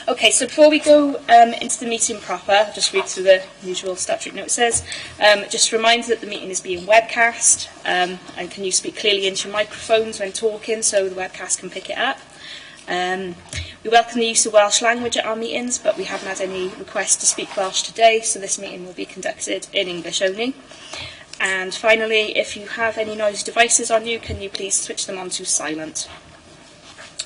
Okay, so before we go into the meeting proper, I'll just read through the usual statutory notices. Just a reminder that the meeting is being webcast, and can you speak clearly into your microphones when talking so the webcast can pick it up. We welcome the use of Welsh language at our meetings, but we haven't had any requests to speak Welsh today, so this meeting will be conducted in English only. And finally, if you have any noisy devices on you, can you please switch them on to silent?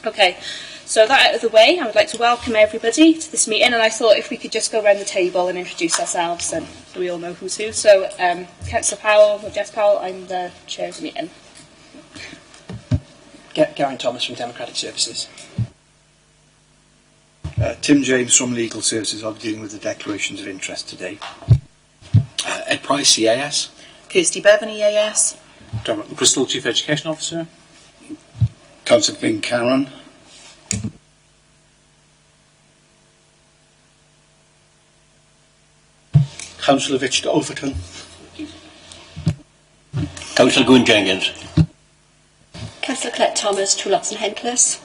Okay, so that out of the way, I would like to welcome everybody to this meeting, and I thought if we could just go around the table and introduce ourselves, and so we all know who's who. So, Councillor Powell, or Jess Powell, I'm the chair of the meeting. Gary Thomas from Democratic Services. Tim James from Legal Services. I'll be dealing with the declarations of interest today. Ed Price, EAS. Kirsty Bevan, EAS. Dominic McChrystal, Chief Education Officer. Councillor Glyn Caron. Councillor Victor Overton. Councillor Gwyn Jenkins. Councillor Colette Thomas, Trullops and Hencless.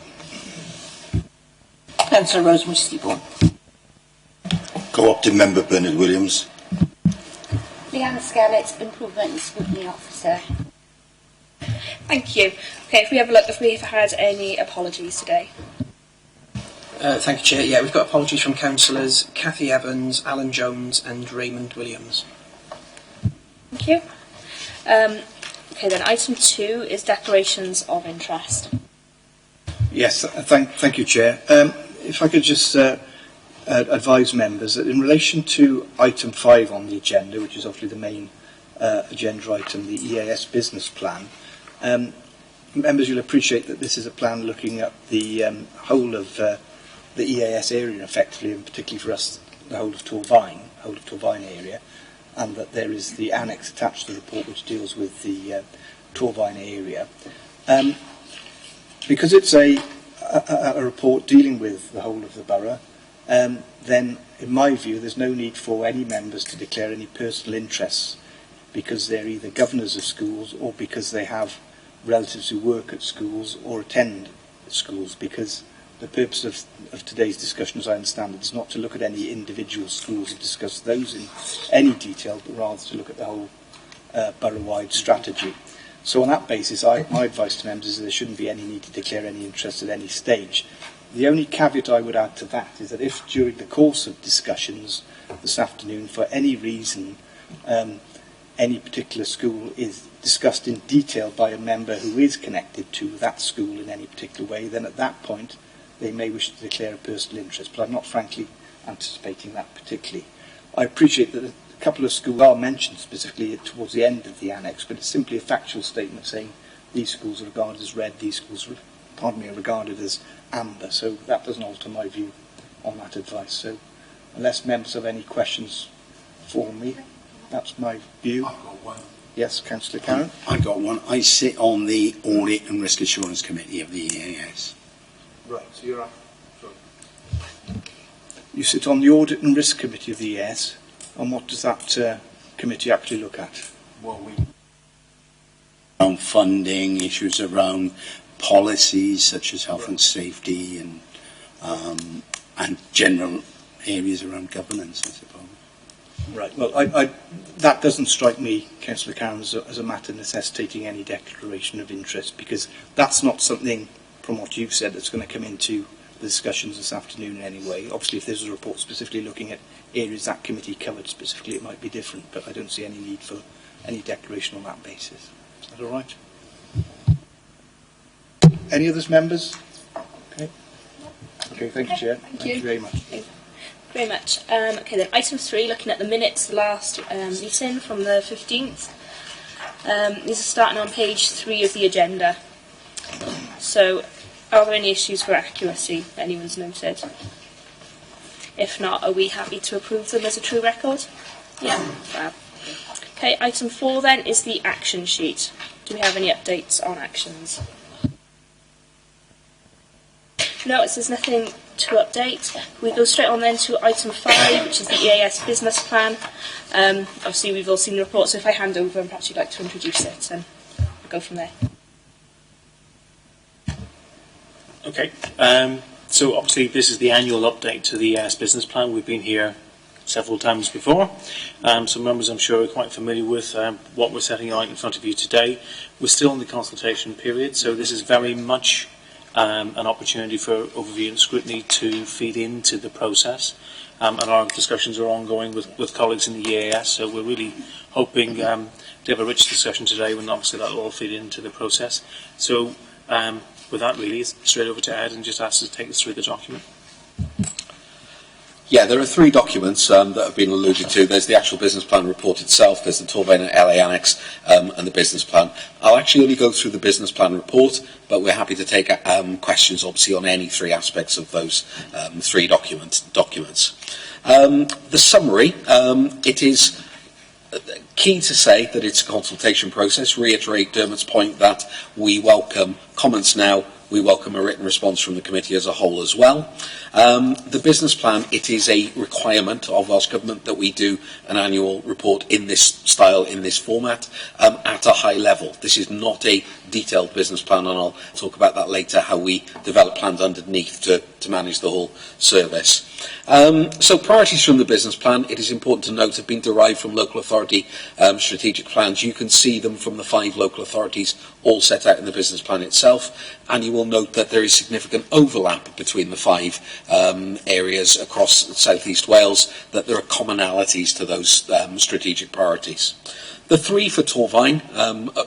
Councillor Rosemary Seaborn. Co-opted member Bernard Williams. Leanne Scarlett, Improvement and Scrutiny Officer. Thank you. Okay, if we have a look, if we've had any apologies today. Thank you, Chair. Yeah, we've got apologies from councillors Cathy Evans, Alan Jones and Raymond Williams. Thank you. Okay, then item 2 is declarations of interest. Yes, thank you, Chair. If I could just advise members that in relation to item 5 on the agenda, which is obviously the main agenda item, the EAS business plan, members, you'll appreciate that this is a plan looking at the whole of the EAS area effectively, and particularly for us, the whole of Torfaen area, and that there is the annex attached to the report which deals with the Torfaen area. Because it's a report dealing with the whole of the borough, then in my view there's no need for any members to declare any personal interests because they're either governors of schools or because they have relatives who work at schools or attend schools, because the purpose of today's discussion, as I understand it, is not to look at any individual schools and discuss those in any detail, but rather to look at the whole borough-wide strategy. So on that basis, my advice to members is there shouldn't be any need to declare any interest at any stage. The only caveat I would add to that is that if during the course of discussions this afternoon, for any reason, any particular school is discussed in detail by a member who is connected to that school in any particular way, then at that point they may wish to declare a personal interest, but I'm not frankly anticipating that particularly. I appreciate that a couple of schools are mentioned specifically towards the end of the annex, but it's simply a factual statement saying these schools are regarded as red, these schools are regarded as amber, so that doesn't alter my view on that advice. So unless members have any questions for me, that's my view. I've got one. Yes, Councillor Caron. I've got one. I sit on the Audit and Risk Assurance Committee of the EAS. Right, so you're up. Sorry. You sit on the Audit and Risk Committee of the EAS, and what does that committee actually look at? Well, around funding, issues around policies such as health and safety, and general areas around governance, I suppose. Right. Well, that doesn't strike me, Councillor Caron, as a matter necessitating any declaration of interest, because that's not something, from what you've said, that's going to come into the discussions this afternoon in any way. Obviously, if there's a report specifically looking at areas that committee covered specifically, it might be different, but I don't see any need for any declaration on that basis. Is that all right? Any others, members? Okay. Okay, thank you, Chair. Thank you very much. Thank you very much. Okay, then item 3, looking at the minutes, the last meeting from the 15th. These are starting on page 3 of the agenda. So, are there any issues for accuracy that anyone's noted? If not, are we happy to approve them as a true record? Yeah. Fab. Okay, item 4 then is the action sheet. Do we have any updates on actions? No, it says nothing to update. We go straight on then to item 5, which is the EAS business plan. Obviously, we've all seen the report, so if I hand over, and perhaps you'd like to introduce it, and we'll go from there. Okay. So obviously this is the annual update to the EAS business plan. We've been here several times before. So members, I'm sure, are quite familiar with what we're setting out in front of you today. We're still in the consultation period, so this is very much an opportunity for overview and scrutiny to feed into the process. And our discussions are ongoing with colleagues in the EAS, so we're really hoping to have a rich discussion today, when obviously that will all feed into the process. So with that, really, it's straight over to Ed and just ask us to take us through the document. Yeah, there are 3 documents that have been alluded to. There's the actual business plan report itself, there's the Torfaen and LA Annex, and the business plan. I'll actually only go through the business plan report, but we're happy to take questions, obviously, on any 3 aspects of those 3 documents. The summary, it is key to say that it's a consultation process. Reiterate Dermot's point that we welcome comments now. We welcome a written response from the committee as a whole as well. The business plan, it is a requirement of Welsh Government that we do an annual report in this style, in this format, at a high level. This is not a detailed business plan, and I'll talk about that later, how we develop plans underneath to manage the whole service. So priorities from the business plan, it is important to note, have been derived from local authority strategic plans. You can see them from the 5 local authorities all set out in the business plan itself, and you will note that there is significant overlap between the 5 areas across South East Wales, that there are commonalities to those strategic priorities. The 3 for Torfaen,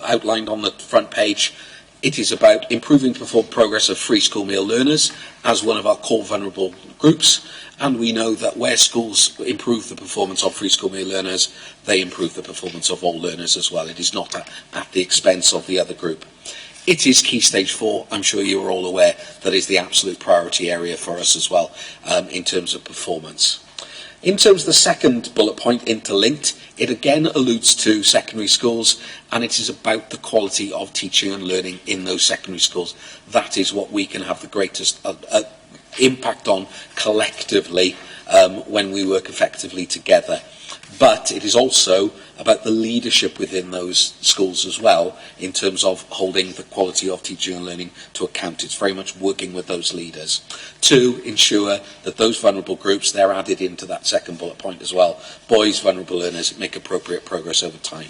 outlined on the front page, it is about improving progress of free school meal learners as one of our core vulnerable groups, and we know that where schools improve the performance of free school meal learners, they improve the performance of all learners as well. It is not at the expense of the other group. It is Key Stage 4, I'm sure you are all aware, that is the absolute priority area for us as well in terms of performance. In terms of the second bullet point, interlinked, it again alludes to secondary schools, and it is about the quality of teaching and learning in those secondary schools. That is what we can have the greatest impact on collectively when we work effectively together. But it is also about the leadership within those schools as well, in terms of holding the quality of teaching and learning to account. It's very much working with those leaders to ensure that those vulnerable groups, they're added into that second bullet point as well. Boys, vulnerable learners, make appropriate progress over time.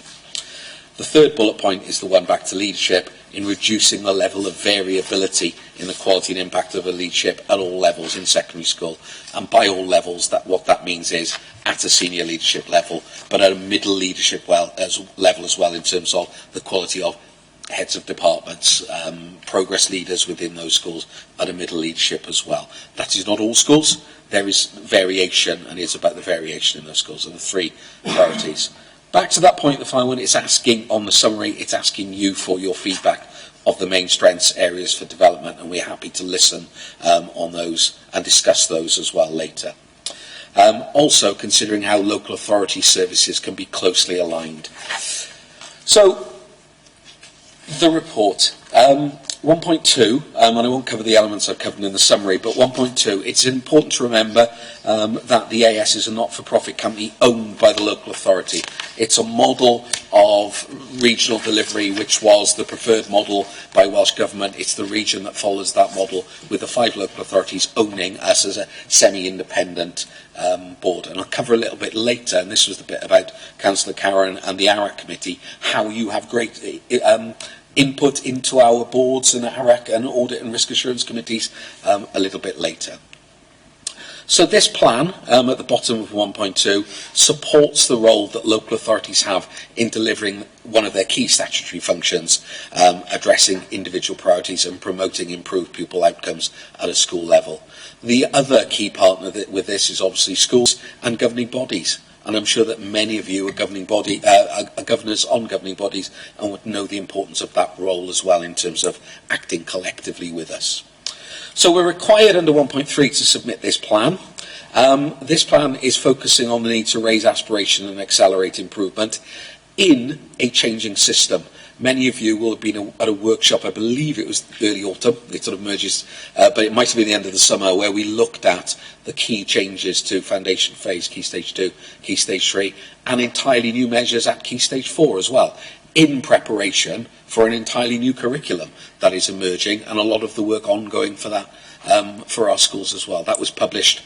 The third bullet point is the one back to leadership, in reducing the level of variability in the quality and impact of a leadership at all levels in secondary school. And by all levels, what that means is at a senior leadership level, but at a middle leadership level as well, in terms of the quality of heads of departments, progress leaders within those schools at a middle leadership as well. That is not all schools. There is variation, and it's about the variation in those schools. Are the 3 priorities. Back to that point, the final one, it's asking on the summary, it's asking you for your feedback of the main strengths areas for development, and we're happy to listen on those and discuss those as well later. Also considering how local authority services can be closely aligned. So, the report. 1.2, and I won't cover the elements I've covered in the summary, but 1.2, it's important to remember that the AS is a not-for-profit company owned by the local authority. It's a model of regional delivery, which was the preferred model by Welsh Government. It's the region that follows that model, with the 5 local authorities owning us as a semi-independent board. And I'll cover a little bit later, and this was the bit about Councillor Karen and the ARAC committee, how you have great input into our boards and ARAC and audit and risk assurance committees a little bit later. So this plan, at the bottom of 1.2, supports the role that local authorities have in delivering one of their key statutory functions, addressing individual priorities and promoting improved pupil outcomes at a school level. The other key partner with this is obviously schools and governing bodies. And I'm sure that many of you are governors on governing bodies and would know the importance of that role as well in terms of acting collectively with us. So we're required under 1.3 to submit this plan. This plan is focusing on the need to raise aspiration and accelerate improvement in a changing system. Many of you will have been at a workshop, I believe it was early autumn, it sort of merges, but it might have been the end of the summer, where we looked at the key changes to foundation phase, Key Stage 2, Key Stage 3, and entirely new measures at Key Stage 4 as well, in preparation for an entirely new curriculum that is emerging, and a lot of the work ongoing for that for our schools as well. That was published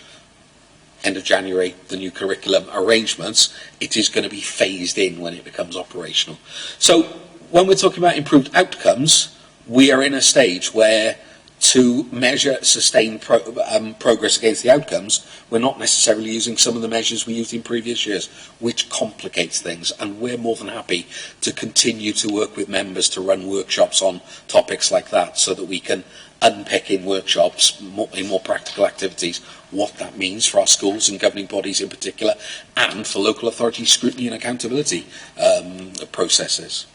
end of January, the new curriculum arrangements. It is going to be phased in when it becomes operational. So when we're talking about improved outcomes, we are in a stage where to measure sustained progress against the outcomes, we're not necessarily using some of the measures we used in previous years, which complicates things, and we're more than happy to continue to work with members to run workshops on topics like that so that we can unpick in workshops, in more practical activities, what that means for our schools and governing bodies in particular, and for local authority scrutiny and accountability processes.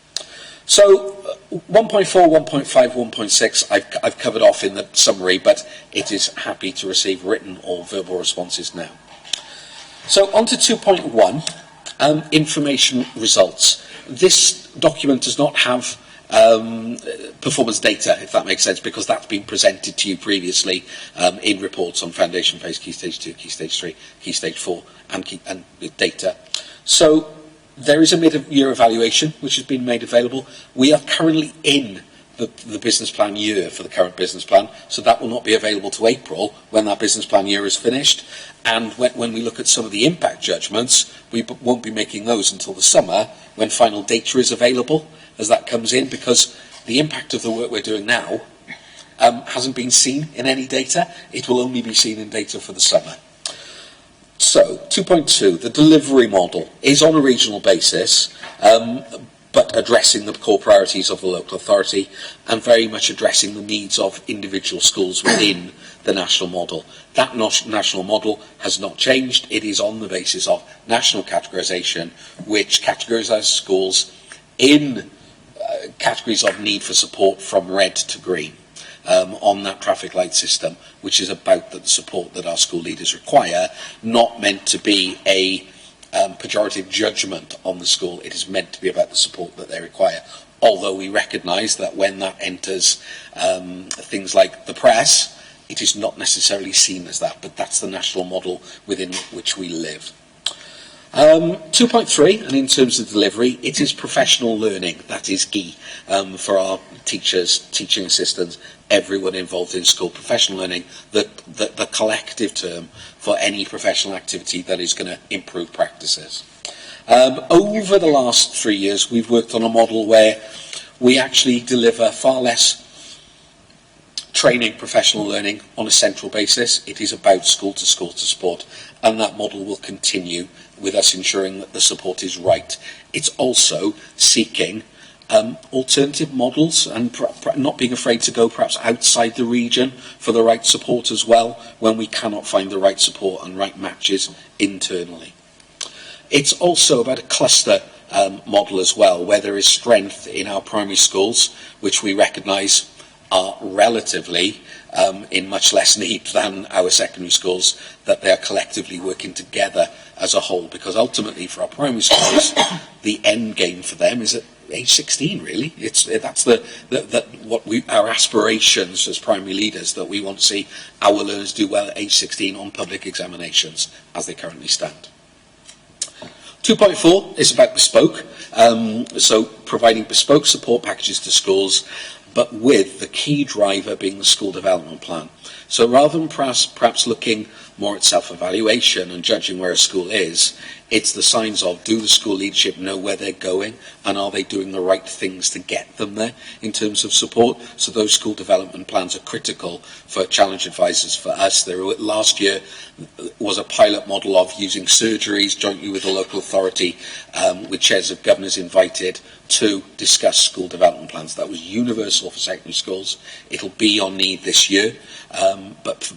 So 1.4, 1.5, 1.6 I've covered off in the summary, but it is happy to receive written or verbal responses now. So on to 2.1, information results. This document does not have performance data, if that makes sense, because that's been presented to you previously in reports on Foundation Phase, Key Stage 2, Key Stage 3, Key Stage 4, and data. So there is a mid-year evaluation which has been made available. We are currently in the business plan year for the current business plan, so that will not be available to April when that business plan year is finished. And when we look at some of the impact judgments, we won't be making those until the summer when final data is available as that comes in, because the impact of the work we're doing now hasn't been seen in any data. It will only be seen in data for the summer. So, 2.2, the delivery model is on a regional basis, but addressing the core priorities of the local authority and very much addressing the needs of individual schools within the national model. That national model has not changed. It is on the basis of national categorisation, which categorises schools in categories of need for support from red to green. On that traffic light system, which is about the support that our school leaders require, not meant to be a pejorative judgment on the school. It is meant to be about the support that they require. Although we recognise that when that enters things like the press, it is not necessarily seen as that, but that's the national model within which we live. 2.3, and in terms of delivery, it is professional learning. That is key for our teachers, teaching assistants, everyone involved in school. Professional learning, the collective term for any professional activity that is going to improve practices. Over the last 3 years, we've worked on a model where we actually deliver far less training, professional learning on a central basis. It is about school to support, and that model will continue with us ensuring that the support is right. It's also seeking alternative models and not being afraid to go perhaps outside the region for the right support as well when we cannot find the right support and right matches internally. It's also about a cluster model as well, where there is strength in our primary schools, which we recognise are relatively in much less need than our secondary schools, that they are collectively working together as a whole, because ultimately for our primary schools the end game for them is at age 16 really. That's our aspirations as primary leaders, that we want to see our learners do well at age 16 on public examinations as they currently stand. 2.4 is about bespoke, so providing bespoke support packages to schools, but with the key driver being the school development plan. So rather than perhaps looking more at self-evaluation and judging where a school is, it's the signs of, do the school leadership know where they're going, and are they doing the right things to get them there in terms of support? So those school development plans are critical for challenge advisors. For us, last year was a pilot model of using surgeries jointly with the local authority, with chairs of governors invited to discuss school development plans. That was universal for secondary schools. It'll be on need this year, but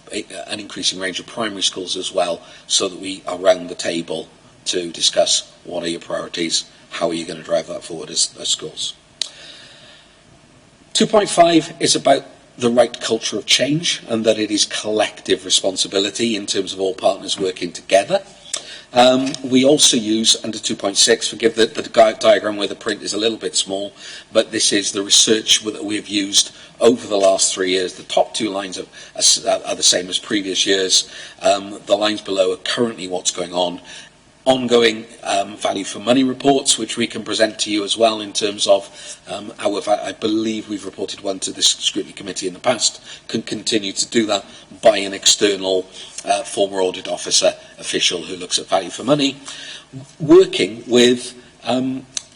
an increasing range of primary schools as well, so that we are round the table to discuss what are your priorities, how are you going to drive that forward as schools. 2.5 is about the right culture of change, and that it is collective responsibility in terms of all partners working together. We also use, under 2.6, forgive the diagram where the print is a little bit small, but this is the research that we have used over the last 3 years. The top two lines are the same as previous years. The lines below are currently what's going on. ongoing value for money reports, which we can present to you as well in terms of I believe we've reported one to this scrutiny committee in the past, can continue to do that by an external former audit officer official who looks at value for money, working with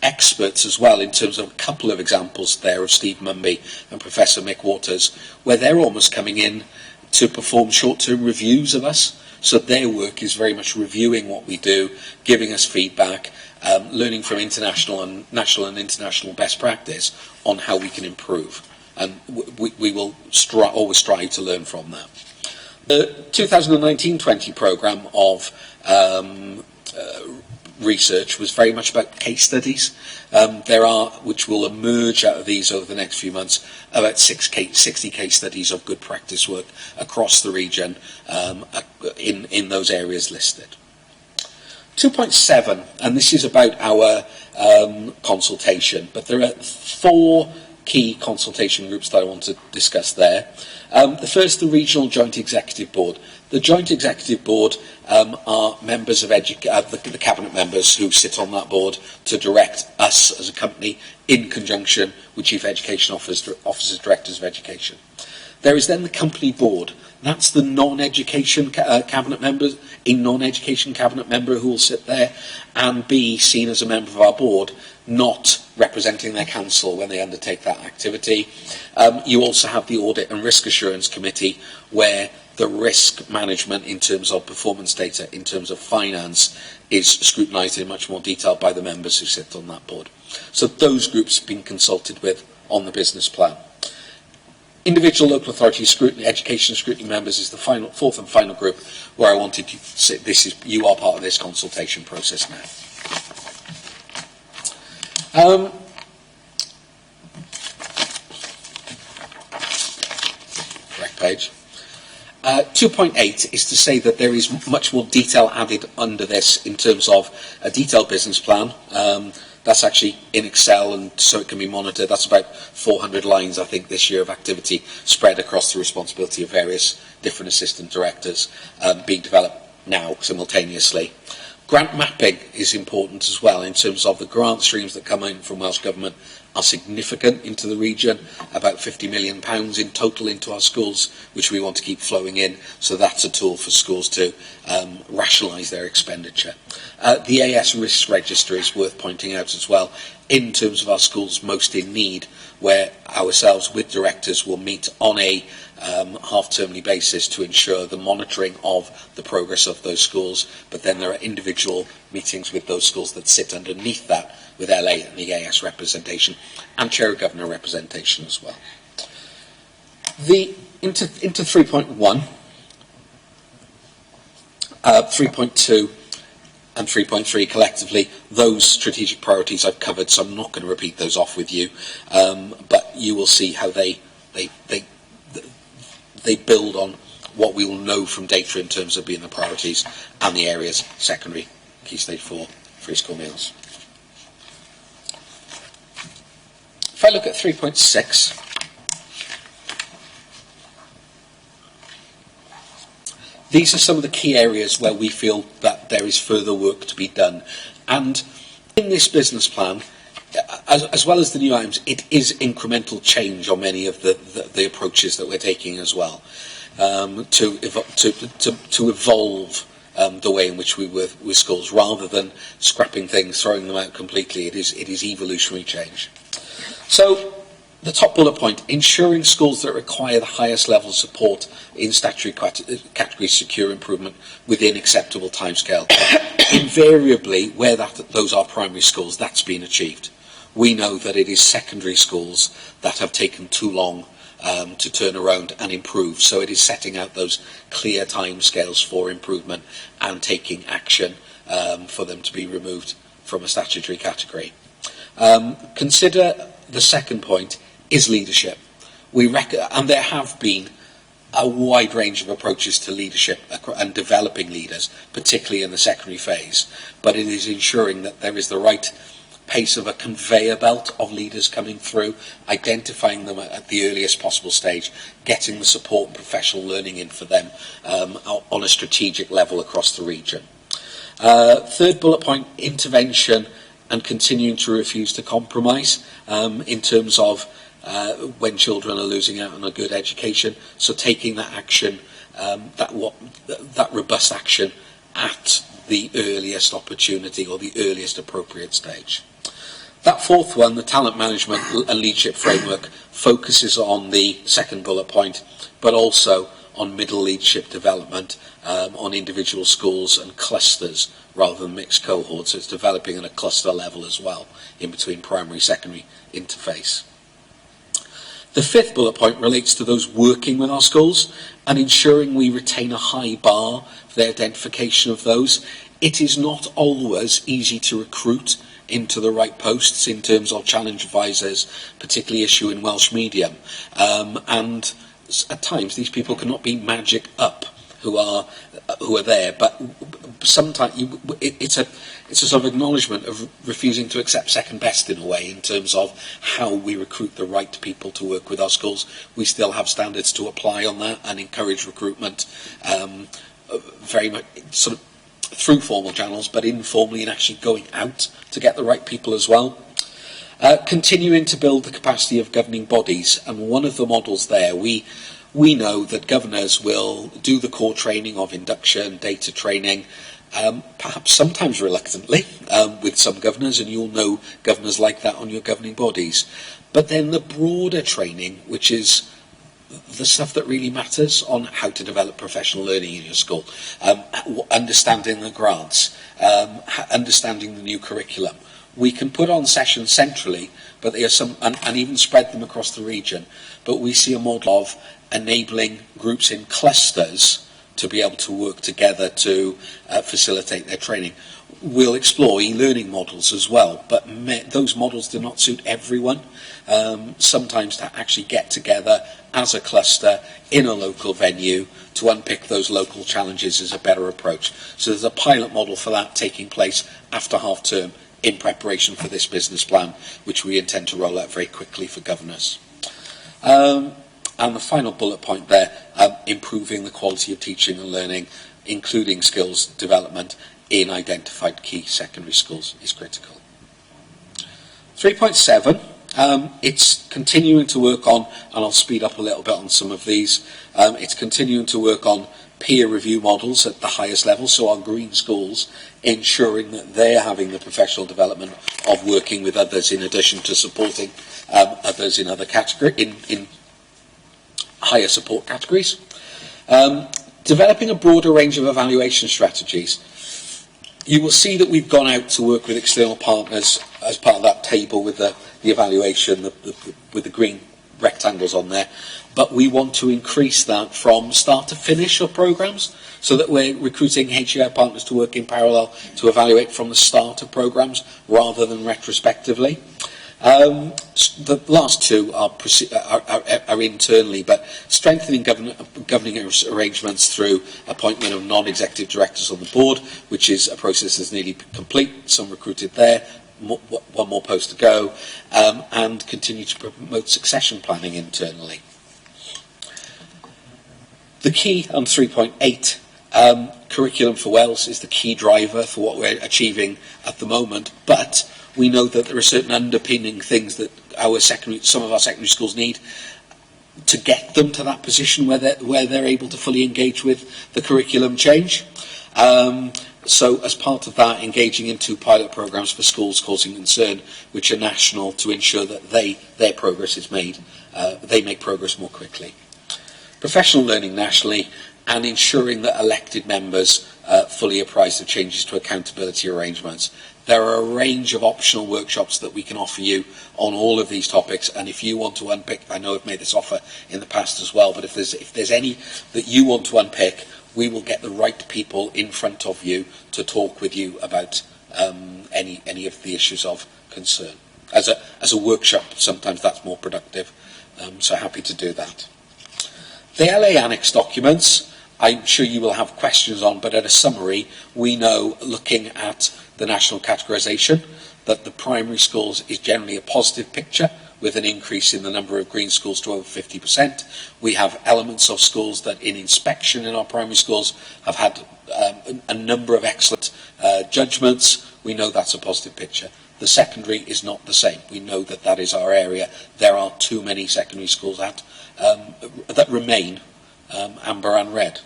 experts as well, in terms of a couple of examples there of Steve Mumby and Professor Mick Waters, where they're almost coming in to perform short-term reviews of us. So their work is very much reviewing what we do, giving us feedback, learning from international and national and international best practice on how we can improve. And we will always strive to learn from that. The 2019-20 programme of research was very much about case studies. There are, which will emerge out of these over the next few months, about 60 case studies of good practice work across the region in those areas listed. 2.7, and this is about our consultation, but there are 4 key consultation groups that I want to discuss there. The first, the Regional Joint Executive Board. The Joint Executive Board are members of the Cabinet members who sit on that board to direct us as a company in conjunction with Chief Education Officers, Directors of Education. There is then the Company Board. That's the non-education cabinet members, a non-education cabinet member who will sit there and be seen as a member of our board, not representing their council when they undertake that activity. You also have the Audit and Risk Assurance Committee, where the risk management in terms of performance data, in terms of finance, is scrutinised in much more detail by the members who sit on that board. So those groups have been consulted with on the business plan. Individual local authority scrutiny, education scrutiny members is the fourth and final group, where I wanted you to say you are part of this consultation process now. Correct page. 2.8 is to say that there is much more detail added under this in terms of a detailed business plan. That's actually in Excel, and so it can be monitored. That's about 400 lines, I think, this year of activity spread across the responsibility of various different assistant directors, being developed now simultaneously. Grant mapping is important as well in terms of the grant streams that come in from Welsh Government are significant into the region, about £50 million in total into our schools, which we want to keep flowing in, so that's a tool for schools to rationalise their expenditure. The AS Risk Register is worth pointing out as well, in terms of our schools most in need, where ourselves with directors will meet on a half-termly basis to ensure the monitoring of the progress of those schools, but then there are individual meetings with those schools that sit underneath that, with LA and the AS representation and Chair of Governor representation as well. Into 3.1, 3.2 and 3.3 collectively, those strategic priorities I've covered, so I'm not going to repeat those off with you, but you will see how they build on what we will know from data in terms of being the priorities and the areas: secondary, Key Stage 4, free school meals. If I look at 3.6, these are some of the key areas where we feel that there is further work to be done. And in this business plan, as well as the new items, it is incremental change on many of the approaches that we're taking as well, to evolve the way in which we work with schools, rather than scrapping things, throwing them out completely. It is evolutionary change. So, the top bullet point: ensuring schools that require the highest level of support in statutory categories secure improvement within acceptable timescale. Invariably, where those are primary schools, that's been achieved. We know that it is secondary schools that have taken too long to turn around and improve. So it is setting out those clear timescales for improvement and taking action for them to be removed from a statutory category. Consider the second point is leadership. And there have been a wide range of approaches to leadership and developing leaders, particularly in the secondary phase, but it is ensuring that there is the right pace of a conveyor belt of leaders coming through, identifying them at the earliest possible stage, getting the support and professional learning in for them on a strategic level across the region. Third bullet point, intervention and continuing to refuse to compromise in terms of when children are losing out on a good education. So taking that action, that robust action at the earliest opportunity or the earliest appropriate stage. That fourth one, the talent management and leadership framework, focuses on the second bullet point, but also on middle leadership development, on individual schools and clusters rather than mixed cohorts. So it's developing at a cluster level as well, in between primary, secondary interface. The fifth bullet point relates to those working with our schools and ensuring we retain a high bar for the identification of those. It is not always easy to recruit into the right posts in terms of challenge advisors, particularly issue in Welsh medium. And at times these people cannot be magic up who are there, but sometimes it's a sort of acknowledgement of refusing to accept second best in a way in terms of how we recruit the right people to work with our schools. We still have standards to apply on that and encourage recruitment very much sort of through formal channels, but informally and actually going out to get the right people as well. Continuing to build the capacity of governing bodies, and one of the models there, we know that governors will do the core training of induction, data training, perhaps sometimes reluctantly with some governors, and you'll know governors like that on your governing bodies. But then the broader training, which is the stuff that really matters on how to develop professional learning in your school, understanding the grants, understanding the new curriculum. We can put on sessions centrally, but there are some, and even spread them across the region. But we see a model of enabling groups in clusters to be able to work together to facilitate their training. We'll explore e-learning models as well, but those models do not suit everyone. Sometimes to actually get together as a cluster in a local venue to unpick those local challenges is a better approach. So there's a pilot model for that taking place after half term in preparation for this business plan, which we intend to roll out very quickly for governors. And the final bullet point there, improving the quality of teaching and learning, including skills development in identified key secondary schools, is critical. 3.7, it's continuing to work on, and I'll speed up a little bit on some of these, it's continuing to work on peer review models at the highest level, so our green schools, ensuring that they're having the professional development of working with others in addition to supporting others in other categories, in higher support categories. Developing a broader range of evaluation strategies. You will see that we've gone out to work with external partners as part of that table with the evaluation, with the green rectangles on there. But we want to increase that from start to finish of programmes, so that we're recruiting HEI partners to work in parallel to evaluate from the start of programmes rather than retrospectively. The last two are internally, but strengthening governing arrangements through appointment of non-executive directors on the board, which is a process that's nearly complete, some recruited there, one more post to go, and continue to promote succession planning internally. The key on 3.8, curriculum for Wales is the key driver for what we're achieving at the moment, but we know that there are certain underpinning things that some of our secondary schools need to get them to that position where they're able to fully engage with the curriculum change. So as part of that, engaging in 2 pilot programmes for schools causing concern, which are national, to ensure that their progress is made, they make progress more quickly. Professional learning nationally, and ensuring that elected members fully apprise of changes to accountability arrangements. There are a range of optional workshops that we can offer you on all of these topics, and if you want to unpick, I know I've made this offer in the past as well, but if there's any that you want to unpick, we will get the right people in front of you to talk with you about any of the issues of concern. As a workshop, sometimes that's more productive, so happy to do that. The LA Annex documents, I'm sure you will have questions on, but at a summary, we know, looking at the national categorisation, that the primary schools is generally a positive picture, with an increase in the number of green schools to over 50%. We have elements of schools that in inspection in our primary schools have had a number of excellent judgments, we know that's a positive picture. The secondary is not the same. We know that that is our area. There are too many secondary schools that remain amber and red.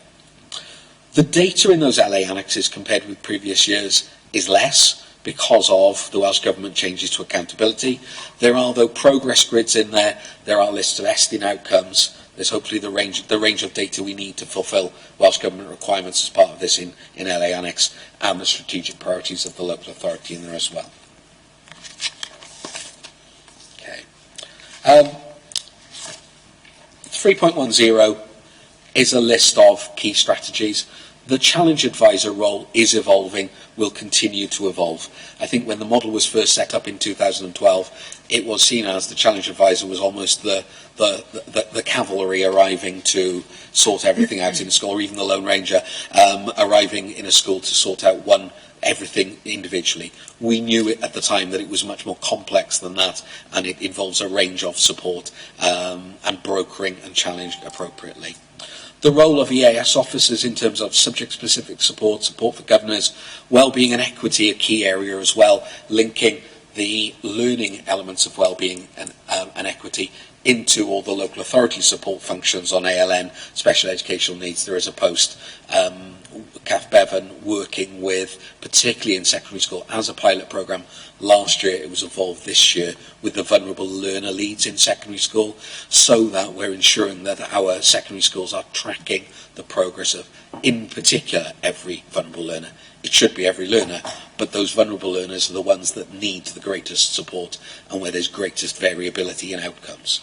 The data in those LA annexes compared with previous years is less because of the Welsh Government changes to accountability. There are, though, progress grids in there. There are lists of ESTIN outcomes. There's hopefully the range of data we need to fulfil Welsh Government requirements as part of this in LA Annex, and the strategic priorities of the local authority in there as well. Okay. 3.10 is a list of key strategies. The Challenge Advisor role is evolving, will continue to evolve. I think when the model was first set up in 2012, it was seen as the Challenge Advisor was almost the cavalry arriving to sort everything out in a school, or even the Lone Ranger arriving in a school to sort out everything individually. We knew at the time that it was much more complex than that, and it involves a range of support and brokering and challenged appropriately. The role of EAS officers in terms of subject-specific support for governors, well-being and equity, a key area as well, linking the learning elements of well-being and equity into all the local authority support functions on ALN, special educational needs. There is a post, Kath Bevan, working with, particularly in secondary school, as a pilot programme. Last year, it was evolved this year with the vulnerable learner leads in secondary school, so that we're ensuring that our secondary schools are tracking the progress of, in particular, every vulnerable learner. It should be every learner, but those vulnerable learners are the ones that need the greatest support and where there's greatest variability in outcomes.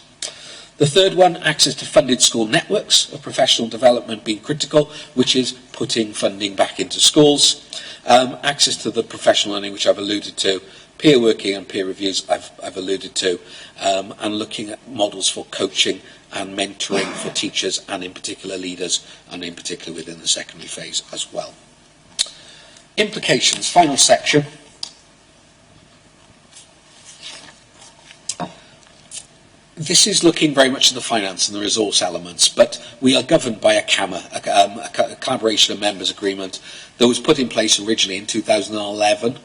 The third one, access to funded school networks of professional development being critical, which is putting funding back into schools. Access to the professional learning, which I've alluded to. Peer working and peer reviews, I've alluded to. And looking at models for coaching and mentoring for teachers and in particular leaders, and in particular within the secondary phase as well. Implications, final section. This is looking very much at the finance and the resource elements, but we are governed by a CAMA, a Collaboration of Members Agreement, that was put in place originally in 2011,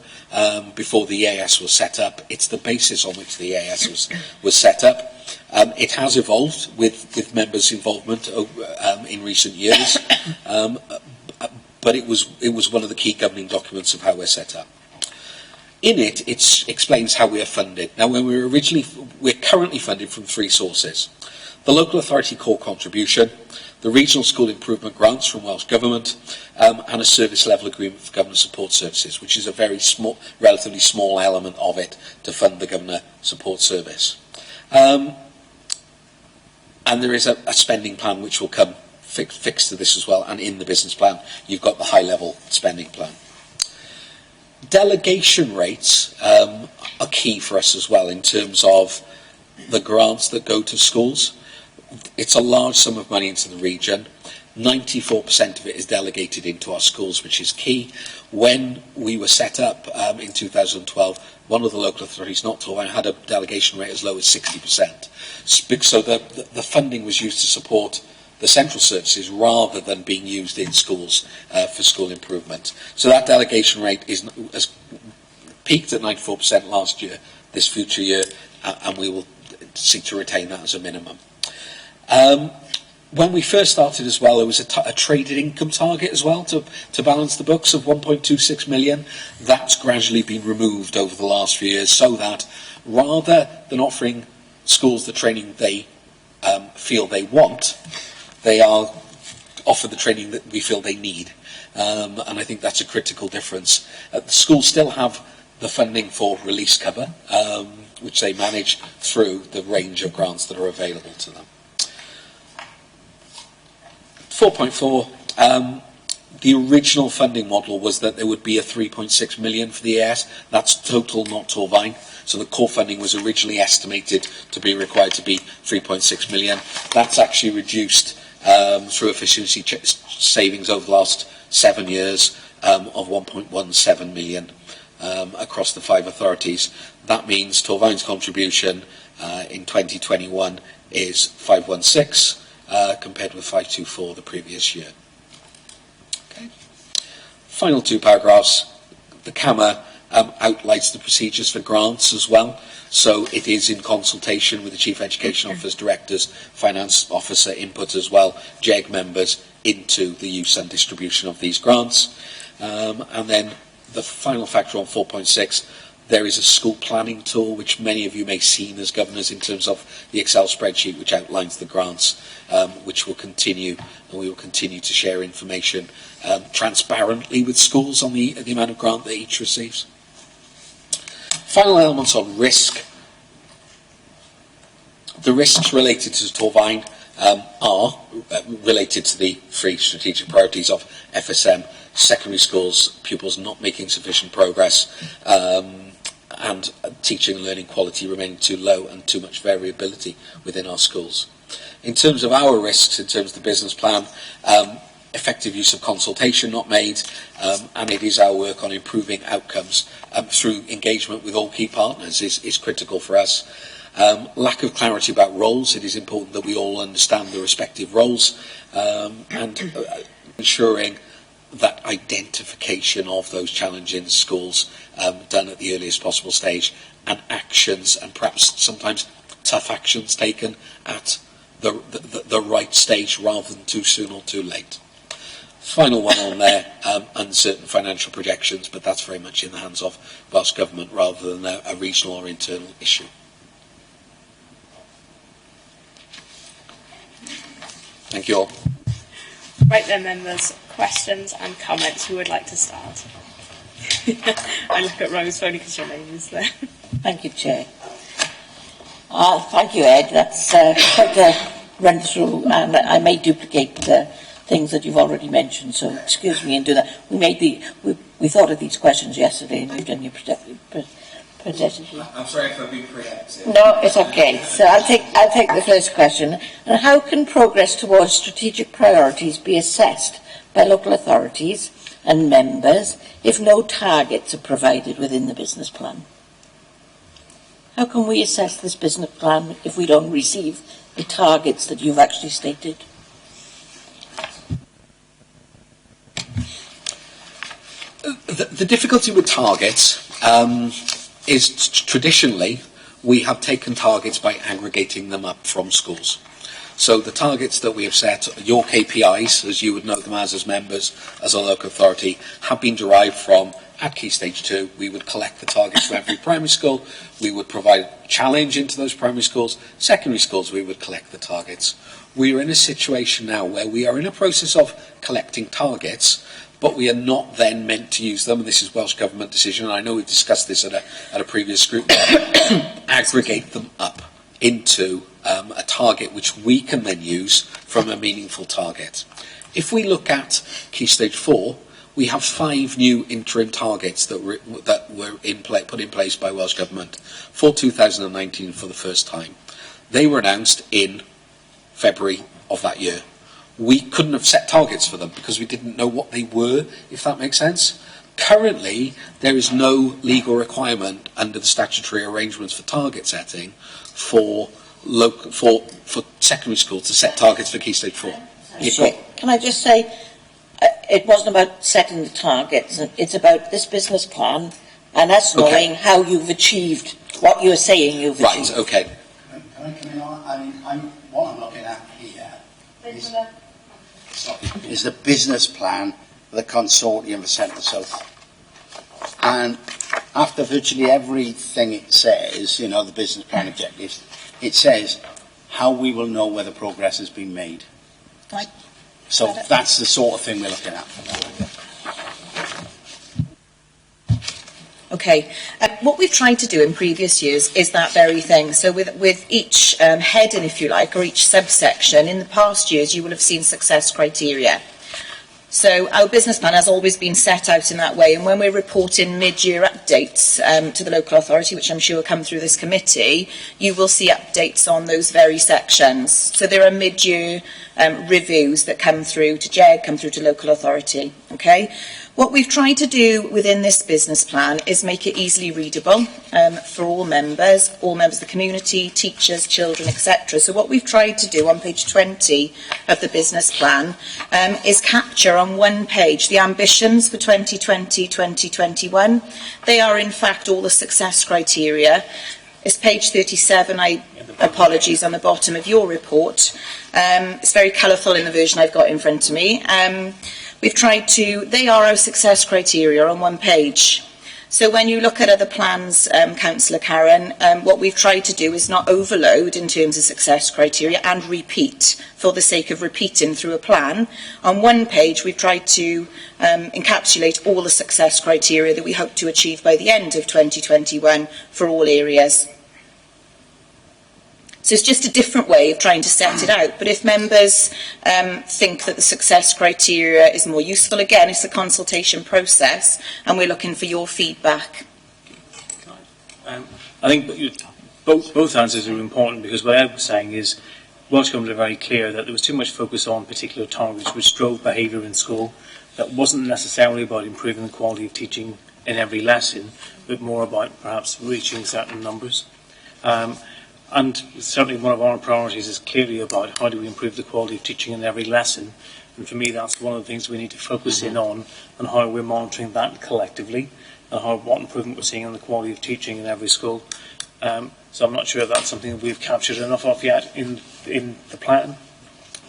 before the EAS was set up. It's the basis on which the EAS was set up. It has evolved with members' involvement in recent years, but it was one of the key governing documents of how we're set up. In it, it explains how we are funded. Now, we're currently funded from three sources: the local authority core contribution, the regional school improvement grants from Welsh Government, and a service level agreement for governor support services, which is a very small, relatively small element of it to fund the governor support service. And there is a spending plan which will come fixed to this as well, and in the business plan, you've got the high level spending plan. Delegation rates are key for us as well in terms of the grants that go to schools. It's a large sum of money into the region. 94% of it is delegated into our schools, which is key. When we were set up in 2012, one of the local authorities, not Torfaen, had a delegation rate as low as 60%. So the funding was used to support the central services rather than being used in schools for school improvement. So that delegation rate has peaked at 94% last year, this future year, and we will seek to retain that as a minimum. When we first started as well, there was a traded income target as well to balance the books of 1.26 million. That's gradually been removed over the last few years, so that rather than offering schools the training they feel they want, they are offered the training that we feel they need. And I think that's a critical difference. The schools still have the funding for release cover, which they manage through the range of grants that are available to them. 4.4, the original funding model was that there would be a 3.6 million for the EAS. That's total, not Torfaen. So the core funding was originally estimated to be required to be 3.6 million. That's actually reduced through efficiency savings over the last 7 years of 1.17 million across the 5 authorities. That means Torfaen's contribution in 2021 is 516 compared with 524 the previous year. Okay. Final 2 paragraphs. The CAMA outlines the procedures for grants as well. So it is in consultation with the Chief Education Office, directors, finance officer input as well, JEG members into the use and distribution of these grants. And then the final factor on 4.6, there is a school planning tool which many of you may have seen as governors in terms of the Excel spreadsheet which outlines the grants, which will continue, and we will continue to share information transparently with schools on the amount of grant that each receives. Final elements on risk. The risks related to Torfaen are related to the three strategic priorities of FSM, secondary schools, pupils not making sufficient progress, and teaching and learning quality remaining too low and too much variability within our schools. In terms of our risks, in terms of the business plan, effective use of consultation not made, and it is our work on improving outcomes through engagement with all key partners is critical for us. Lack of clarity about roles. It is important that we all understand the respective roles, and ensuring that identification of those challenges in schools done at the earliest possible stage, and actions, and perhaps sometimes tough actions taken at the right stage rather than too soon or too late. Final one on there, uncertain financial projections, but that's very much in the hands of Welsh Government rather than a regional or internal issue. Thank you all. Right then, members, questions and comments. Who would like to start? I look at Rose only because your name is there. Thank you, Chair. Thank you, Ed. That's quite a run through, and I may duplicate things that you've already mentioned, so excuse me and do that. We thought of these questions yesterday, and you've done your presentation. I'm sorry if I've been preemptive. No, it's okay. So I'll take the first question. And how can progress towards strategic priorities be assessed by local authorities and members if no targets are provided within the business plan? How can we assess this business plan if we don't receive the targets that you've actually stated? The difficulty with targets is traditionally we have taken targets by aggregating them up from schools. So the targets that we have set, your KPIs, as you would know them as members, as a local authority, have been derived from, at Key Stage 2, we would collect the targets from every primary school, we would provide challenge into those primary schools, secondary schools we would collect the targets. We are in a situation now where we are in a process of collecting targets, but we are not then meant to use them, and this is Welsh Government decision, and I know we've discussed this at a previous scrutiny, aggregate them up into a target which we can then use from a meaningful target. If we look at Key Stage 4, we have 5 new interim targets that were put in place by Welsh Government for 2019 for the first time. They were announced in February of that year. We couldn't have set targets for them because we didn't know what they were, if that makes sense. Currently, there is no legal requirement under the statutory arrangements for target setting for secondary schools to set targets for Key Stage 4. Can I just say, it wasn't about setting the targets, it's about this business plan and us knowing how you've achieved what you're saying you've achieved. Right, okay. What I'm looking at here is the business plan for the consortium for Central South. And after virtually everything it says, you know, the business plan objectives, it says how we will know whether progress has been made. Right. So that's the sort of thing we're looking at. Okay, what we've tried to do in previous years is that very thing. So with each heading, if you like, or each subsection, in the past years you will have seen success criteria. So our business plan has always been set out in that way, and when we're reporting mid-year updates to the local authority, which I'm sure will come through this committee, you will see updates on those very sections. So there are mid-year reviews that come through to JEG, come through to local authority, okay? What we've tried to do within this business plan is make it easily readable for all members of the community, teachers, children, etc. So what we've tried to do on page 20 of the business plan is capture on one page the ambitions for 2020-2021. They are in fact all the success criteria. It's page 37, apologies, on the bottom of your report. It's very colourful in the version I've got in front of me. They are our success criteria on one page. So when you look at other plans, Councillor Karen, what we've tried to do is not overload in terms of success criteria and repeat for the sake of repeating through a plan. On one page, we've tried to encapsulate all the success criteria that we hope to achieve by the end of 2021 for all areas. So it's just a different way of trying to set it out. But if members think that the success criteria is more useful, again, it's a consultation process, and we're looking for your feedback. I think both answers are important, because what I was saying is Welsh Government are very clear that there was too much focus on particular targets which drove behaviour in school. That wasn't necessarily about improving the quality of teaching in every lesson, but more about perhaps reaching certain numbers. And certainly one of our priorities is clearly about how do we improve the quality of teaching in every lesson. And for me, that's one of the things we need to focus in on, and how we're monitoring that collectively, and what improvement we're seeing in the quality of teaching in every school. So I'm not sure if that's something that we've captured enough of yet in the plan.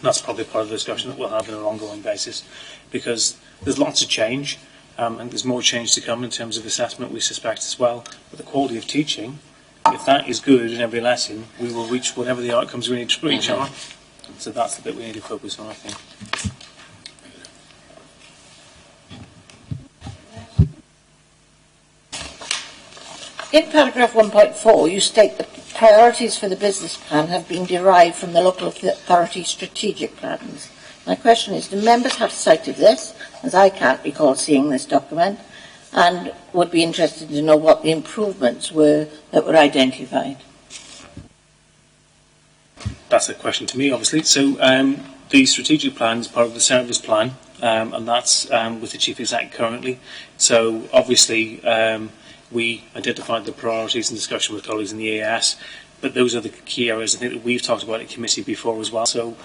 That's probably part of the discussion that we'll have on an ongoing basis, because there's lots of change, and there's more change to come in terms of assessment, we suspect as well. But the quality of teaching, if that is good in every lesson, we will reach whatever the outcomes we need to reach are. So that's the bit we need to focus on, I think. In paragraph 1.4, you state that priorities for the business plan have been derived from the local authority strategic plans. My question is, do members have sight of this, as I can't recall seeing this document, and would be interested to know what the improvements were that were identified? That's a question to me, obviously. So the strategic plan is part of the service plan, and that's with the Chief Exec currently. So obviously we identified the priorities in discussion with colleagues in the EAS, but those are the key areas I think that we've talked about in committee before as well. So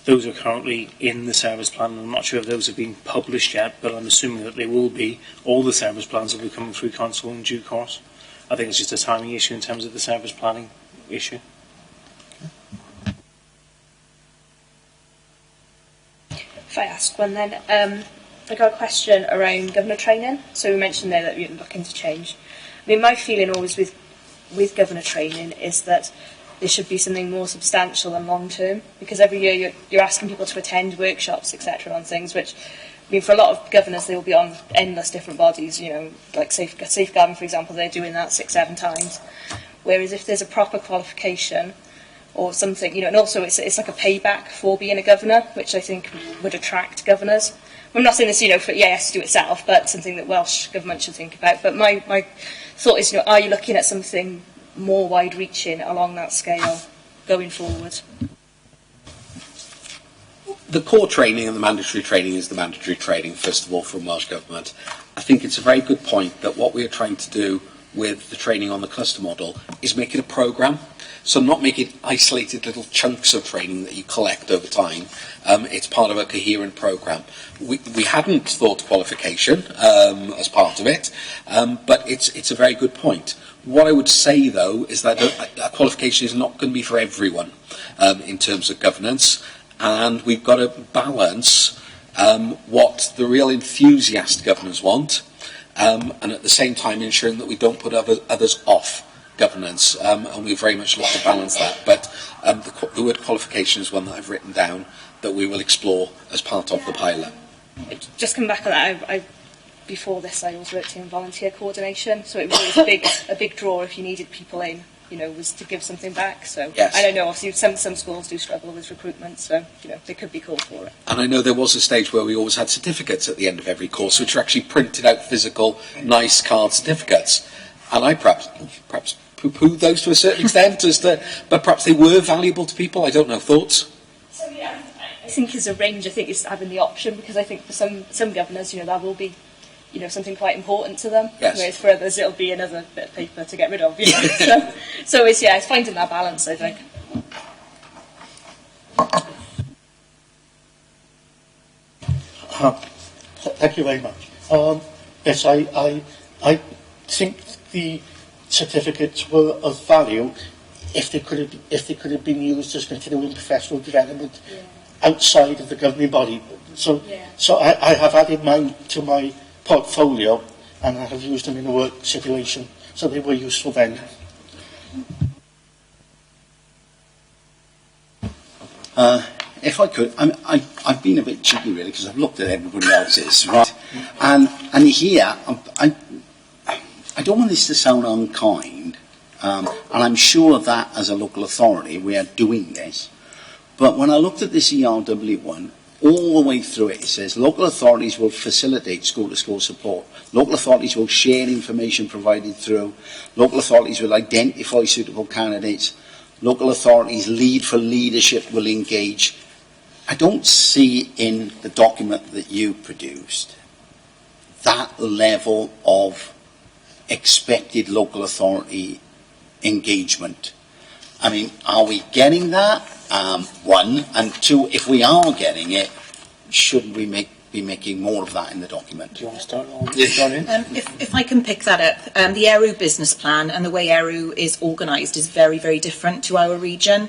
those are currently in the service plan. I'm not sure if those have been published yet, but I'm assuming that they will be. All the service plans will be coming through Council in due course. I think it's just a timing issue in terms of the service planning issue. If I ask one then, I got a question around governor training. So we mentioned there that you're looking to change. I mean, my feeling always with governor training is that there should be something more substantial and long term, because every year you're asking people to attend workshops, etc., on things which, I mean, for a lot of governors, they will be on endless different bodies, you know, like safeguarding, for example, they're doing that 6-7 times. Whereas if there's a proper qualification or something, you know, and also it's like a payback for being a governor, which I think would attract governors. I'm not saying this, you know, for EAS to do itself, but something that Welsh Government should think about. But my thought is, you know, are you looking at something more wide-reaching along that scale going forward? The core training and the mandatory training is the mandatory training, first of all, from Welsh Government. I think it's a very good point that what we are trying to do with the training on the cluster model is make it a programme. So not make it isolated little chunks of training that you collect over time. It's part of a coherent programme. We hadn't thought qualification as part of it, but it's a very good point. What I would say, though, is that a qualification is not going to be for everyone in terms of governance, and we've got to balance what the real enthusiast governors want, and at the same time ensuring that we don't put others off governance, and we very much look to balance that. But the word qualification is one that I've written down that we will explore as part of the pilot. Just come back on that, before this I was working in volunteer coordination, so it was a big draw if you needed people in, you know, was to give something back. So yes. I don't know, obviously some schools do struggle with recruitment, so you know, they could be called for it. And I know there was a stage where we always had certificates at the end of every course, which are actually printed out physical, nice card certificates. And I perhaps poo-poo those to a certain extent, but perhaps they were valuable to people. I don't know. Thoughts? So yeah, I think as a range, I think it's having the option, because I think for some governors, that will be, something quite important to them. Yes. Whereas for others, it'll be another bit of paper to get rid of. So it's finding that balance, I think. Thank you very much. Yes, I think the certificates were of value if they could have been used as continuing professional development outside of the governing body. So I have added mine to my portfolio, and I have used them in a work situation, so they were useful then. If I could, I've been a bit cheeky really, because I've looked at everybody else's, right? And here, I don't want this to sound unkind, and I'm sure that as a local authority we are doing this, but when I looked at this ERW one, all the way through it, it says local authorities will facilitate school-to-school support. Local authorities will share information provided through. Local authorities will identify suitable candidates. Local authorities lead for leadership will engage. I don't see in the document that you produced that level of expected local authority engagement. I mean, are we getting that? One, and two, if we are getting it, should we be making more of that in the document? Do you want to start on? If I can pick that up, the ERU business plan and the way ERU is organised is very, very different to our region.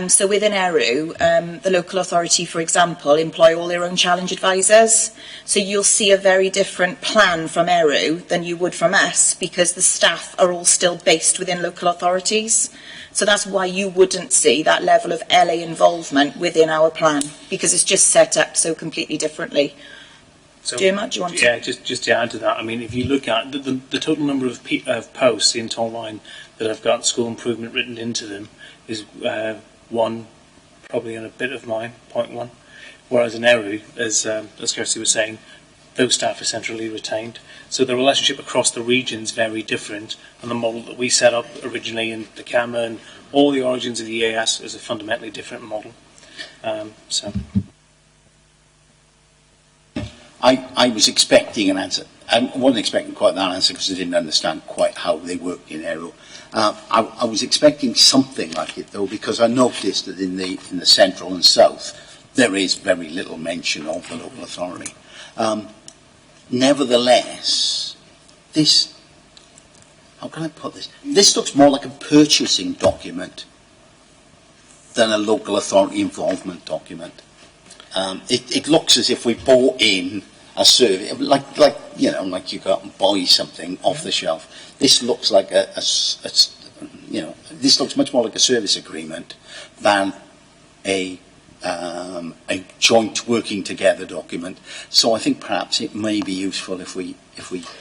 So within ERU, the local authority, for example, employ all their own challenge advisors. So you'll see a very different plan from ERU than you would from us, because the staff are all still based within local authorities. So that's why you wouldn't see that level of LA involvement within our plan, because it's just set up so completely differently. So, Dermot, do you want to? Yeah, just to add to that, I mean, if you look at the total number of posts in Tolline that have got school improvement written into them is one, probably in a bit of mine, 0.1, whereas in Eru, as Kirsty was saying, those staff are centrally retained. So the relationship across the region is very different, and the model that we set up originally in the CAMA and all the origins of the EAS is a fundamentally different model. I was expecting an answer. I wasn't expecting quite that answer because I didn't understand quite how they worked in Aero. I was expecting something like it though, because I noticed that in the central and south there is very little mention of the local authority. Nevertheless, this, how can I put this? This looks more like a purchasing document than a local authority involvement document. It looks as if we bought in a service, like you go out and buy something off the shelf. This looks like this looks much more like a service agreement than a joint working together document. So I think perhaps it may be useful if we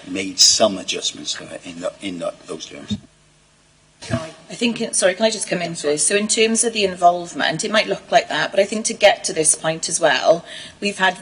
made some adjustments to it in those terms. I think, sorry, can I just come in first? So in terms of the involvement, it might look like that, but I think to get to this point as well, we've had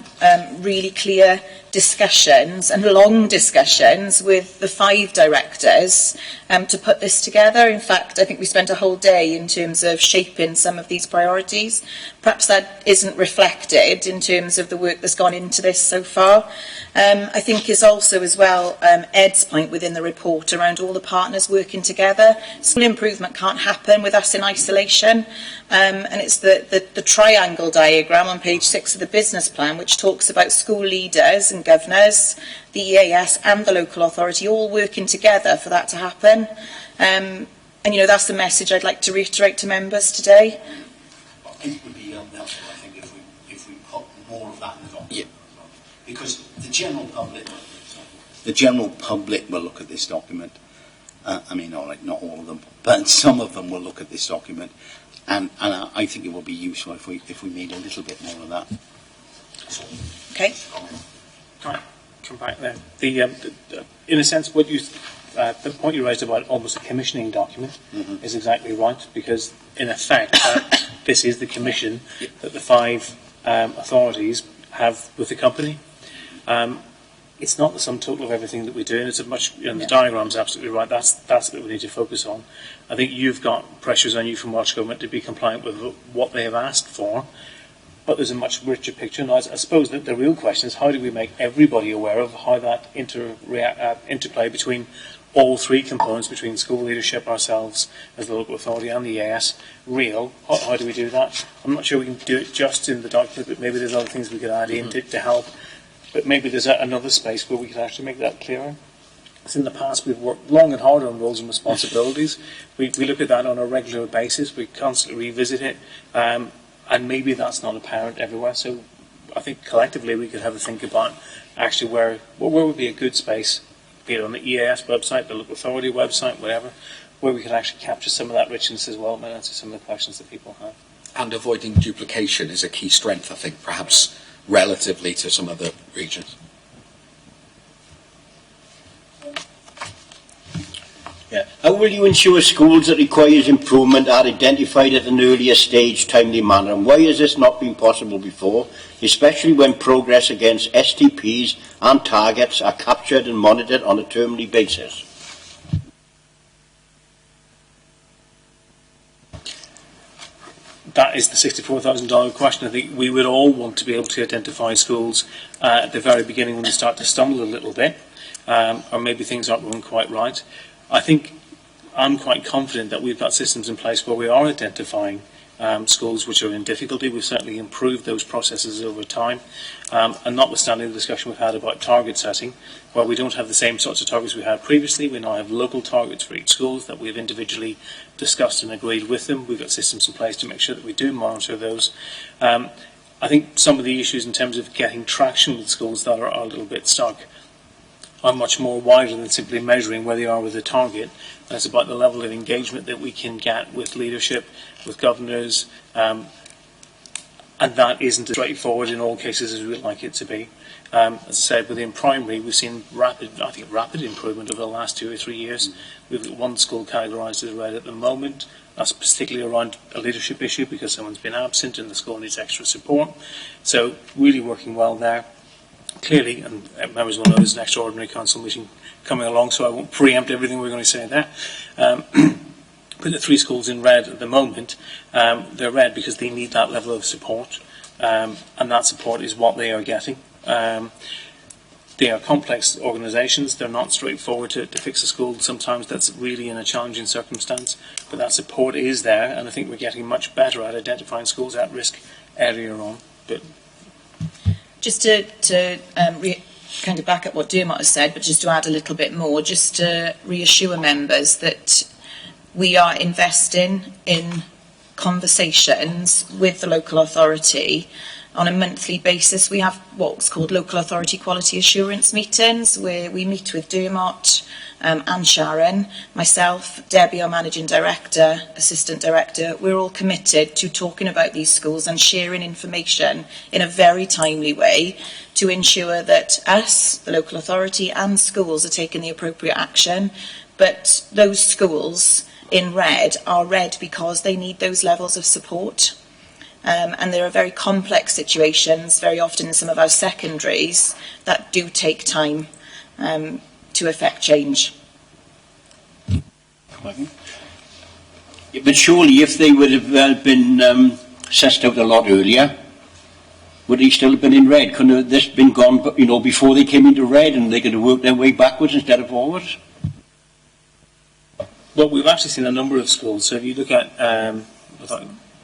really clear discussions and long discussions with the 5 directors to put this together. In fact, I think we spent a whole day in terms of shaping some of these priorities. Perhaps that isn't reflected in terms of the work that's gone into this so far. I think is also as well Ed's point within the report around all the partners working together. School improvement can't happen with us in isolation, and it's the triangle diagram on page 6 of the business plan, which talks about school leaders and governors, the EAS and the local authority all working together for that to happen. And that's the message I'd like to reiterate to members today. It would be helpful, I think, if we put more of that in the document. Yeah. Because the general public will look at this document. I mean, all right, not all of them, but some of them will look at this document, and I think it will be useful if we made a little bit more of that. Okay. All right, come back there. In a sense, the point you raised about almost a commissioning document is exactly right, because in effect, this is the commission that the 5 authorities have with the company. It's not the sum total of everything that we do, and it's a much. The diagram's absolutely right. That's what we need to focus on. I think you've got pressures on you from Welsh Government to be compliant with what they have asked for. but there's a much richer picture. And I suppose that the real question is, how do we make everybody aware of how that interplay between all three components, between school leadership, ourselves as the local authority and the EAS, real? How do we do that? I'm not sure we can do it just in the document, but maybe there's other things we could add in to help. But maybe there's another space where we could actually make that clearer. So in the past, we've worked long and hard on roles and responsibilities. We look at that on a regular basis. We constantly revisit it. And maybe that's not apparent everywhere. So I think collectively we could have a think about actually where would be a good space, be it on the EAS website, the local authority website, whatever, where we could actually capture some of that richness as well and answer some of the questions that people have. And avoiding duplication is a key strength, I think, perhaps relatively to some other regions. Yeah. How will you ensure schools that requires improvement are identified at an earlier stage, timely manner? And why has this not been possible before, especially when progress against STPs and targets are captured and monitored on a termly basis? That is the $64,000 question. I think we would all want to be able to identify schools at the very beginning when they start to stumble a little bit, or maybe things aren't going quite right. I think I'm quite confident that we've got systems in place where we are identifying schools which are in difficulty. We've certainly improved those processes over time. And notwithstanding the discussion we've had about target setting, where we don't have the same sorts of targets we had previously, we now have local targets for each school that we've individually discussed and agreed with them. We've got systems in place to make sure that we do monitor those. I think some of the issues in terms of getting traction with schools that are a little bit stuck are much more wider than simply measuring where they are with the target. And it's about the level of engagement that we can get with leadership, with governors, and that isn't as straightforward in all cases as we'd like it to be. As I said, within primary, we've seen rapid improvement over the last 2 or 3 years. We've got one school categorised as red at the moment. That's particularly around a leadership issue because someone's been absent and the school needs extra support. So really working well there. Clearly, and members will know there's an extraordinary council meeting coming along, so I won't preempt everything we're going to say there. But the 3 schools in red at the moment, they're red because they need that level of support, and that support is what they are getting. They are complex organisations. They're not straightforward to fix a school. Sometimes that's really in a challenging circumstance, but that support is there, and I think we're getting much better at identifying schools at risk earlier on. But just to kind of back up what Dermot has said, but just to add a little bit more, just to reassure members that we are investing in conversations with the local authority on a monthly basis. We have what's called local authority quality assurance meetings, where we meet with Dermot and Sharon, myself, Debbie, our managing director, assistant director. We're all committed to talking about these schools and sharing information in a very timely way to ensure that us, the local authority, and schools are taking the appropriate action. But those schools in red are red because they need those levels of support. And there are very complex situations, very often in some of our secondaries, that do take time to effect change. But surely if they would have been sussed out a lot earlier, would they still have been in red? Couldn't this have been gone, before they came into red, and they could have worked their way backwards instead of forwards? Well, we've actually seen a number of schools. So if you look at, I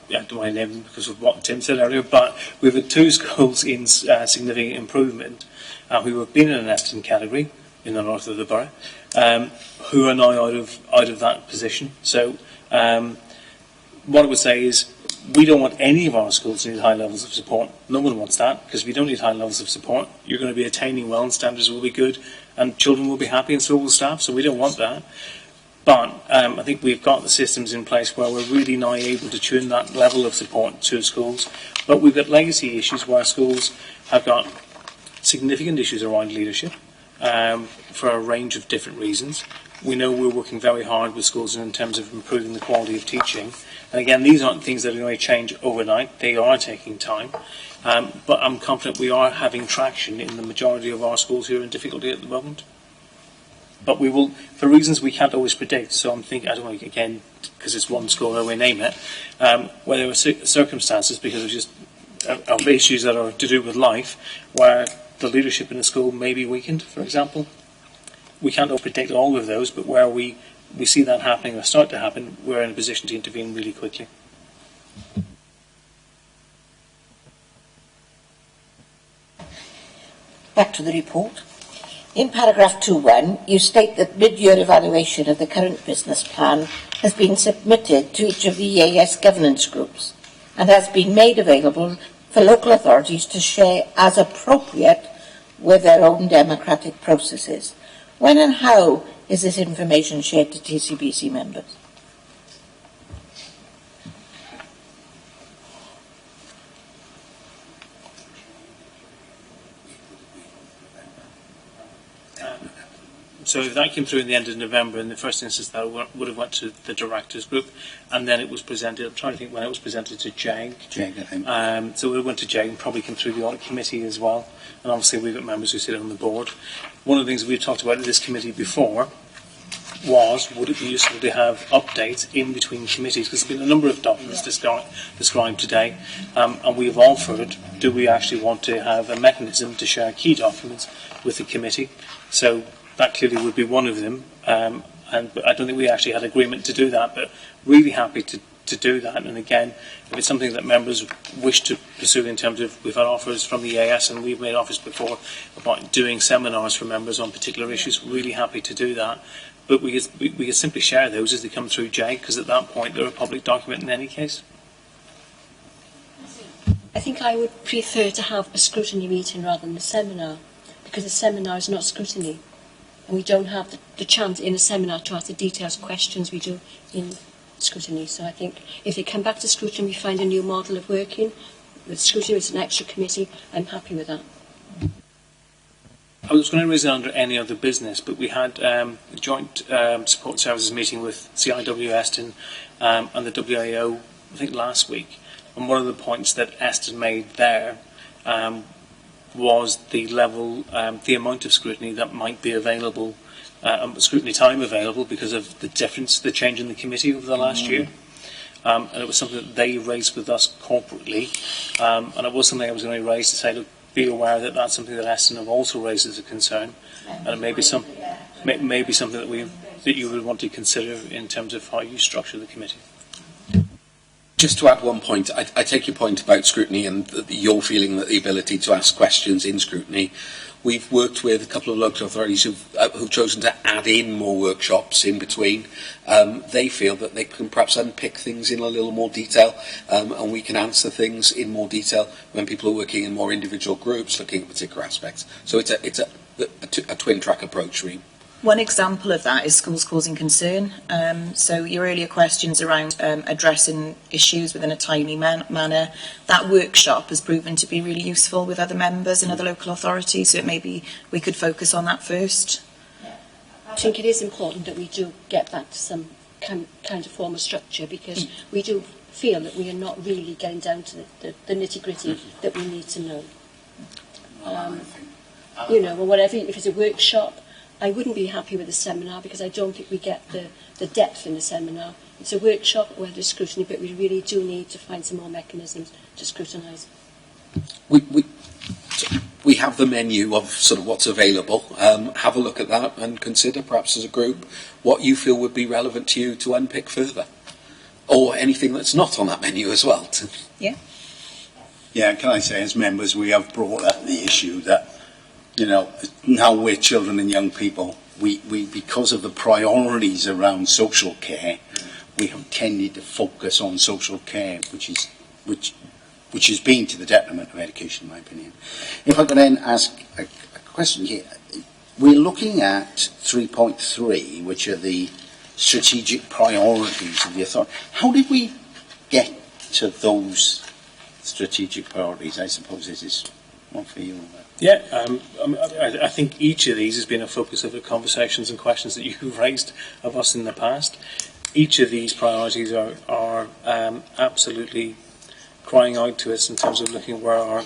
don't want to name them because of what Tim said earlier, but we've had 2 schools in significant improvement who have been in an Eston category in the north of the borough, who are now out of that position. So what I would say is we don't want any of our schools to need high levels of support. No one wants that, because if you don't need high levels of support, you're going to be attaining well and standards will be good and children will be happy and so will staff, so we don't want that. But I think we've got the systems in place where we're really now able to tune that level of support to schools. But we've got legacy issues where schools have got significant issues around leadership for a range of different reasons. We know we're working very hard with schools in terms of improving the quality of teaching. And again, these aren't things that are going to change overnight. They are taking time. But I'm confident we are having traction in the majority of our schools who are in difficulty at the moment. But we will, for reasons we can't always predict, so I'm thinking, I don't know, again, because it's one school, I will name it, where there were circumstances because of just of issues that are to do with life, where the leadership in the school may be weakened, for example. We can't predict all of those, but where we see that happening or start to happen, we're in a position to intervene really quickly. Back to the report. In paragraph 2.1, you state that mid-year evaluation of the current business plan has been submitted to each of the EAS governance groups and has been made available for local authorities to share as appropriate with their own democratic processes. When and how is this information shared to TCBC members? So if that came through in the end of November, in the first instance that would have went to the directors group, and then it was presented, I'm trying to think when it was presented to JEG. JEG, I think. So it went to JEG and probably came through the audit committee as well. And obviously we've got members who sit on the board. One of the things we've talked about in this committee before was, would it be useful to have updates in between committees? Because there's been a number of documents described today, and we've offered, do we actually want to have a mechanism to share key documents with the committee? So that clearly would be one of them, but I don't think we actually had agreement to do that, but really happy to do that. And again, if it's something that members wish to pursue in terms of, we've had offers from the EAS and we've made offers before about doing seminars for members on particular issues, really happy to do that. But we could simply share those as they come through JEG, because at that point they're a public document in any case. I think I would prefer to have a scrutiny meeting rather than a seminar, because a seminar is not scrutiny. And we don't have the chance in a seminar to ask the detailed questions we do in scrutiny. So I think if they come back to scrutiny, we find a new model of working. With scrutiny, it's an extra committee. I'm happy with that. I was going to raise it under any other business, but we had a joint support services meeting with CIW Eston and the WAO, I think last week. And one of the points that Eston made there was the level, the amount of scrutiny that might be available, scrutiny time available, because of the difference, the change in the committee over the last year. And it was something that they raised with us corporately. And it was something I was going to raise to say, look, be aware that that's something that Eston have also raised as a concern. And it may be, something that you would want to consider in terms of how you structure the committee. Just to add one point, I take your point about scrutiny and your feeling that the ability to ask questions in scrutiny. We've worked with a couple of local authorities who've chosen to add in more workshops in between. They feel that they can perhaps unpick things in a little more detail, and we can answer things in more detail when people are working in more individual groups looking at particular aspects. So it's a twin track approach, really. One example of that is schools causing concern. So your earlier questions around addressing issues within a timely manner, that workshop has proven to be really useful with other members and other local authorities, so maybe we could focus on that first. I think it is important that we do get back to some kind of form of structure, because we do feel that we are not really getting down to the nitty-gritty that we need to know. Or whatever, if it's a workshop, I wouldn't be happy with a seminar, because I don't think we get the depth in the seminar. It's a workshop where there's scrutiny, but we really do need to find some more mechanisms to scrutinise. We have the menu of sort of what's available. Have a look at that and consider, perhaps as a group, what you feel would be relevant to you to unpick further. Or anything that's not on that menu as well. Yeah. Yeah, can I say, as members, we have brought up the issue that, now we're children and young people, we because of the priorities around social care, we have tended to focus on social care, which has been to the detriment of education, in my opinion. If I could then ask a question here. We're looking at 3.3, which are the strategic priorities of the authority. How did we get to those strategic priorities? I suppose this is one for you. Yeah, I think each of these has been a focus of the conversations and questions that you've raised of us in the past. Each of these priorities are absolutely crying out to us in terms of looking where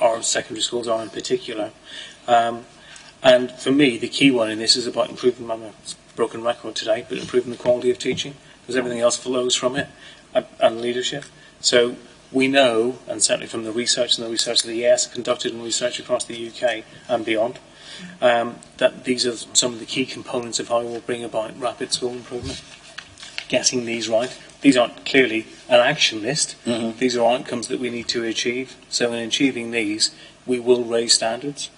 our secondary schools are in particular. And for me, the key one in this is about improving, I'm a broken record today, but improving the quality of teaching, because everything else flows from it, and leadership. So We know, and certainly from the research that the ES conducted and research across the UK and beyond, that these are some of the key components of how we'll bring about rapid school improvement. Getting these right. These aren't clearly an action list. Mm-hmm. These are outcomes that we need to achieve. So in achieving these, we will raise standards.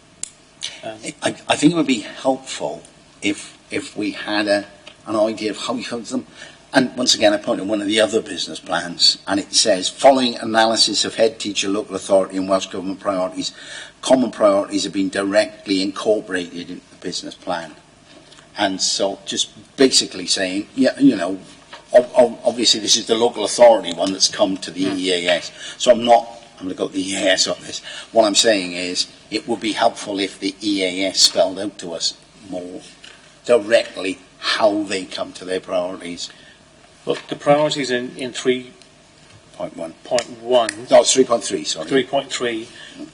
I think it would be helpful if we had an idea of how we fund them. And once again, I point to one of the other business plans, and it says, following analysis of head teacher, local authority and Welsh Government priorities, common priorities have been directly incorporated into the business plan. And so just basically saying, yeah, you know, obviously this is the local authority one that's come to the EAS. So I'm going to go to the EAS on this. What I'm saying is, it would be helpful if the EAS spelled out to us more directly how they come to their priorities. Well, the priorities in 3.1. No, it's 3.3, sorry. 3.3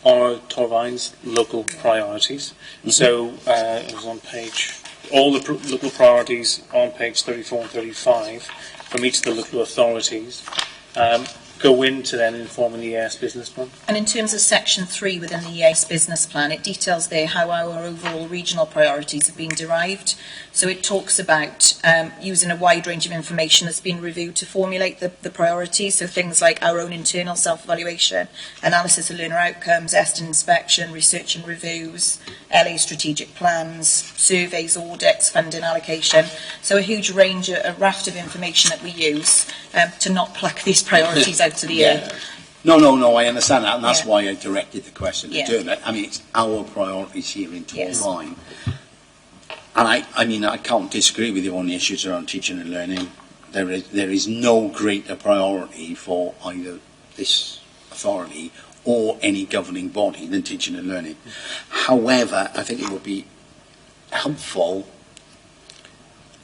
are Torvine's local priorities. Mm-hmm. So it was on page, all the local priorities on page 34 and 35 from each of the local authorities go into then informing the EAS business plan. And in terms of section 3 within the EAS business plan, it details there how our overall regional priorities have been derived. So it talks about using a wide range of information that's been reviewed to formulate the priorities. So things like our own internal self-evaluation, analysis of learner outcomes, ESTA inspection, research and reviews, LA strategic plans, surveys, audits, funding allocation. So a huge range, a raft of information that we use to not pluck these priorities out to the air. No, I understand that, and that's why I directed the question to do that. I mean, it's our priorities here in Torvine. And I mean, I can't disagree with you on the issues around teaching and learning. There is no greater priority for either this authority or any governing body than teaching and learning. However, I think it would be helpful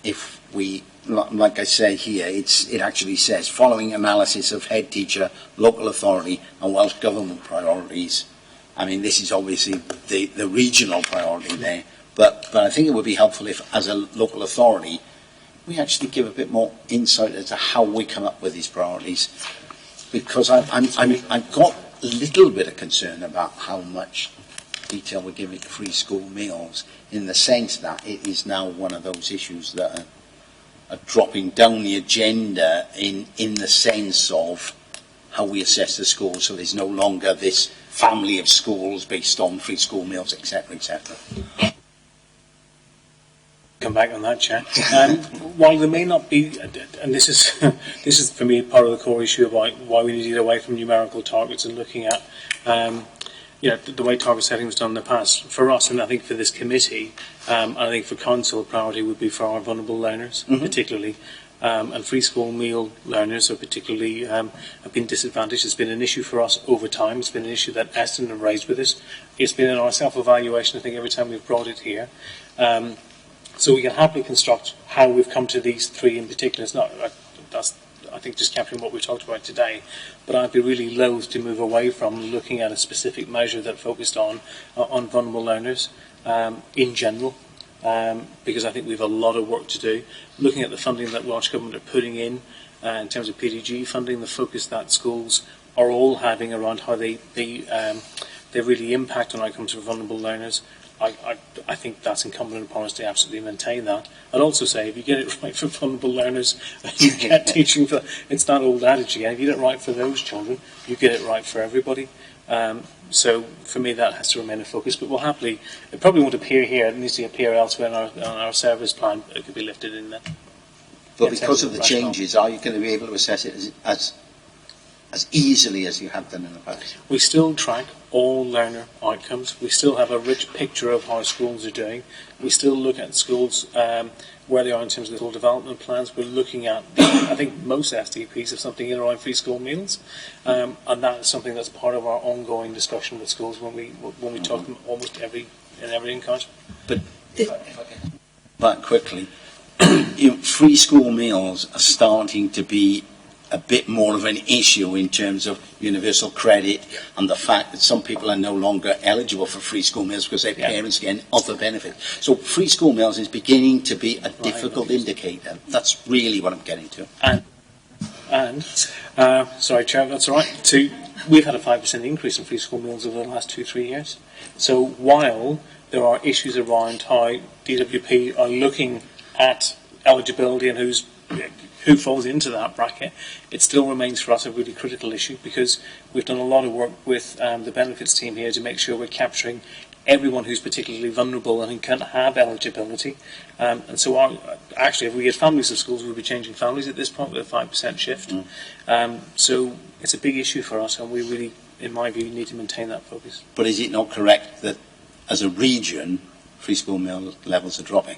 if we, like I say here, it actually says, following analysis of head teacher, local authority and Welsh Government priorities. I mean, this is obviously the regional priority there. But I think it would be helpful if, as a local authority, we actually give a bit more insight as to how we come up with these priorities. Because I've got a little bit of concern about how much detail we're giving to free school meals, in the sense that it is now one of those issues that are dropping down the agenda in the sense of how we assess the schools. So there's no longer this family of schools based on free school meals, etc., etc. Come back on that, Chair. While there may not be, and this is for me part of the core issue about why we need to get away from numerical targets and looking at the way target setting was done in the past. For us, and I think for this committee, and I think for council, priority would be for our vulnerable learners, particularly, and free school meal learners are particularly have been disadvantaged. It's been an issue for us over time. It's been an issue that Eston have raised with us. It's been in our self-evaluation, I think, every time we've brought it here. So we can happily construct how we've come to these three in particular. It's not, that's, I think, just capturing what we talked about today. But I'd be really loath to move away from looking at a specific measure that focused on vulnerable learners in general, because I think we have a lot of work to do. Looking at the funding that Welsh Government are putting in terms of PDG funding, the focus that schools are all having around how they really impact on outcomes for vulnerable learners. I think that's incumbent upon us to absolutely maintain that. I'd also say, if you get it right for vulnerable learners, you get teaching for, it's that old adage again, if you get it right for those children, you get it right for everybody. So for me that has to remain a focus, but we'll happily, it probably won't appear here, it needs to appear elsewhere on our service plan, but it could be lifted in there. But because of the changes, are you going to be able to assess it as easily as you have done in the past? We still track all learner outcomes. We still have a rich picture of how schools are doing. We still look at schools where they are in terms of the school development plans. We're looking at, I think most STPs have something in around free school meals, and that is something that's part of our ongoing discussion with schools when we talk to them almost every encounter. But if I can back quickly, free school meals are starting to be a bit more of an issue in terms of universal credit and the fact that some people are no longer eligible for free school meals because their parents get other benefits. So free school meals is beginning to be a difficult indicator. That's really what I'm getting to. And And, sorry, Chair, that's all right. We've had a 5% increase in free school meals over the last 2-3 years. So while there are issues around how DWP are looking at eligibility and who falls into that bracket, it still remains for us a really critical issue, because we've done a lot of work with the benefits team here to make sure we're capturing everyone who's particularly vulnerable and who can't have eligibility. And so actually, if we had families of schools, we'd be changing families at this point with a 5% shift. So it's a big issue for us, and we really, in my view, need to maintain that focus. But is it not correct that as a region, free school meal levels are dropping?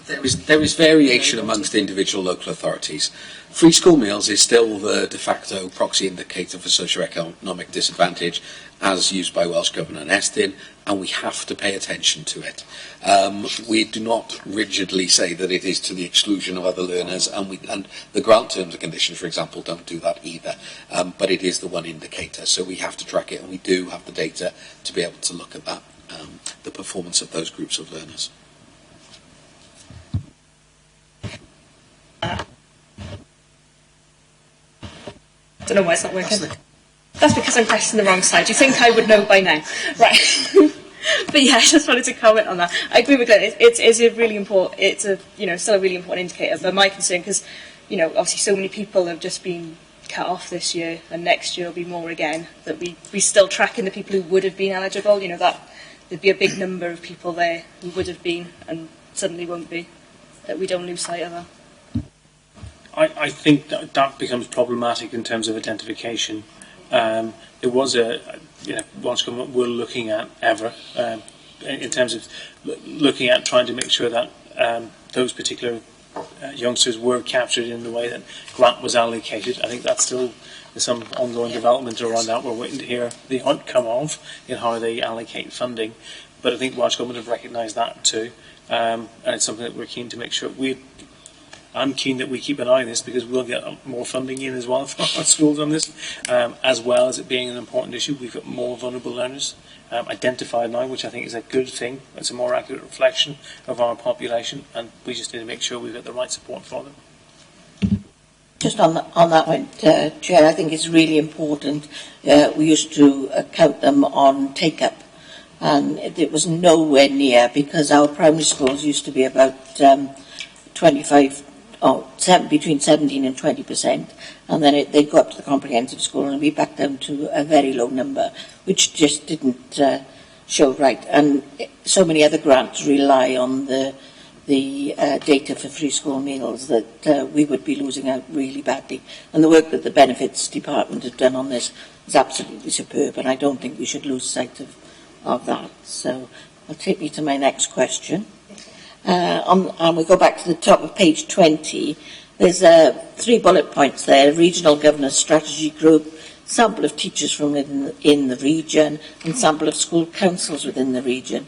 There is variation amongst individual local authorities. Free school meals is still the de facto proxy indicator for socio-economic disadvantage, as used by Welsh Governor Estyn, and we have to pay attention to it. We do not rigidly say that it is to the exclusion of other learners, and the grant terms and conditions, for example, don't do that either. But it is the one indicator, so we have to track it, and we do have the data to be able to look at that, the performance of those groups of learners. I don't know why it's not working. That's because I'm pressing the wrong side. You think I would know by now, right? But yeah, I just wanted to comment on that. I agree with Glenn. It's a really important. It's a still a really important indicator. But my concern, because obviously so many people have just been cut off this year, and next year will be more again. That we still tracking the people who would have been eligible. That there'd be a big number of people there who would have been and suddenly won't be. That we don't lose sight of that. I think that becomes problematic in terms of identification. There was Welsh Government were looking at EVRA in terms of looking at trying to make sure that those particular youngsters were captured in the way that grant was allocated. I think that's still some ongoing development around that. We're waiting to hear the outcome of in how they allocate funding. But I think Welsh Government have recognised that too, and it's something that we're keen to make sure I'm keen that we keep an eye on this, because we'll get more funding in as well for our schools on this, as well as it being an important issue. We've got more vulnerable learners identified now, which I think is a good thing. It's a more accurate reflection of our population, and we just need to make sure we've got the right support for them. Just on that point, Chair, I think it's really important. We used to count them on take-up, and it was nowhere near, because our primary schools used to be about 25. Between 17 and 20%, and then they go up to the comprehensive school and be back down to a very low number, which just didn't show right. And so many other grants rely on the data for free school meals that we would be losing out really badly. And the work that the Benefits Department has done on this is absolutely superb, and I don't think we should lose sight of that. So I'll take you to my next question. And we go back to the top of page 20. There's 3 bullet points there: regional governors strategy group, sample of teachers from in the region, and sample of school councils within the region.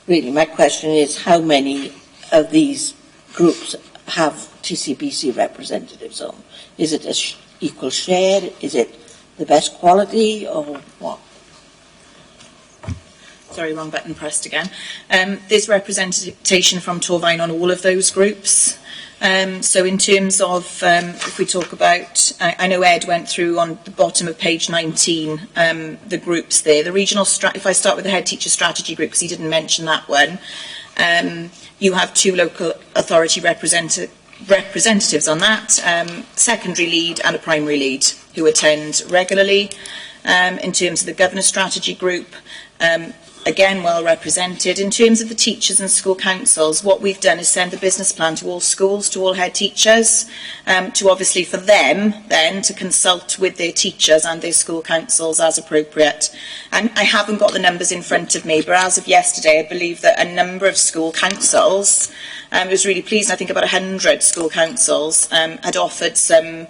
Really, my question is, how many of these groups have TCBC representatives on? Is it an equal share? Is it the best quality, or what? Sorry, wrong button pressed again. There's representation from Torfaen on all of those groups. So in terms of, if we talk about, I know Ed went through on the bottom of page 19, the groups there. The regional, if I start with the head teacher strategy group, because he didn't mention that one, you have 2 local authority representatives on that, secondary lead and a primary lead, who attend regularly. In terms of the governor strategy group, again, well represented. In terms of the teachers and school councils, what we've done is send the business plan to all schools, to all head teachers, to obviously for them then to consult with their teachers and their school councils as appropriate. And I haven't got the numbers in front of me, but as of yesterday, I believe that a number of school councils, it was really pleasing, I think about 100 school councils had offered some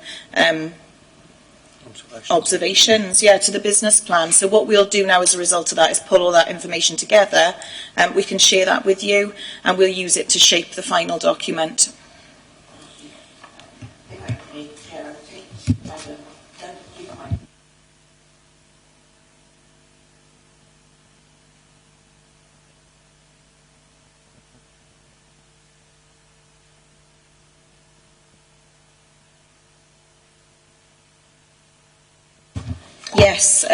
observations to the business plan. So what we'll do now as a result of that is pull all that information together, and we can share that with you, and we'll use it to shape the final document. Yes,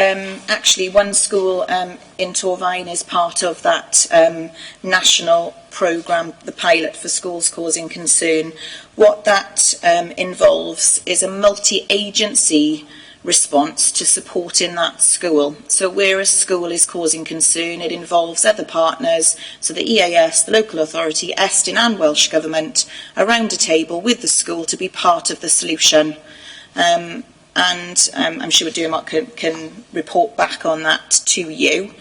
actually one school in Torfaen is part of that national programme, the pilot for schools causing concern. What that involves is a multi-agency response to supporting that school. So where a school is causing concern, it involves other partners, so the EAS, the local authority, Estyn and Welsh Government, around a table with the school to be part of the solution. And I'm sure Dermot can report back on that to you.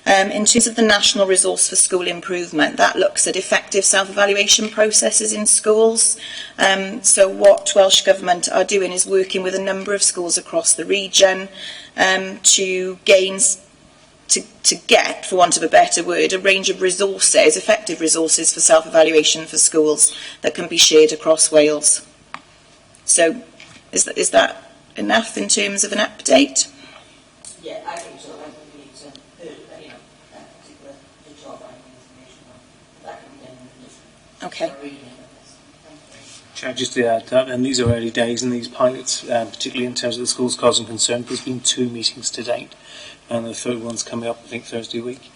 In terms of the National Resource for School Improvement, that looks at effective self-evaluation processes in schools. So what Welsh Government are doing is working with a number of schools across the region to get, for want of a better word, a range of resources, effective resources for self-evaluation for schools that can be shared across Wales. So is that enough in terms of an update? Yeah, I think so. I think we need to, particular job information that can be done in just Okay. reading. Chair, just to add that, and these are early days in these pilots, particularly in terms of the schools causing concern. There's been 2 meetings to date, and the third one's coming up, I think, Thursday week.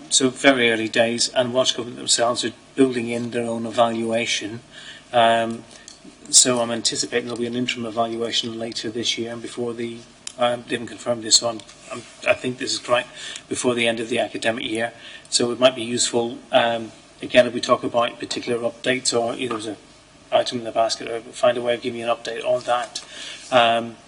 So very early days, and Welsh Government themselves are building in their own evaluation. So I'm anticipating there'll be an interim evaluation later this year, and before they haven't confirmed this, so I think this is correct, before the end of the academic year. So it might be useful, again, if we talk about particular updates, or either as an item in the basket, or find a way of giving you an update on that.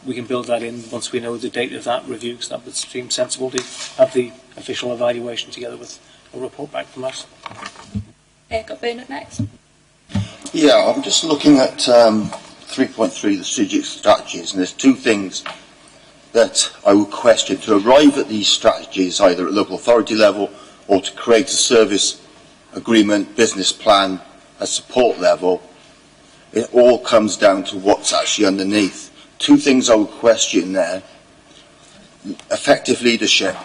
We can build that in once we know the date of that review, because that would seem sensible to have the official evaluation together with a report back from us. Got Bernard next. Yeah, I'm just looking at 3.3, the strategic strategies, and there's 2 things that I would question. To arrive at these strategies, either at local authority level or to create a service agreement, business plan, a support level, it all comes down to what's actually underneath. 2 things I would question there. Effective leadership.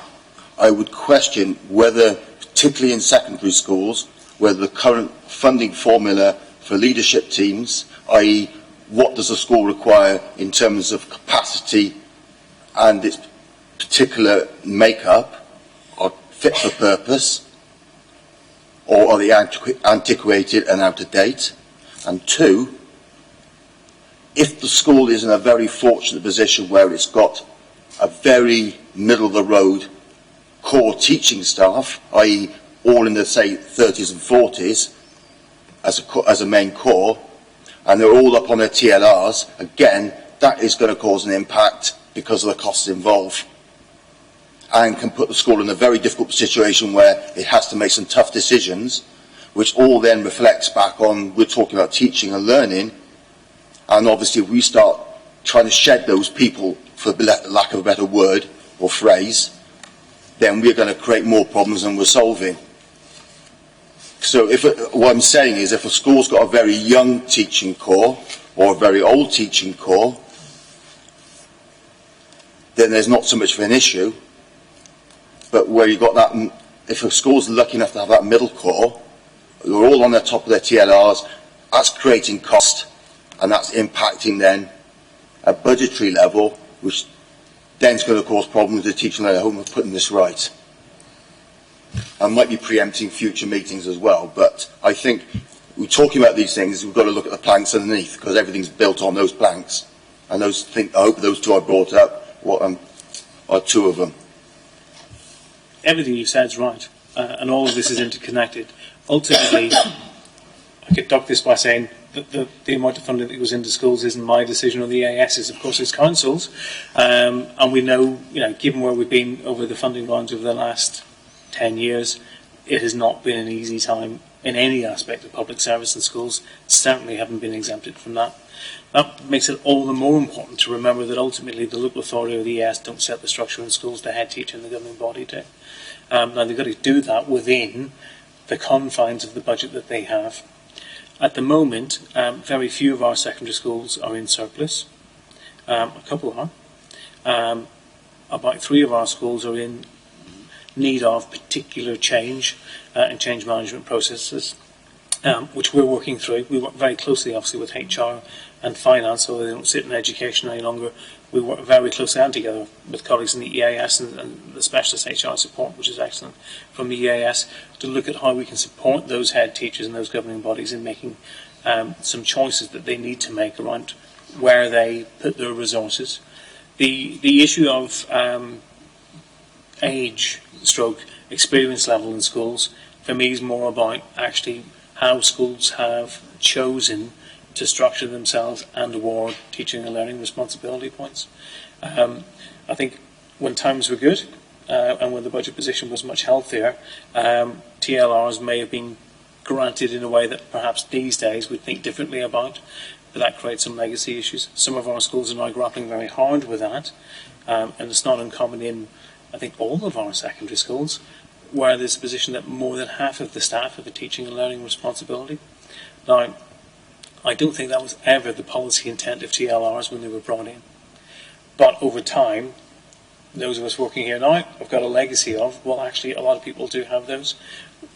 I would question whether, particularly in secondary schools, whether the current funding formula for leadership teams, i.e. what does a school require in terms of capacity and its particular makeup, are fit for purpose, or are they antiquated and out of date? And 2, if the school is in a very fortunate position where it's got a very middle-of-the-road core teaching staff, i.e. all in the, say, 30s and 40s, as a main core, and they're all up on their TLRs, again, that is going to cause an impact because of the costs involved, and can put the school in a very difficult situation where it has to make some tough decisions, which all then reflects back on, we're talking about teaching and learning, and obviously if we start trying to shed those people, for lack of a better word or phrase, then we're going to create more problems than we're solving. So what I'm saying is, if a school's got a very young teaching core or a very old teaching core, then there's not so much of an issue. But where you've got that, if a school's lucky enough to have that middle core, they're all on the top of their TLRs, that's creating cost, and that's impacting then a budgetary level, which then is going to cause problems with the teaching at home of putting this right. I might be preempting future meetings as well, but I think we're talking about these things, we've got to look at the planks underneath, because everything's built on those planks. And I hope those 2 I brought up are 2 of them. Everything you said is right, and all of this is interconnected. Ultimately, I could dock this by saying that the amount of funding that goes into schools isn't my decision, or the EAS's. Of course, it's councils, and we know, given where we've been over the funding rounds over the last 10 years, it has not been an easy time in any aspect of public service in schools. Certainly haven't been exempted from that. That makes it all the more important to remember that ultimately the local authority or the ES don't set the structure in schools, the head teacher and the governing body do. Now they've got to do that within the confines of the budget that they have. At the moment, very few of our secondary schools are in surplus. A couple are. About 3 of our schools are in need of particular change and change management processes. which we're working through. We work very closely, obviously, with HR and finance, although they don't sit in education any longer. We work very closely and together with colleagues in the EAS and the specialist HR support, which is excellent, from the EAS, to look at how we can support those head teachers and those governing bodies in making some choices that they need to make around where they put their resources. The issue of age stroke experience level in schools, for me, is more about actually how schools have chosen to structure themselves and award teaching and learning responsibility points. I think when times were good and when the budget position was much healthier, TLRs may have been granted in a way that perhaps these days we'd think differently about, but that creates some legacy issues. Some of our schools are now grappling very hard with that, and it's not uncommon in, I think, all of our secondary schools, where there's a position that more than half of the staff have a teaching and learning responsibility. Now, I don't think that was ever the policy intent of TLRs when they were brought in. But over time, those of us working here now have got a legacy of, well, actually, a lot of people do have those.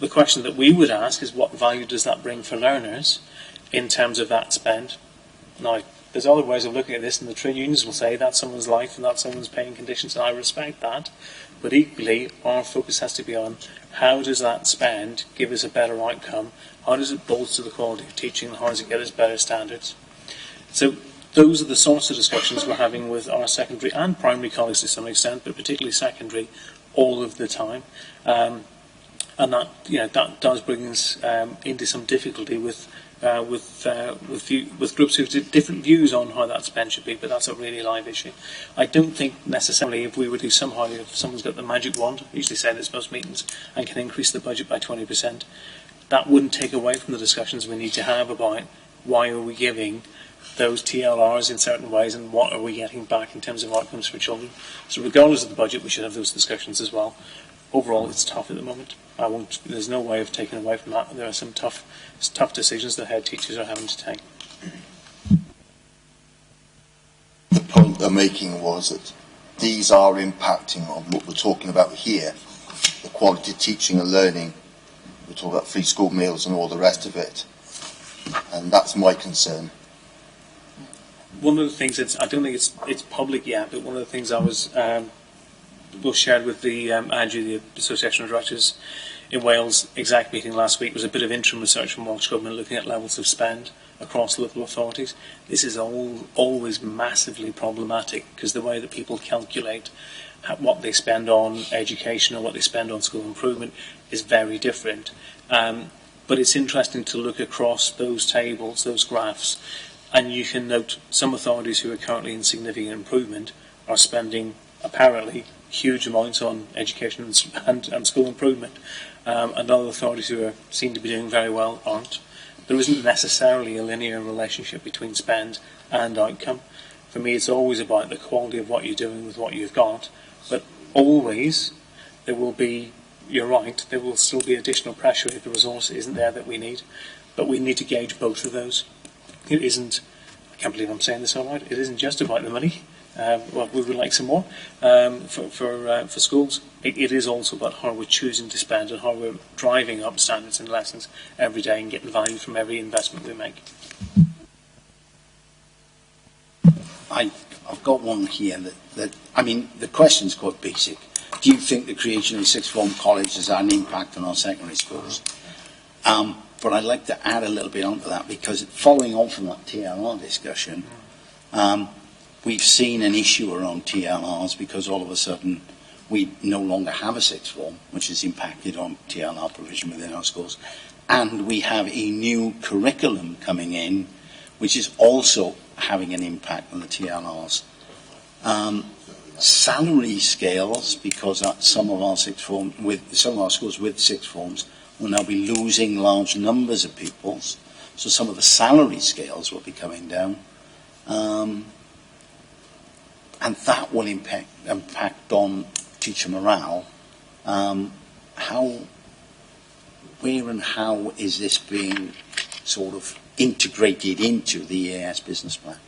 The question that we would ask is, what value does that bring for learners in terms of that spend? Now, there's other ways of looking at this, and the trade unions will say that's someone's life and that's someone's paying conditions, and I respect that. But equally, our focus has to be on how does that spend give us a better outcome? How does it bolster the quality of teaching? And how does it get us better standards? So those are the sorts of discussions we're having with our secondary and primary colleagues to some extent, but particularly secondary, all of the time. And that, that does bring us into some difficulty with groups who have different views on how that spend should be, but that's a really live issue. I don't think necessarily if we were to somehow, if someone's got the magic wand, I usually say this most meetings, and can increase the budget by 20%, that wouldn't take away from the discussions we need to have about why are we giving those TLRs in certain ways and what are we getting back in terms of outcomes for children. So regardless of the budget, we should have those discussions as well. Overall, it's tough at the moment. There's no way of taking away from that. There are some tough decisions that head teachers are having to take. The point they're making was that these are impacting on what we're talking about here, the quality of teaching and learning. We talk about free school meals and all the rest of it, and that's my concern. One of the things I don't think it's public yet, but one of the things I was shared with the Andrew, the Association of Directors in Wales exec meeting last week, was a bit of interim research from Welsh Government looking at levels of spend across local authorities. This is always massively problematic because the way that people calculate what they spend on education or what they spend on school improvement is very different. But it's interesting to look across those tables, those graphs, and you can note some authorities who are currently in significant improvement are spending apparently huge amounts on education and school improvement, and other authorities who seem to be doing very well aren't. There isn't necessarily a linear relationship between spend and outcome. For me, it's always about the quality of what you're doing with what you've got, but always there will be, you're right, there will still be additional pressure if the resource isn't there that we need, but we need to gauge both of those. It isn't, I can't believe I'm saying this all right, it isn't just about the money. Well, we would like some more for schools. It is also about how we're choosing to spend and how we're driving up standards and lessons every day and getting value from every investment we make. I've got one here that I mean, the question's quite basic. Do you think the creation of a sixth form college has had an impact on our secondary schools? But I'd like to add a little bit onto that, because following on from that TLR discussion, we've seen an issue around TLRs because all of a sudden we no longer have a sixth form, which has impacted on TLR provision within our schools. And we have a new curriculum coming in, which is also having an impact on the TLRs. Salary scales, because some of our schools with sixth forms will now be losing large numbers of pupils, so some of the salary scales will be coming down. And that will impact on teacher morale. Where and how is this being sort of integrated into the EAS business plan?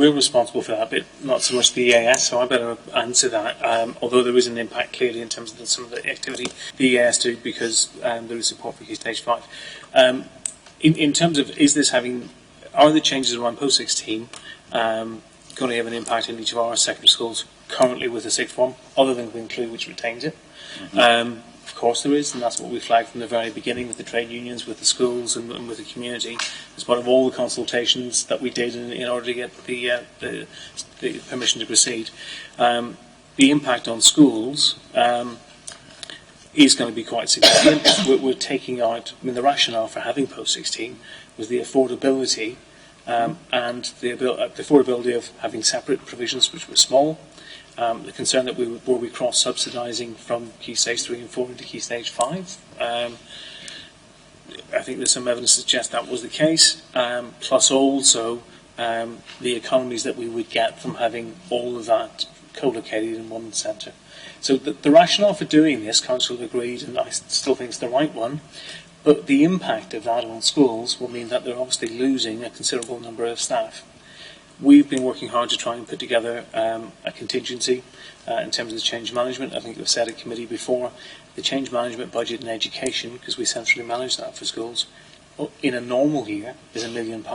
we're responsible for that bit, not so much the EAS, so I better answer that. Although there is an impact clearly in terms of some of the activity the EAS do, because there is support for Key Stage 5. In terms of are the changes around post-16 going to have an impact in each of our secondary schools currently with the sixth form, other than Winclue, which retains it? Of course there is, and that's what we flagged from the very beginning with the trade unions, with the schools and with the community, as part of all the consultations that we did in order to get the permission to proceed. The impact on schools is going to be quite significant. We're taking out, the rationale for having post-16 was the affordability and the affordability of having separate provisions which were small. The concern that we were cross-subsidising from Key Stage 3 and 4 into Key Stage 5. I think there's some evidence to suggest that was the case, plus also the economies that we would get from having all of that co-located in one centre. So the rationale for doing this, Council agreed, and I still think it's the right one, but the impact of that on schools will mean that they're obviously losing a considerable number of staff. We've been working hard to try and put together a contingency in terms of the change management. I think we've said at committee before, the change management budget in education, because we centrally manage that for schools, in a normal year is £1 million.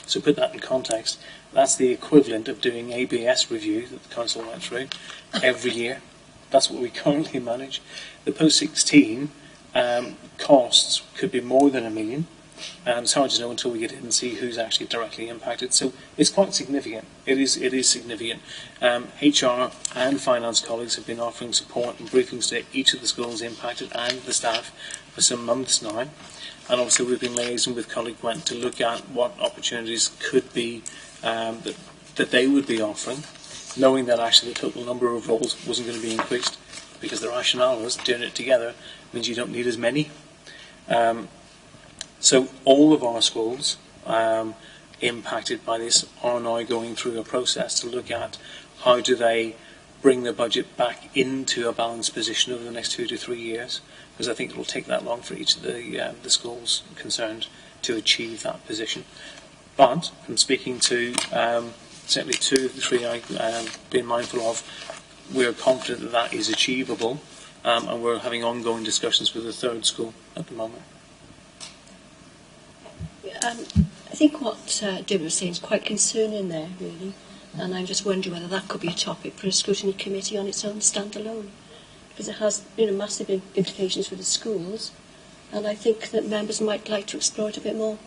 So put that in context, that's the equivalent of doing ABS review that the council went through every year. That's what we currently manage. The post-16 costs could be more than £1 million. It's hard to know until we get in and see who's actually directly impacted. So it's quite significant. It is significant. HR and finance colleagues have been offering support and briefings to each of the schools impacted and the staff for some months now. And obviously we've been liaising with colleague Gwent to look at what opportunities could be that they would be offering, knowing that actually the total number of roles wasn't going to be increased, because the rationale was doing it together means you don't need as many. So all of our schools impacted by this are now going through a process to look at how do they bring the budget back into a balanced position over the next 2 to 3 years, because I think it will take that long for each of the schools concerned to achieve that position. But from speaking to certainly 2 of the 3 I've been mindful of, we're confident that that is achievable, and we're having ongoing discussions with the 3rd school at the moment. I think what David was saying is quite concerning there, really, and I'm just wondering whether that could be a topic for a scrutiny committee on its own, standalone, because it has massive implications for the schools, and I think that members might like to explore it a bit more.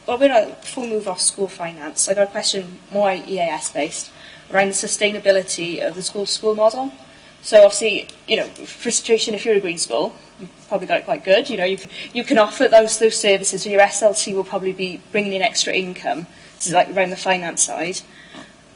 Well, before we move off school finance, I got a question more EAS based around the sustainability of the school-to-school model. So obviously, for a situation, if you're a green school, you've probably got it quite good. You can offer those services, so your SLT will probably be bringing in extra income. This is like around the finance side.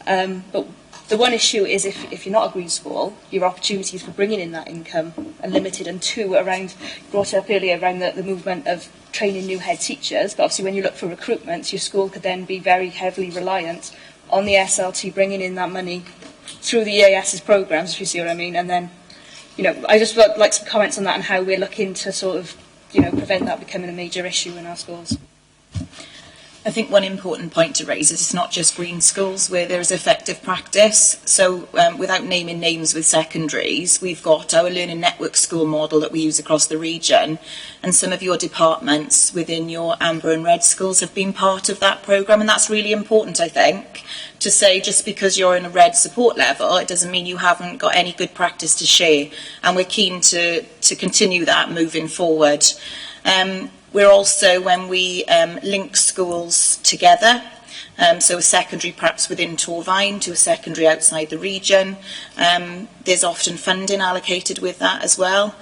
But the one issue is if you're not a green school, your opportunities for bringing in that income are limited. And 2, around, brought up earlier around the movement of training new head teachers. But obviously when you look for recruitment, your school could then be very heavily reliant on the SLT bringing in that money through the EAS's programmes, if you see what I mean. And then, I just would like some comments on that and how we're looking to sort of, prevent that becoming a major issue in our schools. I think one important point to raise is it's not just green schools where there is effective practice. So without naming names with secondaries, we've got our learning network school model that we use across the region, and some of your departments within your amber and red schools have been part of that programme, and that's really important, I think, to say just because you're in a red support level, it doesn't mean you haven't got any good practice to share, and we're keen to continue that moving forward. We're also, when we link schools together, so a secondary perhaps within Torvine to a secondary outside the region, there's often funding allocated with that as well.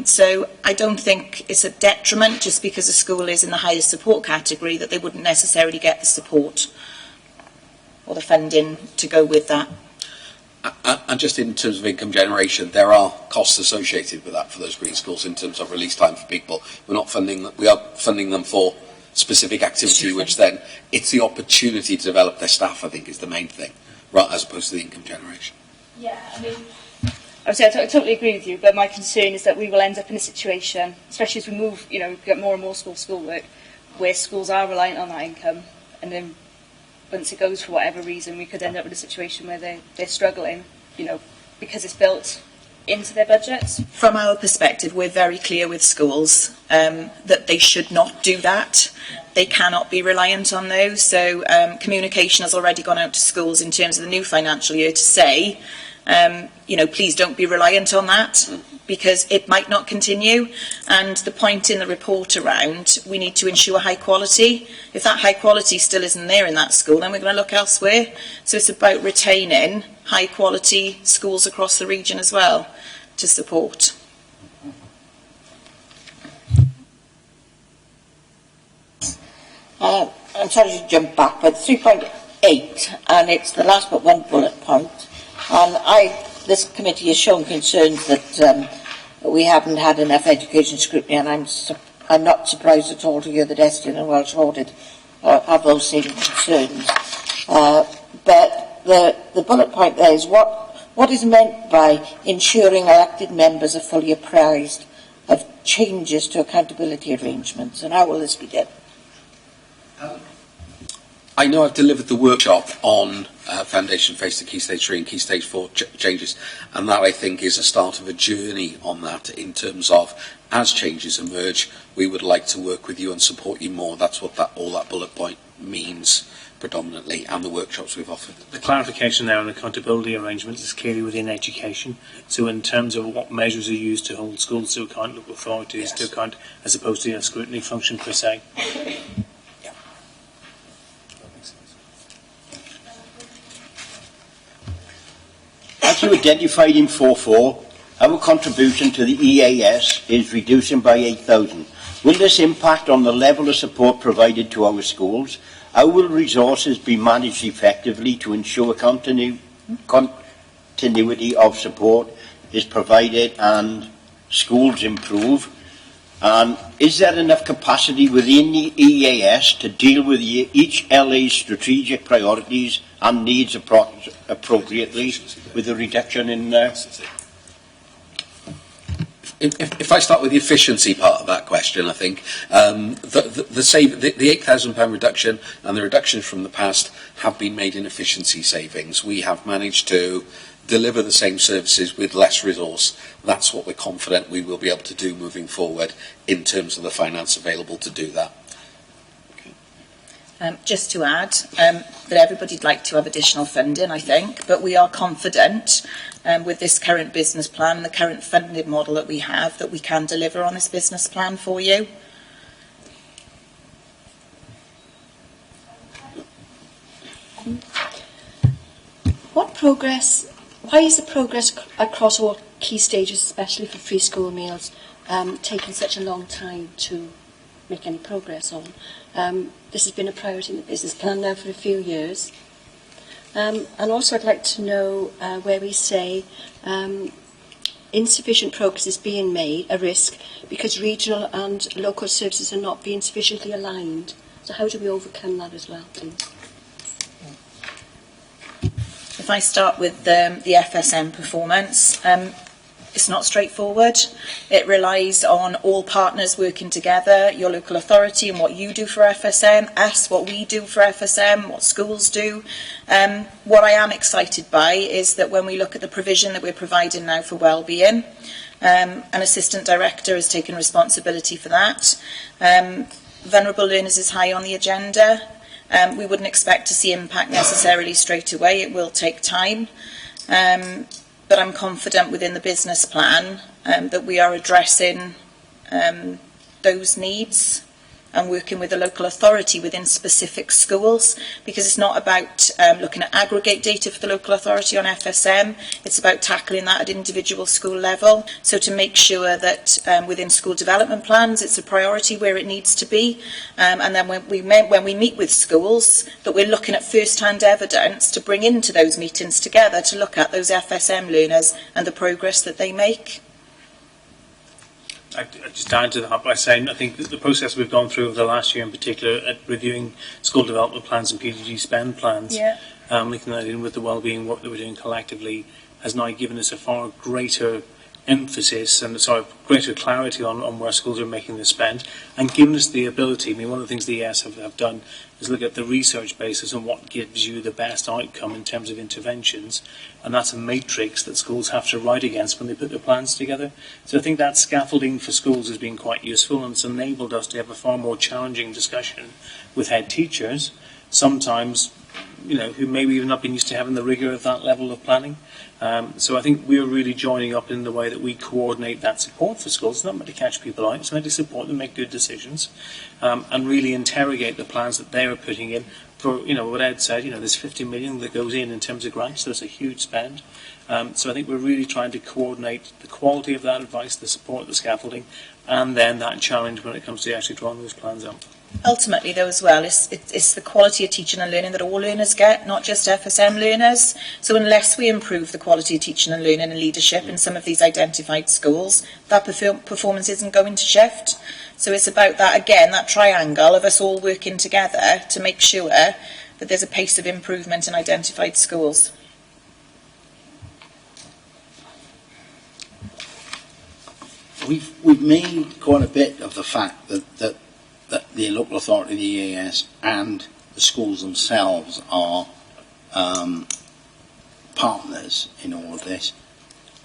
So I don't think it's a detriment just because a school is in the highest support category that they wouldn't necessarily get the support or the funding to go with that. And just in terms of income generation, there are costs associated with that for those green schools in terms of release time for people. We are funding them for specific activity, which then it's the opportunity to develop their staff, I think, is the main thing, right, as opposed to the income generation. Yeah, I totally agree with you, but my concern is that we will end up in a situation, especially as we move, get more and more schoolwork, where schools are reliant on that income, and then once it goes for whatever reason, we could end up with a situation where they're struggling, you know, because it's built into their budgets. From our perspective, we're very clear with schools that they should not do that. They cannot be reliant on those. So communication has already gone out to schools in terms of the new financial year to say, you know, please don't be reliant on that, because it might not continue. And the point in the report around, we need to ensure high quality. If that high quality still isn't there in that school, then we're going to look elsewhere. So it's about retaining high quality schools across the region as well to support. I'm sorry to jump back, but 3.8, and it's the last but one bullet point. And this committee has shown concerns that we haven't had enough education scrutiny, and I'm not surprised at all to hear that Estin and Welsh Audit have those same concerns. But the bullet point there is what is meant by ensuring elected members are fully apprised of changes to accountability arrangements, and how will this be done? I know I've delivered the workshop on Foundation Phase to Key Stage 3 and Key Stage 4 changes, and that I think is a start of a journey on that in terms of, as changes emerge, we would like to work with you and support you more. That's what all that bullet point means predominantly, and the workshops we've offered. The clarification there on accountability arrangements is clearly within education. So in terms of what measures are used to hold schools to account, local authorities to account, as opposed to a scrutiny function per se. As you identified in 4.4, our contribution to the EAS is reducing by 8,000. Will this impact on the level of support provided to our schools? How will resources be managed effectively to ensure continuity of support is provided and schools improve? And is there enough capacity within the EAS to deal with each LA's strategic priorities and needs appropriately with the reduction in... If I start with the efficiency part of that question, I think the £8,000 reduction and the reductions from the past have been made in efficiency savings. We have managed to deliver the same services with less resource. That's what we're confident we will be able to do moving forward in terms of the finance available to do that. Just to add, that everybody'd like to have additional funding, I think, but we are confident with this current business plan, the current funding model that we have, that we can deliver on this business plan for you. Why is the progress across all key stages, especially for free school meals, taking such a long time to make any progress on? This has been a priority in the business plan now for a few years. And also I'd like to know where we say insufficient progress is being made, a risk, because regional and local services are not being sufficiently aligned. So how do we overcome that as well, please? If I start with the FSM performance, it's not straightforward. It relies on all partners working together, your local authority and what you do for FSM, us, what we do for FSM, what schools do. What I am excited by is that when we look at the provision that we're providing now for wellbeing, an assistant director has taken responsibility for that. Vulnerable learners is high on the agenda. We wouldn't expect to see impact necessarily straight away. It will take time. But I'm confident within the business plan that we are addressing those needs and working with the local authority within specific schools, because it's not about looking at aggregate data for the local authority on FSM, it's about tackling that at individual school level. So to make sure that within school development plans it's a priority where it needs to be, and then when we meet with schools, that we're looking at first-hand evidence to bring into those meetings together to look at those FSM learners and the progress that they make. I'd just add to that by saying I think that the process we've gone through over the last year in particular at reviewing school development plans and PDG spend plans, linking that in with the wellbeing work that we're doing collectively, has now given us a far greater emphasis and sort of greater clarity on where schools are making the spend, and given us the ability. I mean, one of the things the ES have done is look at the research basis and what gives you the best outcome in terms of interventions, and that's a matrix that schools have to write against when they put their plans together. So I think that scaffolding for schools has been quite useful, and it's enabled us to have a far more challenging discussion with head teachers, sometimes, you know, who maybe even not been used to having the rigour of that level of planning. So I think we're really joining up in the way that we coordinate that support for schools. It's not meant to catch people out, it's meant to support them make good decisions, and really interrogate the plans that they are putting in. For, you know, what Ed said, you know, there's 50 million that goes in terms of grants, so it's a huge spend. So I think we're really trying to coordinate the quality of that advice, the support, the scaffolding, and then that challenge when it comes to actually drawing those plans up. Ultimately, though, as well, it's the quality of teaching and learning that all learners get, not just FSM learners. So unless we improve the quality of teaching and learning and leadership in some of these identified schools, that performance isn't going to shift. So it's about that, again, that triangle of us all working together to make sure that there's a pace of improvement in identified schools. We've made quite a bit of the fact that the local authority, the EAS, and the schools themselves are partners in all of this.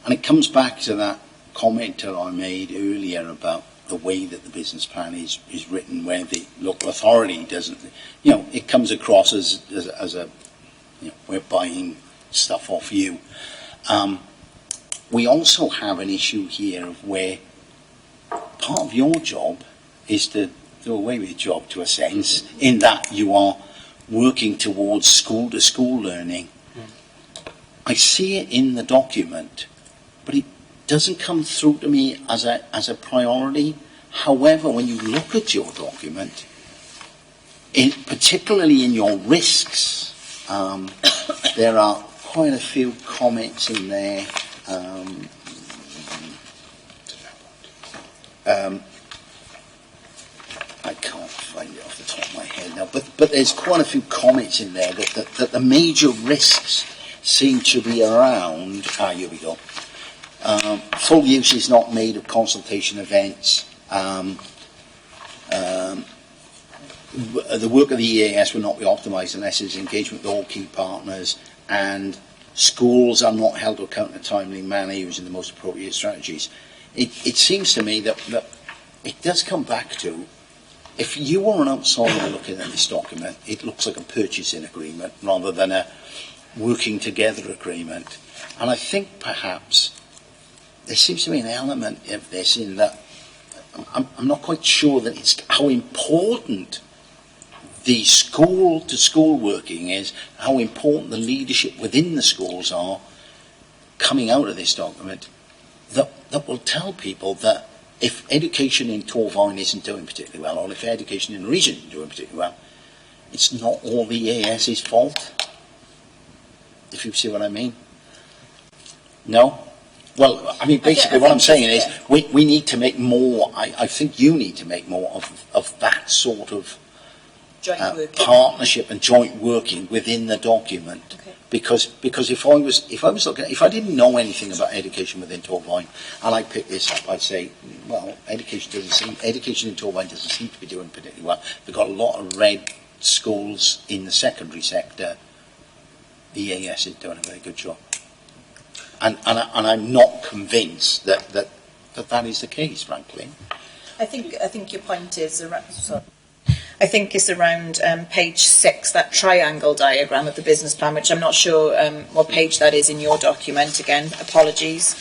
And it comes back to that comment that I made earlier about the way that the business plan is written, where the local authority doesn't, you know, it comes across as a, you know, we're buying stuff off you. We also have an issue here of where part of your job is to do away with your job, to a sense, in that you are working towards school-to-school learning. I see it in the document, but it doesn't come through to me as a priority. However, when you look at your document, particularly in your risks, there are quite a few comments in there. I can't find it off the top of my head now, but there's quite a few comments in there that the major risks seem to be around. Here we go. Full use is not made of consultation events. The work of the EAS will not be optimised unless there's engagement with all key partners, and schools are not held to account in a timely manner using the most appropriate strategies. It seems to me that it does come back to, if you were an outsider looking at this document, it looks like a purchasing agreement rather than a working together agreement. And I think perhaps there seems to be an element of this in that I'm not quite sure that it's how important the school-to-school working is, how important the leadership within the schools are coming out of this document, that will tell people that if education in Torvine isn't doing particularly well, or if education in the region isn't doing particularly well, it's not all the EAS's fault, if you see what I mean. No? Well, I mean, basically what I'm saying is we need to make more, I think you need to make more of that sort of partnership and joint working within the document. Okay. Because if I was looking, if I didn't know anything about education within Torvine and I picked this up, I'd say, well, education in Torvine doesn't seem to be doing particularly well. They've got a lot of red schools in the secondary sector. The EAS is doing a very good job. And I'm not convinced that is the case, frankly. I think your point is around. I think it's around page 6, that triangle diagram of the business plan, which I'm not sure what page that is in your document. Again, apologies.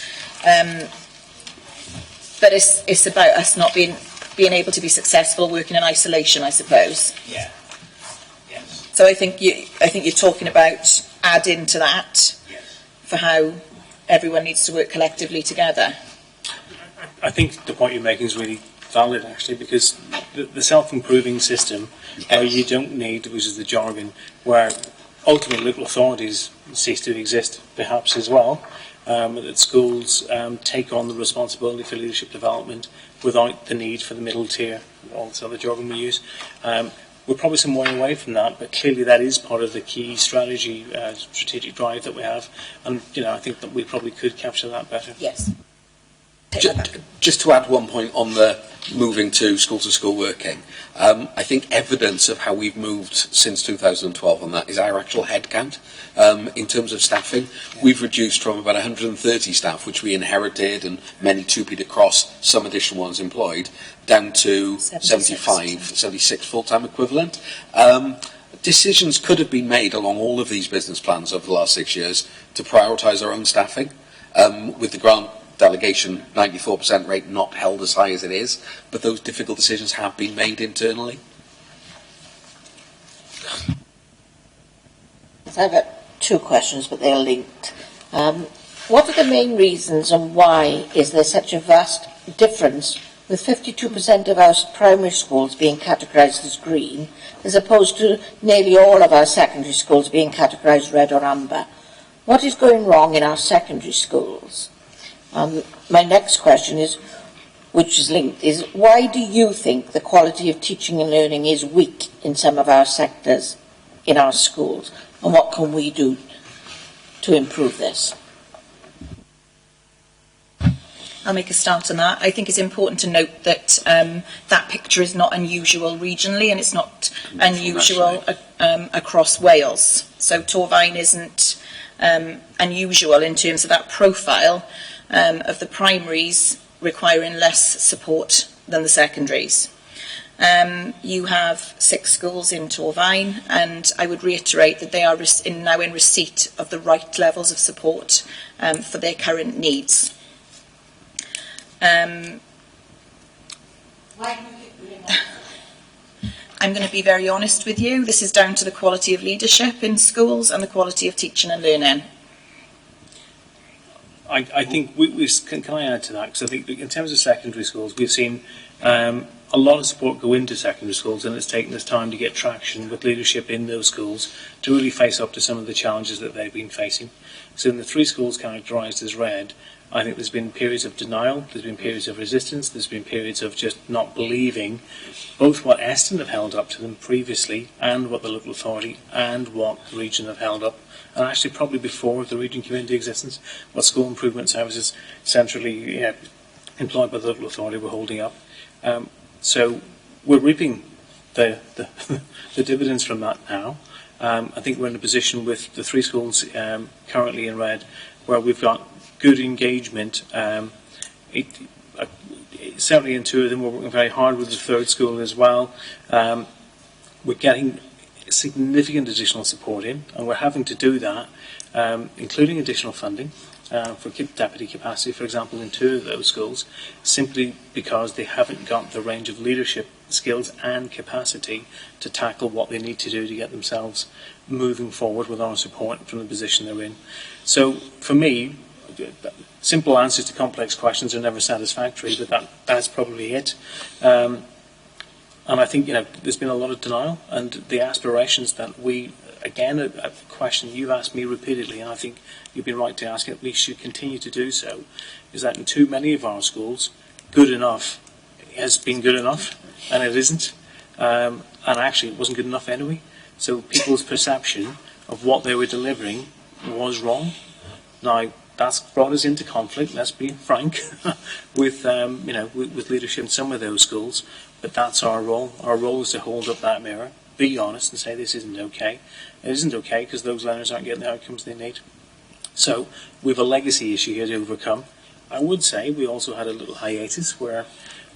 But it's about us not being able to be successful working in isolation, I suppose. Yeah. Yes. So I think you're talking about adding to that for how everyone needs to work collectively together. I think the point you're making is really valid, actually, because the self-improving system, where you don't need, which is the jargon, where ultimately local authorities cease to exist, perhaps as well, that schools take on the responsibility for leadership development without the need for the middle tier, also the jargon we use. We're probably some way away from that, but clearly that is part of the key strategic drive that we have, and I think that we probably could capture that better. Yes. Just to add one point on the moving to school working, I think evidence of how we've moved since 2012 on that is our actual headcount. In terms of staffing, we've reduced from about 130 staff, which we inherited, and many two-peat across, some additional ones employed, down to 76 full-time equivalent. Decisions could have been made along all of these business plans over the last 6 years to prioritise our own staffing, with the grant delegation 94% rate not held as high as it is, but those difficult decisions have been made internally. I've got two questions, but they're linked. What are the main reasons and why is there such a vast difference with 52% of our primary schools being categorised as green, as opposed to nearly all of our secondary schools being categorised red or amber? What is going wrong in our secondary schools? My next question is, which is linked, is why do you think the quality of teaching and learning is weak in some of our sectors in our schools, and what can we do to improve this? I'll make a start on that. I think it's important to note that that picture is not unusual regionally, and it's not unusual across Wales. So Torfaen isn't unusual in terms of that profile of the primaries requiring less support than the secondaries. You have 6 schools in Torfaen, and I would reiterate that they are now in receipt of the right levels of support for their current needs. I'm going to be very honest with you. This is down to the quality of leadership in schools and the quality of teaching and learning. I think can I add to that? Because I think in terms of secondary schools, we've seen a lot of support go into secondary schools, and it's taken us time to get traction with leadership in those schools to really face up to some of the challenges that they've been facing. So in the 3 schools characterised as red, I think there's been periods of denial, there's been periods of resistance, there's been periods of just not believing both what Eston have held up to them previously and what the local authority and what the region have held up, and actually probably before the region came into existence, what school improvement services centrally employed by the local authority were holding up. So we're reaping the dividends from that now. I think we're in a position with the 3 schools currently in red where we've got good engagement. Certainly in 2 of them, we're working very hard with the 3rd school as well. We're getting significant additional support in, and we're having to do that, including additional funding for deputy capacity, for example, in 2 of those schools, simply because they haven't got the range of leadership skills and capacity to tackle what they need to do to get themselves moving forward with our support from the position they're in. So for me, simple answers to complex questions are never satisfactory, but that's probably it. And I think there's been a lot of denial, and the aspirations that we, again, a question you've asked me repeatedly, and I think you've been right to ask it, we should continue to do so, is that in too many of our schools, good enough has been good enough, and it isn't. And actually, it wasn't good enough anyway. So people's perception of what they were delivering was wrong. Now, that's brought us into conflict, let's be frank, with leadership in some of those schools, but that's our role. Our role is to hold up that mirror, be honest and say this isn't okay. It isn't okay because those learners aren't getting the outcomes they need. So we have a legacy issue here to overcome. I would say we also had a little hiatus where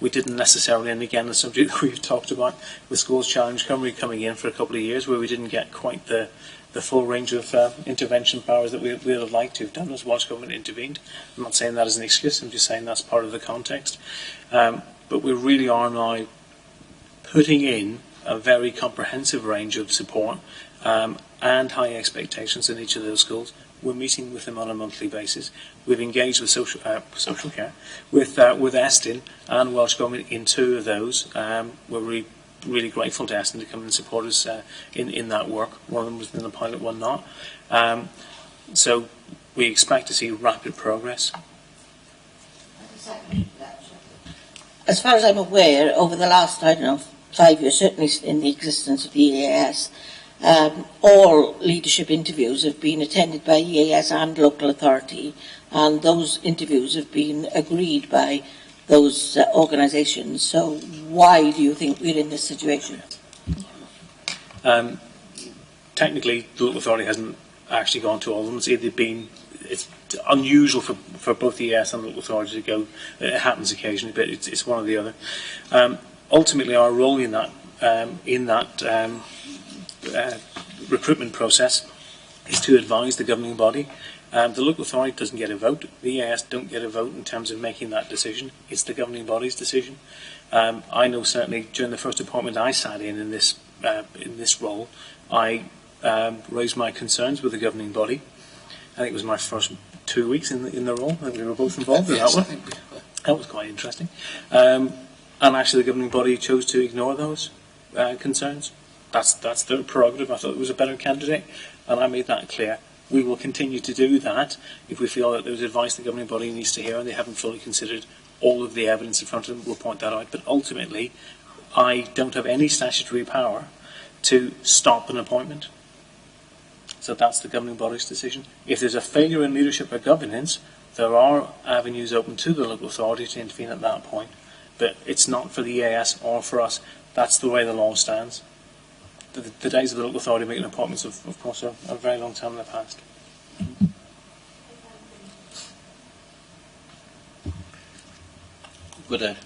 we didn't necessarily, and again the subject that we've talked about with Schools Challenge Cymru coming in for a couple of years, where we didn't get quite the full range of intervention powers that we would have liked to have done as Welsh Government intervened. I'm not saying that as an excuse, I'm just saying that's part of the context. But we really are now putting in a very comprehensive range of support and high expectations in each of those schools. We're meeting with them on a monthly basis. We've engaged with social care, with Eston and Welsh Government in 2 of those. We're really grateful to Eston to come and support us in that work. One of them was in the pilot, one not. So we expect to see rapid progress. As far as I'm aware, over the last, 5 years, certainly in the existence of the EAS, all leadership interviews have been attended by EAS and local authority, and those interviews have been agreed by those organisations. So why do you think we're in this situation? Technically, the local authority hasn't actually gone to all of them. It's unusual for both the ES and the local authority to go. It happens occasionally, but it's one or the other. Ultimately, our role in that recruitment process is to advise the governing body. The local authority doesn't get a vote. The EAS don't get a vote in terms of making that decision. It's the governing body's decision. I know certainly during the first appointment I sat in this role, I raised my concerns with the governing body. I think it was my first 2 weeks in the role. I think we were both involved in that one. That was quite interesting. And actually the governing body chose to ignore those concerns. That's their prerogative. I thought it was a better candidate, and I made that clear. We will continue to do that if we feel that there's advice the governing body needs to hear and they haven't fully considered all of the evidence in front of them. We'll point that out. But ultimately, I don't have any statutory power to stop an appointment. So that's the governing body's decision. If there's a failure in leadership or governance, there are avenues open to the local authority to intervene at that point. But it's not for the EAS or for us. That's the way the law stands. The days of the local authority making appointments, of course, are a very long time in the past. Would I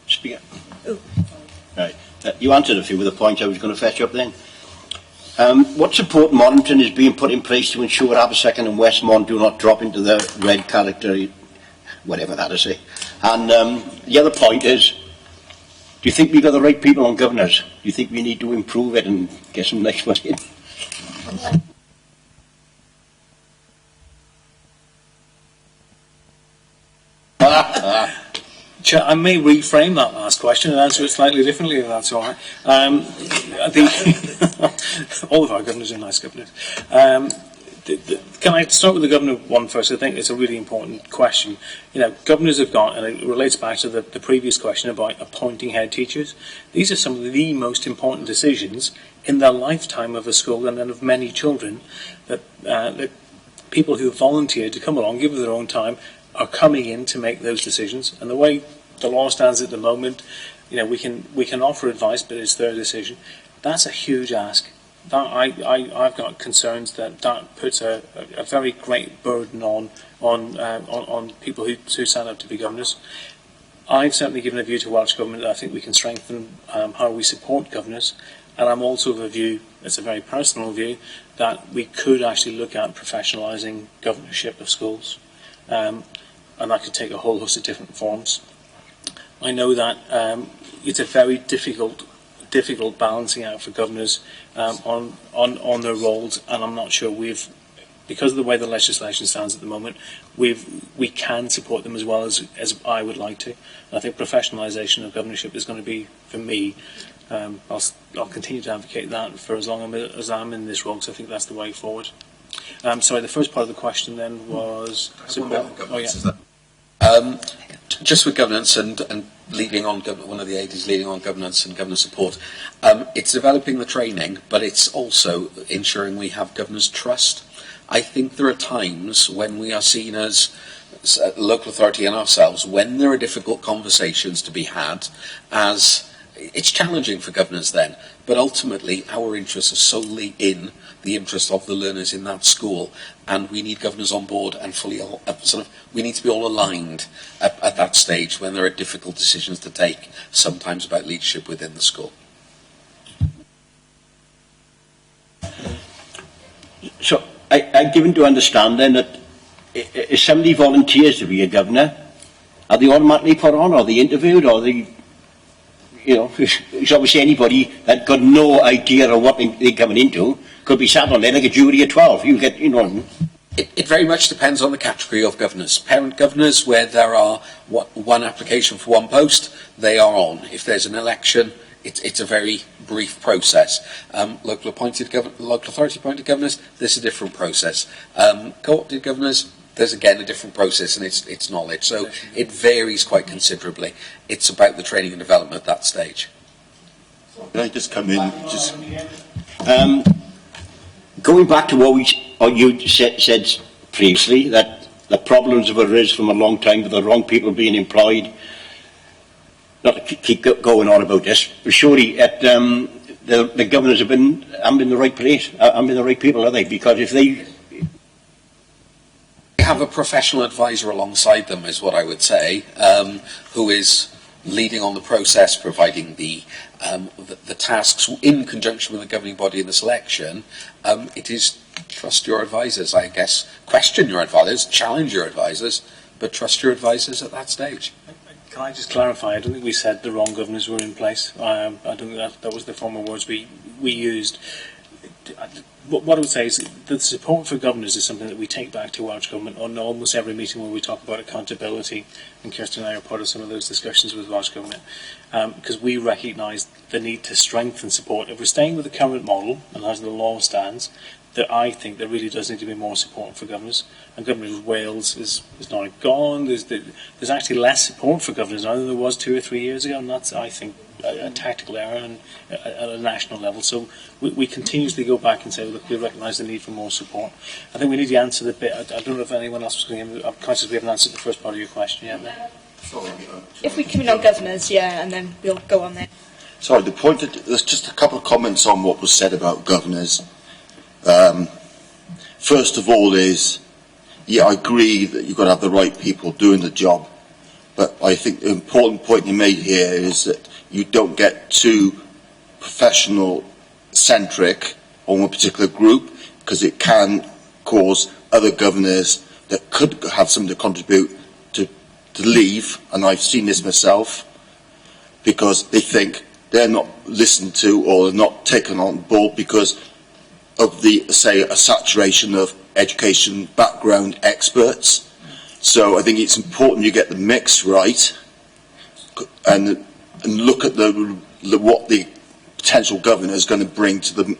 speak up? Right. You answered a few of the points I was going to fetch up then. What support monitoring is being put in place to ensure Aberystwyth and Westmont do not drop into the red category, whatever that is? And the other point is, do you think we've got the right people on governors? Do you think we need to improve it and get some next one in? Chair, I may reframe that last question and answer it slightly differently, if that's all right. All of our governors are nice governors. Can I start with the governor one first? I think it's a really important question. You know, governors have got, and it relates back to the previous question about appointing head teachers. These are some of the most important decisions in the lifetime of a school and of many children that people who have volunteered to come along, give their own time, are coming in to make those decisions. And the way the law stands at the moment, you know, we can offer advice, but it's their decision. That's a huge ask. I've got concerns that puts a very great burden on people who sign up to be governors. I've certainly given a view to Welsh Government that I think we can strengthen how we support governors, and I'm also of a view, it's a very personal view, that we could actually look at professionalising governorship of schools, and that could take a whole host of different forms. I know that it's a very difficult balancing out for governors on their roles, and I'm not sure because of the way the legislation stands at the moment, we can support them as well as I would like to. And I think professionalisation of governorship is going to be, for me, I'll continue to advocate that for as long as I'm in this role, because I think that's the way forward. Sorry, the first part of the question then was... Just with governance and leading on, one of the aides is leading on governance and governor support. It's developing the training, but it's also ensuring we have governors' trust. I think there are times when we are seen as local authority and ourselves, when there are difficult conversations to be had, as it's challenging for governors then, but ultimately our interests are solely in the interest of the learners in that school, and we need governors on board and fully we need to be all aligned at that stage when there are difficult decisions to take, sometimes about leadership within the school. So I'm given to understand then that if somebody volunteers to be a governor, are they automatically put on, or are they interviewed, or they, you know, it's obviously anybody that got no idea of what they're coming into could be sat on there like a jury of 12. You get, you know. It very much depends on the category of governors. Parent governors, where there are one application for one post, they are on. If there's an election, it's a very brief process. Local authority appointed governors, there's a different process. Co-opted governors, there's again a different process, and it's knowledge. So it varies quite considerably. It's about the training and development at that stage. Can I just come in? Going back to what you said previously, that problems have arisen from a long time with the wrong people being employed. Not to keep going on about this, but surely the governors haven't been in the right place, haven't been the right people, are they? Because if they have a professional advisor alongside them, is what I would say, who is leading on the process, providing the tasks in conjunction with the governing body in the selection. It is trust your advisors, I guess. Question your advisors, challenge your advisors, but trust your advisors at that stage. Can I just clarify? I don't think we said the wrong governors were in place. I don't think that was the former words we used. What I would say is that the support for governors is something that we take back to Welsh Government on almost every meeting where we talk about accountability, and Kirsten and I are part of some of those discussions with Welsh Government, because we recognise the need to strengthen support. If we're staying with the current model, and as the law stands, that I think there really does need to be more support for governors. And Governor of Wales is now gone. There's actually less support for governors now than there was 2 or 3 years ago, and that's, I think, a tactical error at a national level. So we continuously go back and say, look, we recognise the need for more support. I think we need to answer the bit. I don't know if anyone else was going to. I'm conscious we haven't answered the first part of your question yet. If we come in on governors, yeah, and then we'll go on there. Sorry, there's just a couple of comments on what was said about governors. First of all I agree that you've got to have the right people doing the job, but I think the important point you made here is that you don't get too professional-centric on one particular group, because it can cause other governors that could have something to contribute to leave, and I've seen this myself, because they think they're not listened to or they're not taken on board because of a saturation of education background experts. So I think it's important you get the mix right and look at what the potential governor is going to bring to the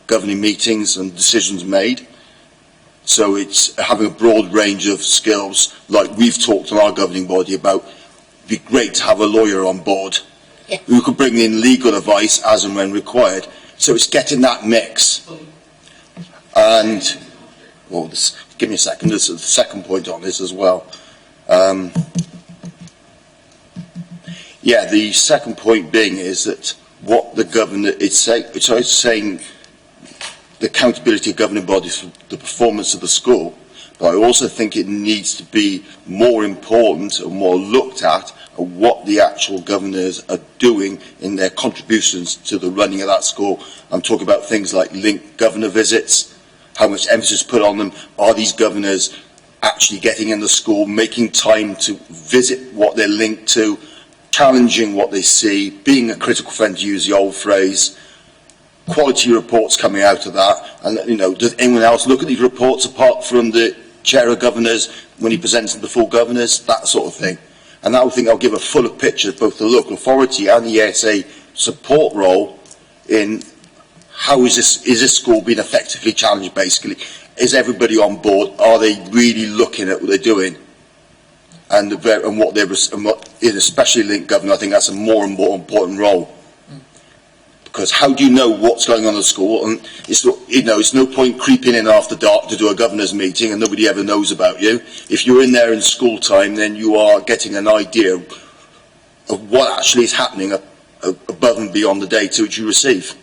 governing meetings and decisions made. So it's having a broad range of skills, like we've talked in our governing body about. It'd be great to have a lawyer on board who could bring in legal advice as and when required. So it's getting that mix. And, give me a second, there's a second point on this as well. The second point being is that what the governor, it's saying the accountability of governing bodies for the performance of the school, but I also think it needs to be more important and more looked at what the actual governors are doing in their contributions to the running of that school. I'm talking about things like linked governor visits, how much emphasis put on them. Are these governors actually getting in the school, making time to visit what they're linked to, challenging what they see, being a critical friend, to use the old phrase, quality reports coming out of that? And, does anyone else look at these reports apart from the chair of governors when he presents to the full governors? That sort of thing. And I think I'll give a fuller picture of both the local authority and the ESA support role in how is this school being effectively challenged, basically. Is everybody on board? Are they really looking at what they're doing? And what is especially linked governor, I think that's a more and more important role. Because how do you know what's going on in the school? And it's no point creeping in after dark to do a governor's meeting and nobody ever knows about you. If you're in there in school time, then you are getting an idea of what actually is happening above and beyond the data which you receive.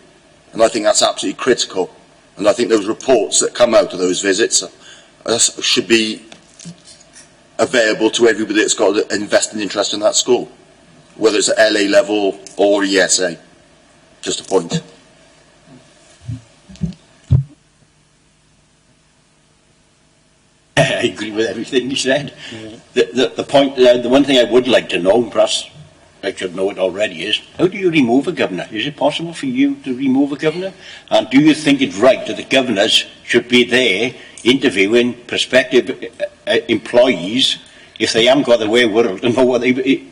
And I think that's absolutely critical. And I think those reports that come out of those visits should be available to everybody that's got an invested interest in that school, whether it's at LA level or ESA. Just a point. I agree with everything you said. The point, the one thing I would like to know, and perhaps I should know it already, is how do you remove a governor? Is it possible for you to remove a governor? And do you think it's right that the governors should be there interviewing prospective employees if they haven't got the wherewithal to know what they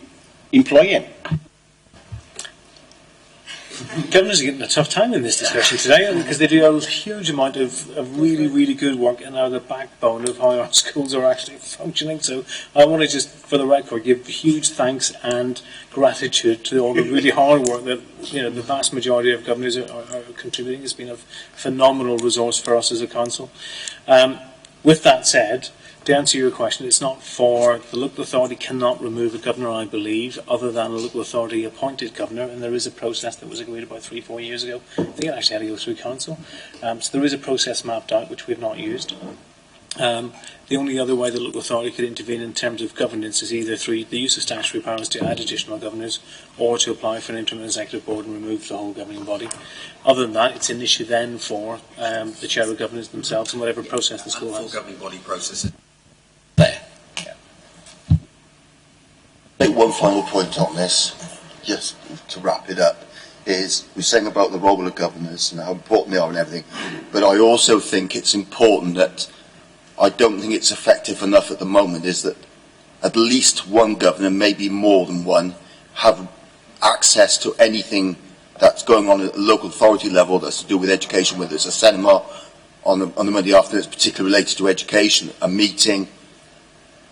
employ in? Governors are getting a tough time in this discussion today because they do a huge amount of really, really good work and are the backbone of how our schools are actually functioning. So I want to just, for the record, give huge thanks and gratitude to all the really hard work that the vast majority of governors are contributing. It's been a phenomenal resource for us as a council. With that said, To answer your question, it's not for, the local authority cannot remove a governor, I believe, other than a local authority appointed governor, and there is a process that was agreed about 3-4 years ago. I think it actually had to go through council. So there is a process mapped out which we have not used. The only other way the local authority could intervene in terms of governance is either through the use of statutory powers to add additional governors, or to apply for an interim executive board and remove the whole governing body. Other than that, it's an issue then for the chair of governors themselves and whatever process the school has. Full governing body process. Make one final point on this, just to wrap it up, is we're saying about the role of governors and how important they are and everything, but I also think it's important that I don't think it's effective enough at the moment is that at least one governor, maybe more than one, have access to anything that's going on at the local authority level that's to do with education, whether it's a seminar on the Monday afternoon that's particularly related to education, a meeting.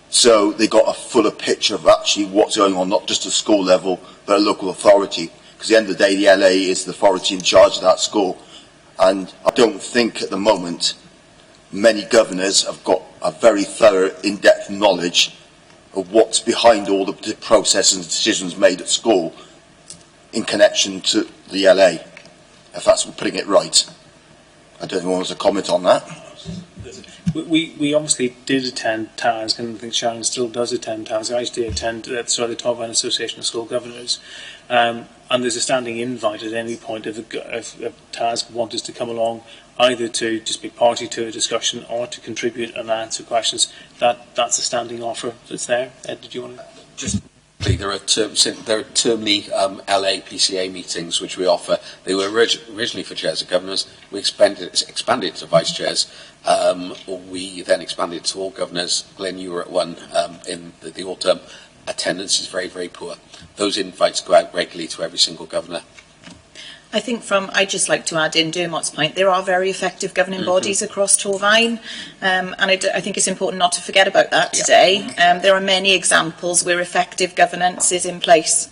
So they got a fuller picture of actually what's going on, not just at school level, but at local authority. Because at the end of the day, the LA is the authority in charge of that school. And I don't think at the moment many governors have got a very thorough, in-depth knowledge of what's behind all the processes and decisions made at school in connection to the LA, if that's putting it right. I don't know if anyone wants to comment on that. We obviously did attend TAS, and I think Sharon still does attend TAS. I used to attend the Torfaen Association of School Governors, and there's a standing invite at any point if TAS want us to come along, either to speak party to a discussion or to contribute and answer questions. That's a standing offer that's there. Ed, did you want to? Just there are termly LA PCA meetings which we offer. They were originally for chairs of governors. We expanded to vice chairs. We then expanded to all governors. Glenn, you were at one in the autumn. Attendance is very, very poor. Those invites go out regularly to every single governor. I think I'd just like to add in Dermot's point, there are very effective governing bodies across Torfaen, and I think it's important not to forget about that today. There are many examples where effective governance is in place.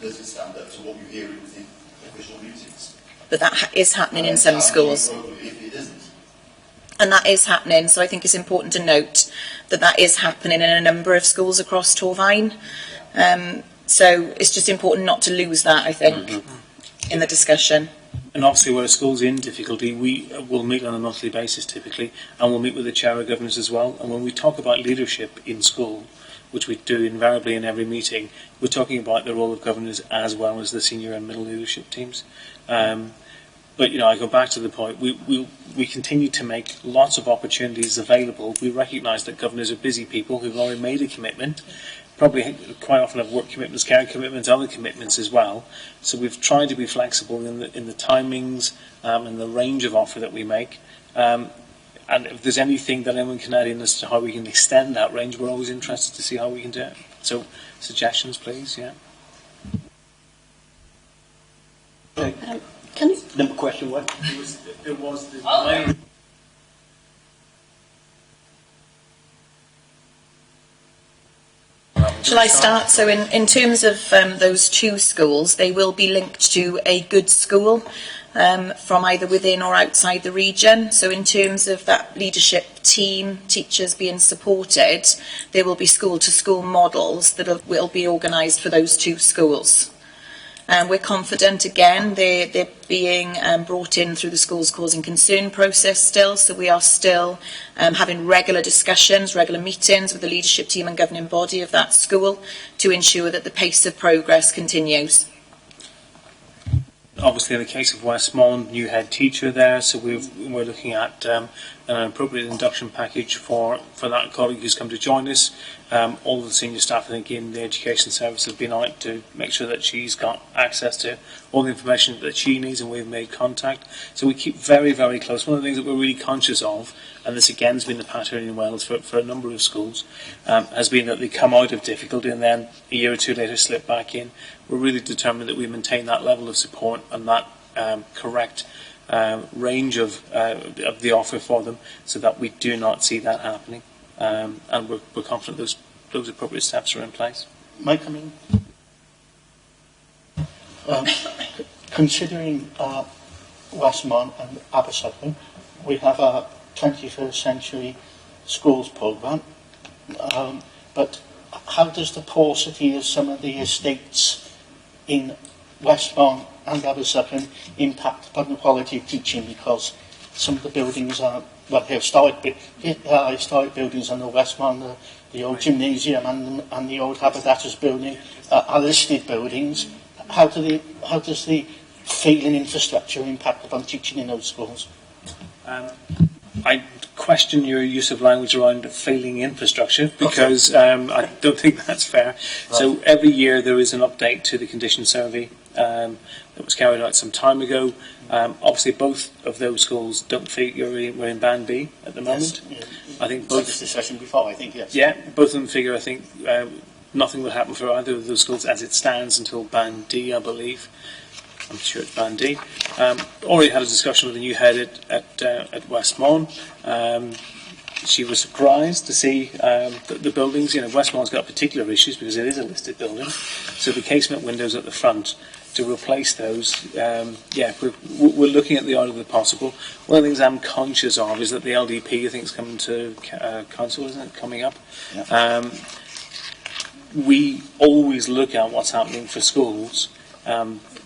Does it stand up to what you hear in the official meetings? But that is happening in some schools. If it isn't. And that is happening, so I think it's important to note that is happening in a number of schools across Torfaen. So it's just important not to lose that, I think, in the discussion. And obviously where a school's in difficulty, we will meet on a monthly basis typically, and we'll meet with the chair of governors as well. And when we talk about leadership in school, which we do invariably in every meeting, we're talking about the role of governors as well as the senior and middle leadership teams. But, I go back to the point, we continue to make lots of opportunities available. We recognise that governors are busy people who've already made a commitment, probably quite often have work commitments, care commitments, other commitments as well. So we've tried to be flexible in the timings and the range of offer that we make. And if there's anything that anyone can add in as to how we can extend that range, we're always interested to see how we can do it. So, suggestions, please, yeah. Can you... Number question one? It was the... Shall I start? So in terms of those two schools, they will be linked to a good school from either within or outside the region. So in terms of that leadership team, teachers being supported, there will be school-to-school models that will be organised for those two schools. We're confident, again, they're being brought in through the schools causing concern process still, so we are still having regular discussions, regular meetings with the leadership team and governing body of that school to ensure that the pace of progress continues. Obviously, in the case of Westmont, new head teacher there, so we're looking at an appropriate induction package for that colleague who's come to join us. All of the senior staff, I think, in the education service have been out to make sure that she's got access to all the information that she needs, and we've made contact. So we keep very, very close. One of the things that we're really conscious of, and this again has been the pattern in Wales for a number of schools, has been that they come out of difficulty and then a year or two later slip back in. We're really determined that we maintain that level of support and that correct range of the offer for them, so that we do not see that happening, and we're confident those appropriate steps are in place. May I come in? Considering Westmont and Aberystwyth, we have a 21st century schools programme, but how does the paucity of some of the estates in Westmont and Aberystwyth impact upon the quality of teaching? Because some of the buildings are, well, historic buildings on the Westmont, the old gymnasium and the old haberdashers building are listed buildings. How does the failing infrastructure impact upon teaching in those schools? I question your use of language around failing infrastructure, because I don't think that's fair. Right. So every year there is an update to the condition survey that was carried out some time ago. Obviously both of those schools don't figure, we're in Band B at the moment. Yes. I think both... This discussion before, I think, yes. Yeah, both of them figure, I think, nothing will happen for either of those schools as it stands until Band D, I believe. I'm sure it's Band D. Already had a discussion with the new head at Westmont. She was surprised to see the buildings. You know, Westmont's got particular issues because it is a listed building. So the casement windows at the front, to replace those, we're looking at the art of the possible. One of the things I'm conscious of is that the LDP, I think, is coming to council, isn't it, coming up? Yeah. We always look at what's happening for schools.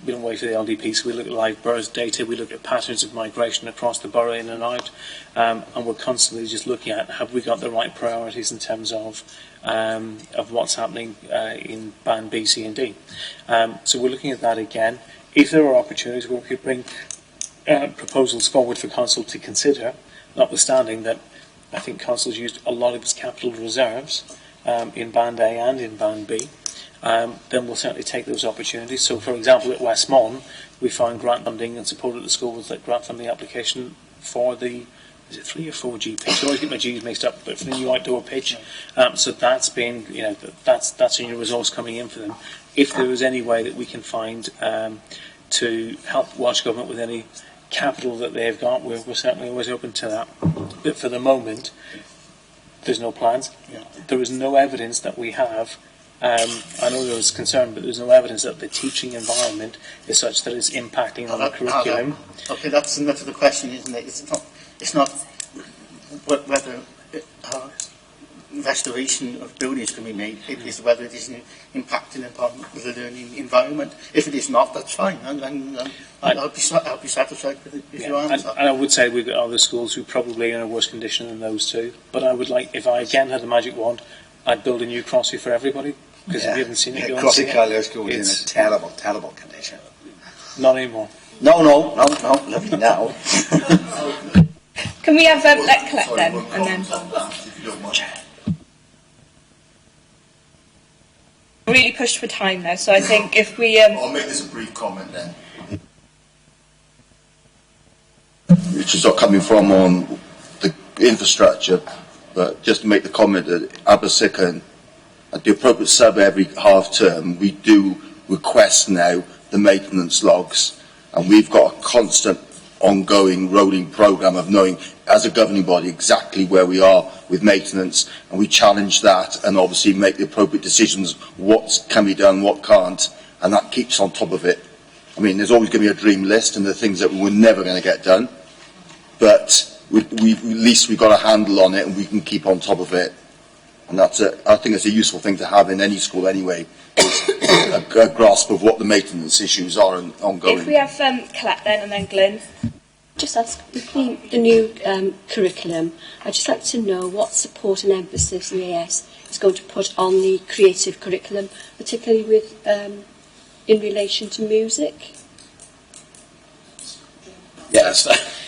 We don't wait for the LDP, so we look at live birth data, we look at patterns of migration across the borough in and out, and we're constantly just looking at, have we got the right priorities in terms of what's happening in Band B, C and D. So we're looking at that again. If there are opportunities where we could bring proposals forward for council to consider, notwithstanding that I think council's used a lot of its capital reserves in Band A and in Band B, then we'll certainly take those opportunities. So, for example, at Westmont, we found grant funding and supported the school with that grant funding application for the, is it 3 or 4 G pitch? I always get my G's mixed up, but for the new outdoor pitch. So that's been, you know, that's a new resource coming in for them. If there is any way that we can find to help Welsh Government with any capital that they've got, we're certainly always open to that. But for the moment, there's no plans. Yeah. There is no evidence that we have. I know there was concern, but there's no evidence that the teaching environment is such that it's impacting on the curriculum. Okay, that's the question, isn't it? It's not whether restoration of buildings can be made. It is whether it is impacting upon the learning environment. If it is not, that's fine. I'll be satisfied with your answer. And I would say we've got other schools who probably are in a worse condition than those two. But I would like, if I again had a magic wand, I'd build a new Crossy for everybody. Because if you haven't seen it, Crossy Carlisle School is in a terrible, terrible condition. Not anymore. No, lovely now. Can we have let collect then, and then really pushed for time now. So I think if we I'll make this a brief comment then. Which is not coming from on the infrastructure, but just to make the comment that Aberystwyth, at the appropriate sub every half term, we do request now the maintenance logs, and we've got a constant ongoing rolling programme of knowing as a governing body exactly where we are with maintenance, and we challenge that and obviously make the appropriate decisions, what can be done, what can't, and that keeps on top of it. I mean, there's always going to be a dream list and the things that we're never going to get done, but at least we've got a handle on it and we can keep on top of it. And I think it's a useful thing to have in any school anyway, a grasp of what the maintenance issues are and ongoing. If we have Colette then and then Glyn. Just ask, with the new curriculum, I'd just like to know what support and emphasis the AS is going to put on the creative curriculum, particularly with in relation to music. Yes.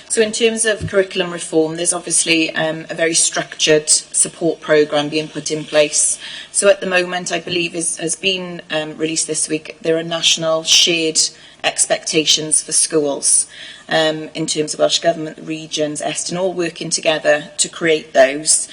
So So in terms of curriculum reform, there's obviously a very structured support programme being put in place. So at the moment, I believe has been released this week, there are national shared expectations for schools in terms of Welsh Government, the regions, Eston, all working together to create those.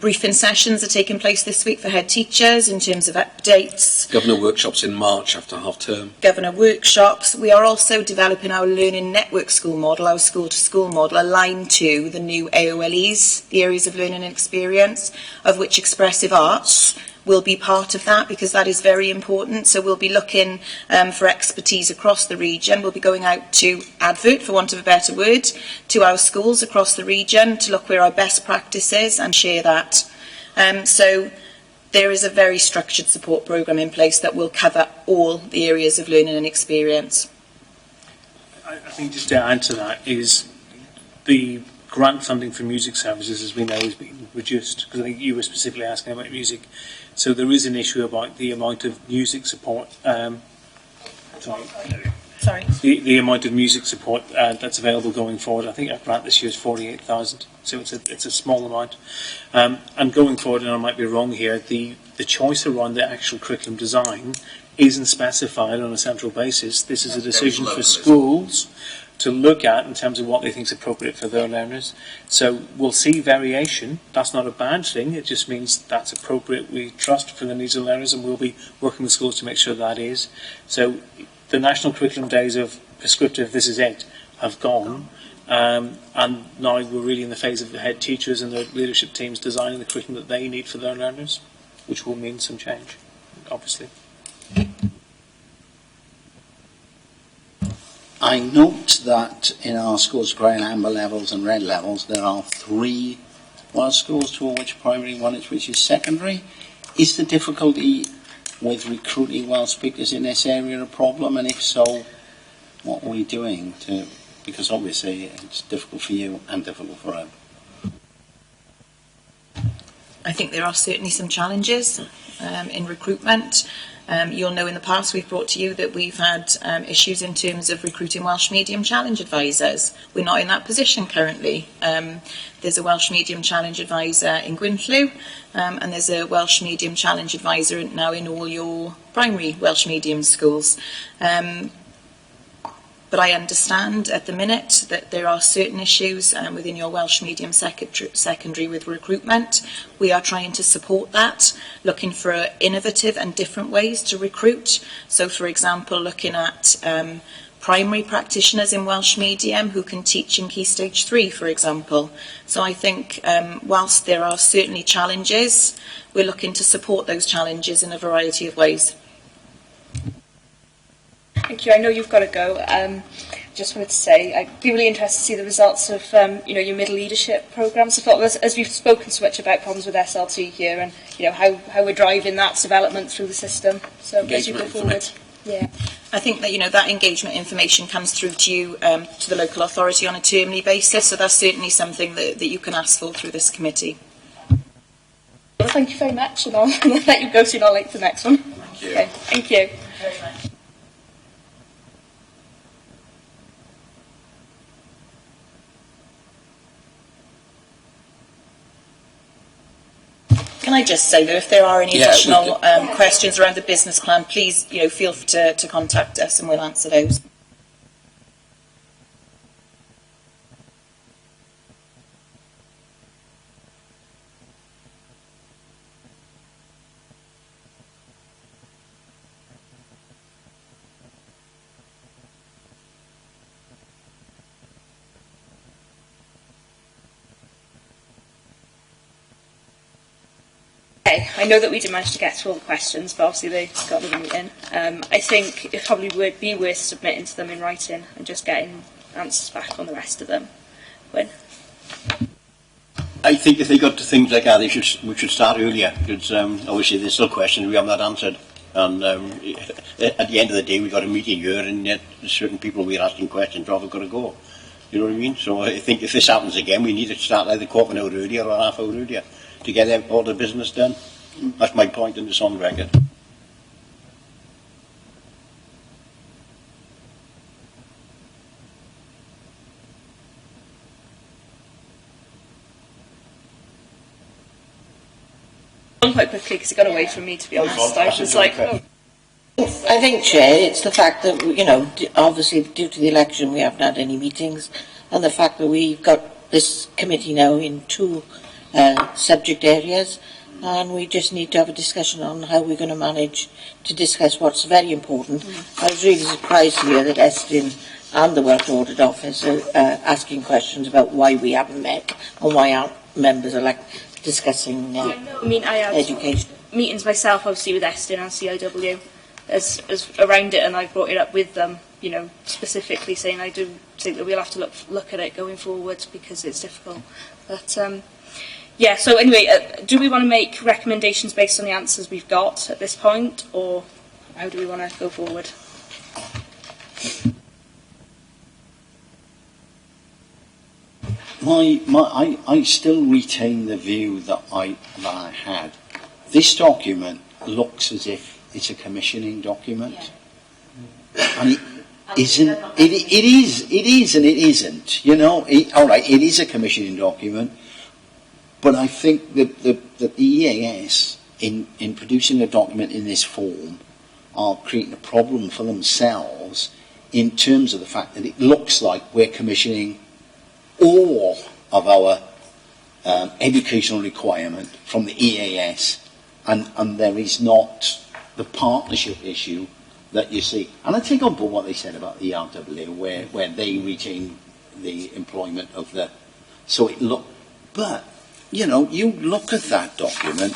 Briefing sessions are taking place this week for head teachers in terms of updates. Governor workshops in March after half term. Governor workshops. We are also developing our learning network school model, our school-to-school model, aligned to the new AOLEs, the areas of learning and experience, of which expressive arts will be part of that, because that is very important. So we'll be looking for expertise across the region. We'll be going out to advert, for want of a better word, to our schools across the region to look where our best practice is and share that. So there is a very structured support programme in place that will cover all the areas of learning and experience. I think just to add to that is the grant funding for music services, as we know, is being reduced, because I think you were specifically asking about music. So there is an issue about the amount of music support. The amount of music support that's available going forward. I think our grant this year is 48,000, so it's a small amount. And going forward, and I might be wrong here, the choice around the actual curriculum design isn't specified on a central basis. This is a decision for schools to look at in terms of what they think is appropriate for their learners. So we'll see variation. That's not a bad thing. It just means that's appropriate. We trust for the needs of learners, and we'll be working with schools to make sure that is. So the national curriculum days of prescriptive, this is it, have gone. And now we're really in the phase of the head teachers and their leadership teams designing the curriculum that they need for their learners, which will mean some change, obviously. I note that in our schools, grey and amber levels and red levels, there are 3 Welsh schools, 2 of which primary, 1 of which is secondary. Is the difficulty with recruiting Welsh speakers in this area a problem? And if so, what are we doing to, because obviously it's difficult for you and difficult for them. I think there are certainly some challenges in recruitment. You'll know in the past we've brought to you that we've had issues in terms of recruiting Welsh Medium Challenge Advisors. We're not in that position currently. There's a Welsh Medium Challenge Advisor in Gwynllw, and there's a Welsh Medium Challenge Advisor now in all your primary Welsh Medium schools. But I understand at the minute that there are certain issues within your Welsh Medium secondary with recruitment. We are trying to support that, looking for innovative and different ways to recruit. So, for example, looking at primary practitioners in Welsh Medium who can teach in Key Stage 3, for example. So I think whilst there are certainly challenges, we're looking to support those challenges in a variety of ways. Thank you. I know you've got to go. Just wanted to say I'd be really interested to see the results of your middle leadership programmes. I thought, as we've spoken so much about problems with SLT here, and how we're driving that development through the system. So as you go forward, yeah. I think that that engagement information comes through to you to the local authority on a termly basis. So that's certainly something that you can ask for through this committee. Well, thank you very much, and I'll let you go so you're not late for the next one. Thank you. Okay, thank you. Very much. Can I just say that if there are any additional questions around the business plan, please feel free to contact us and we'll answer those. Okay, I know that we didn't manage to get to all the questions, but obviously they got the meeting. I think it probably would be worth submitting to them in writing and just getting answers back on the rest of them. Wyn? I think if they got to things like that, we should start earlier, because obviously there's still questions we have not answered. And at the end of the day, we've got a meeting here, and yet certain people we're asking questions of have got to go. You know what I mean? So I think if this happens again, we need to start either quarter an hour earlier or half hour earlier to get all the business done. That's my point, and it's on record. quite quickly because it got away from me, to be honest. I was like, oh. I think, Chair, it's the fact that, you know, obviously due to the election we haven't had any meetings, and the fact that we've got this committee now in two subject areas, and we just need to have a discussion on how we're going to manage to discuss what's very important. I was really surprised to hear that Estin and the Welsh Audit Office are asking questions about why we haven't met and why our members are discussing I had education. meetings myself, obviously, with Estin and CIW as around it, and I brought it up with them, you know, specifically saying I do think that we'll have to look at it going forward because it's difficult. But yeah, so anyway, do we want to make recommendations based on the answers we've got at this point, or how do we want to go forward? I still retain the view that I had. This document looks as if it's a commissioning document, and it isn't. It is, and it isn't. You know, all right, it is a commissioning document, but I think that the EAS in producing a document in this form are creating a problem for themselves in terms of the fact that it looks like we're commissioning all of our educational requirement from the EAS, and there is not the partnership issue that you see. And I take on board what they said about the RWA, where they retain the employment of the... So it look... But, you know, you look at that document,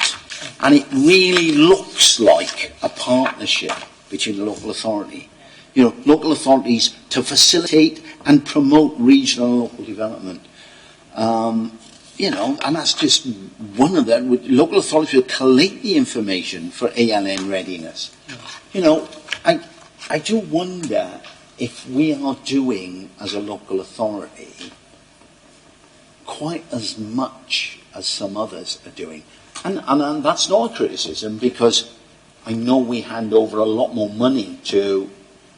and it really looks like a partnership between the local authority. You know, local authorities to facilitate and promote regional and local development. You know, and that's just one of them. Local authorities will collate the information for ALN readiness. You know, I do wonder if we are doing, as a local authority, quite as much as some others are doing. And that's not a criticism, because I know we hand over a lot more money to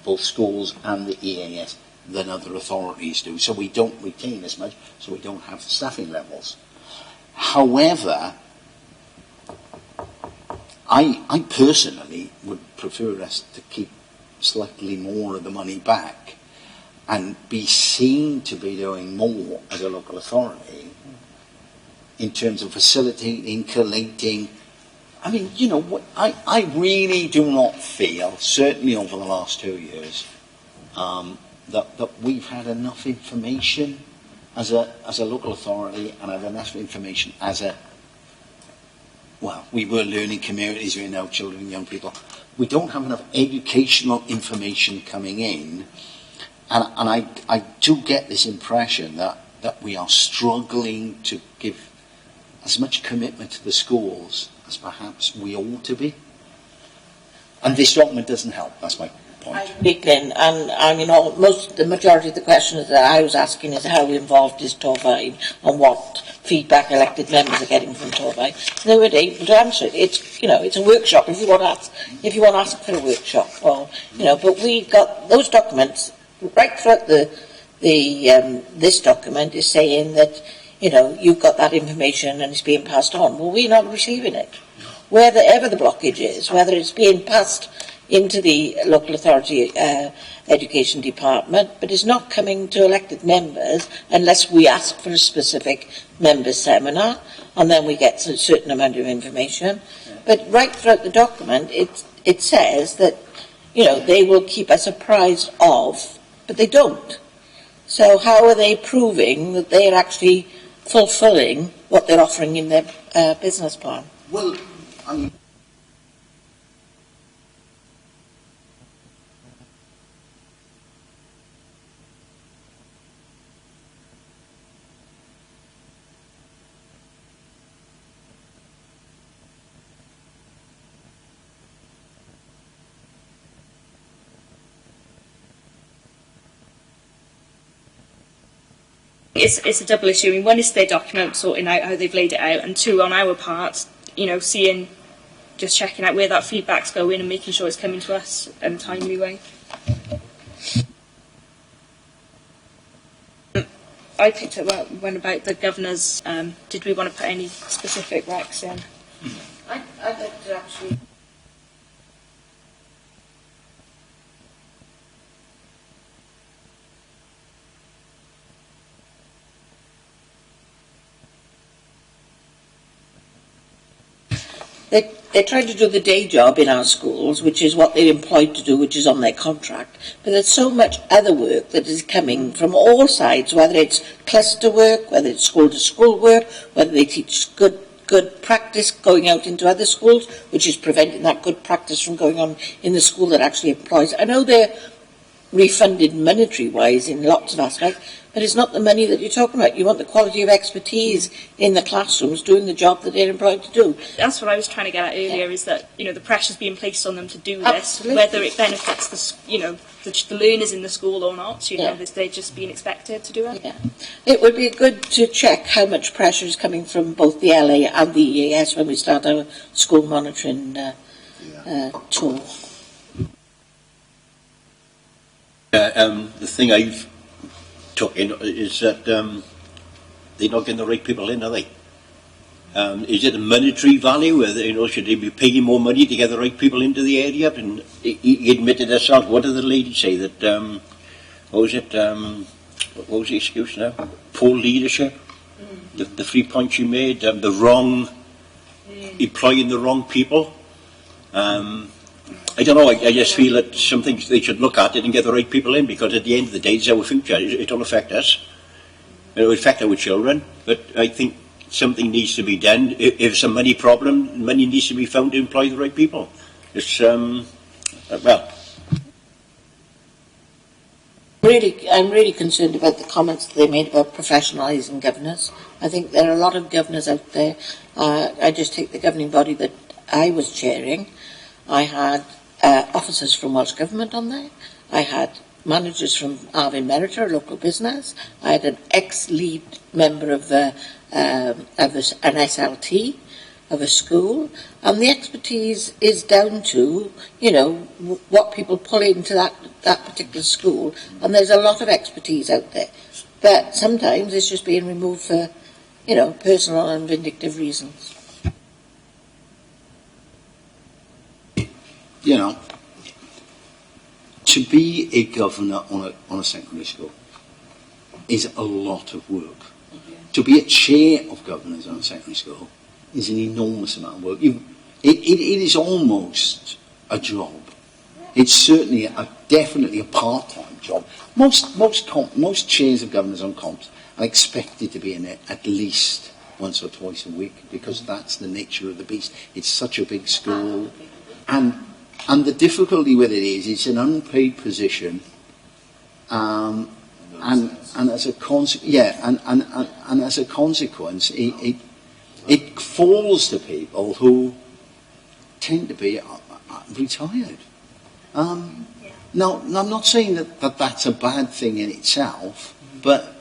both schools and the EAS than other authorities do. So we don't retain as much, so we don't have staffing levels. However, I personally would prefer us to keep slightly more of the money back and be seen to be doing more as a local authority in terms of facilitating, collating. I mean, you know, I really do not feel, certainly over the last 2 years, that we've had enough information as a local authority, and have enough information as a, well, we were learning communities, we're now children and young people. We don't have enough educational information coming in, and I do get this impression that we are struggling to give as much commitment to the schools as perhaps we ought to be. And this document doesn't help, that's my point. I agree, Glenn, and I mean, the majority of the questions that I was asking is how involved is Torfaen and what feedback elected members are getting from Torfaen. They were able to answer it. It's, you know, it's a workshop if you want to ask for a workshop, or, you know, but we got those documents right throughout this document is saying that, you know, you've got that information and it's being passed on. Well, we're not receiving it. Wherever the blockage is, whether it's being passed into the local authority education department, but it's not coming to elected members unless we ask for a specific member seminar, and then we get a certain amount of information. But right throughout the document, it says that, you know, they will keep us apprised of, but they don't. So how are they proving that they are actually fulfilling what they're offering in their business plan? Well, I mean, It's a double issue. I mean, one is their document, sorting out how they've laid it out, and two, on our part, you know, just checking out where that feedback's going and making sure it's coming to us in a timely way. I picked up one about the governors. Did we want to put any specific recs in? I'd like to actually... They're trying to do the day job in our schools, which is what they're employed to do, which is on their contract. But there's so much other work that is coming from all sides, whether it's cluster work, whether it's school-to-school work, whether they teach good practice going out into other schools, which is preventing that good practice from going on in the school that actually employs. I know they're refunded monetary-wise in lots of aspects, but it's not the money that you're talking about. You want the quality of expertise in the classrooms doing the job that they're employed to do. That's what I was trying to get at earlier, is that, you know, the pressure's being placed on them to do this, Absolutely. whether it benefits the learners in the school or not. You know, they're just being expected to do it. Yeah. It would be good to check how much pressure is coming from both the LA and the EAS when we start our school monitoring tool. The thing I've took in is that they're not getting the right people in, are they? Is it a monetary value? Should they be paying more money to get the right people into the area? And he admitted himself. What did the lady say? That what was the excuse now? Poor leadership. The 3 points she made. The wrong employing the wrong people. I don't know, I just feel that something they should look at it and get the right people in, because at the end of the day, it's our future. It don't affect us. It will affect our children, but I think something needs to be done. If it's a money problem, money needs to be found to employ the right people. It's, well... I'm really concerned about the comments that they made about professionalising governors. I think there are a lot of governors out there. I just take the governing body that I was chairing. I had officers from Welsh Government on there. I had managers from Arvin Meriter, a local business. I had an ex-lead member of an SLT of a school, and the expertise is down to, what people pull into that particular school, and there's a lot of expertise out there. But sometimes it's just being removed for, personal and vindictive reasons. To be a governor on a secondary school is a lot of work. To be a chair of governors on a secondary school is an enormous amount of work. It is almost a job. It's certainly definitely a part-time job. Most chairs of governors on comps are expected to be in it at least once or twice a week, because that's the nature of the beast. It's such a big school, and the difficulty with it is it's an unpaid position, and as a as a consequence, it falls to people who tend to be retired. Now, I'm not saying that that's a bad thing in itself, but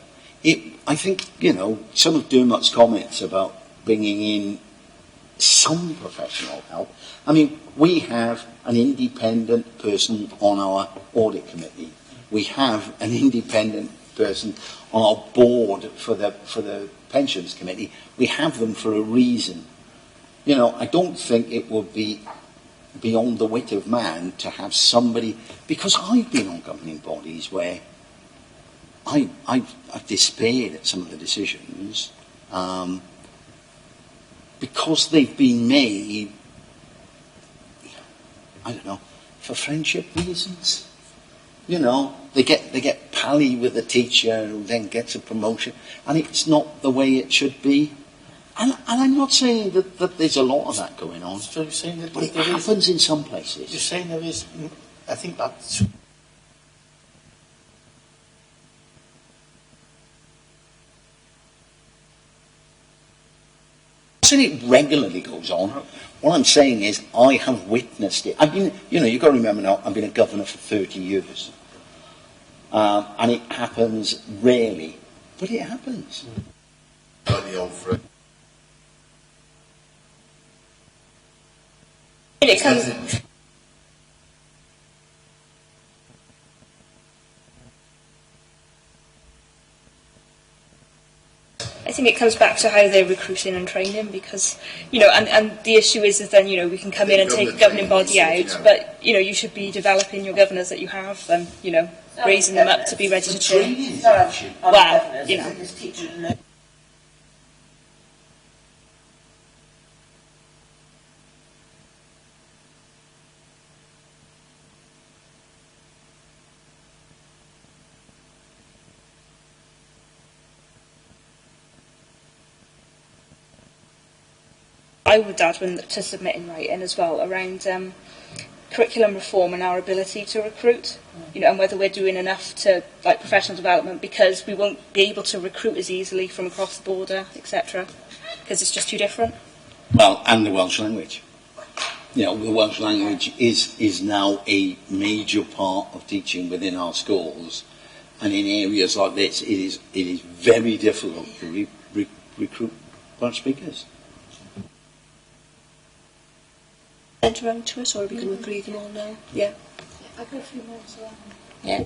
I think, some of Dermot's comments about bringing in some professional help. I mean, we have an independent person on our audit committee. We have an independent person on our board for the pensions committee. We have them for a reason. I don't think it would be beyond the wit of man to have somebody, because I've been on governing bodies where I've despaired at some of the decisions because they've been made, I don't know, for friendship reasons. They get pally with the teacher who then gets a promotion, and it's not the way it should be. And I'm not saying that there's a lot of that going on, So you're saying that but it happens in some places. You're saying there is, I think that's... I'm saying it regularly goes on. What I'm saying is I have witnessed it. I've been, you've got to remember now, I've been a governor for 30 years. And it happens rarely, but it happens. It comes... I think it comes back to how they're recruiting and training, because, and the issue is then, we can come in and take a governing body out, but, you should be developing your governors that you have and, raising them up to be ready to train. Well, I would add one to submit in writing as well around curriculum reform and our ability to recruit, and whether we're doing enough to professional development, because we won't be able to recruit as easily from across the border, etc., because it's just too different. Well, and the Welsh language. The Welsh language is now a major part of teaching within our schools, and in areas like this, it is very difficult to recruit Welsh speakers. Sent around to us, or are we going to agree them all now? Yeah. I'll go through more as well. Yeah.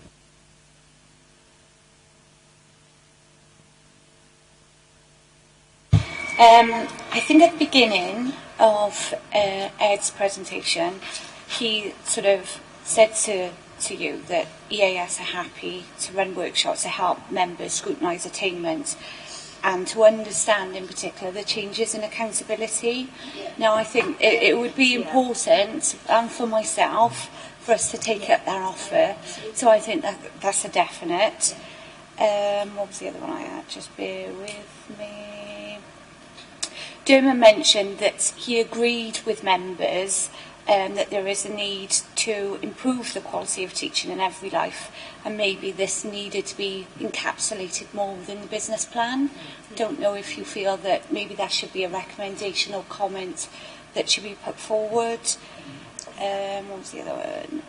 I think at the beginning of Ed's presentation, he sort of said to you that EAS are happy to run workshops to help members scrutinise attainment and to understand in particular the changes in accountability. Now, I think it would be important, and for myself, for us to take up their offer. So I think that's a definite. What was the other one I had? Just bear with me. Dermot mentioned that he agreed with members that there is a need to improve the quality of teaching in every life, and maybe this needed to be encapsulated more within the business plan. Don't know if you feel that maybe that should be a recommendation or comment that should be put forward. What was the other one?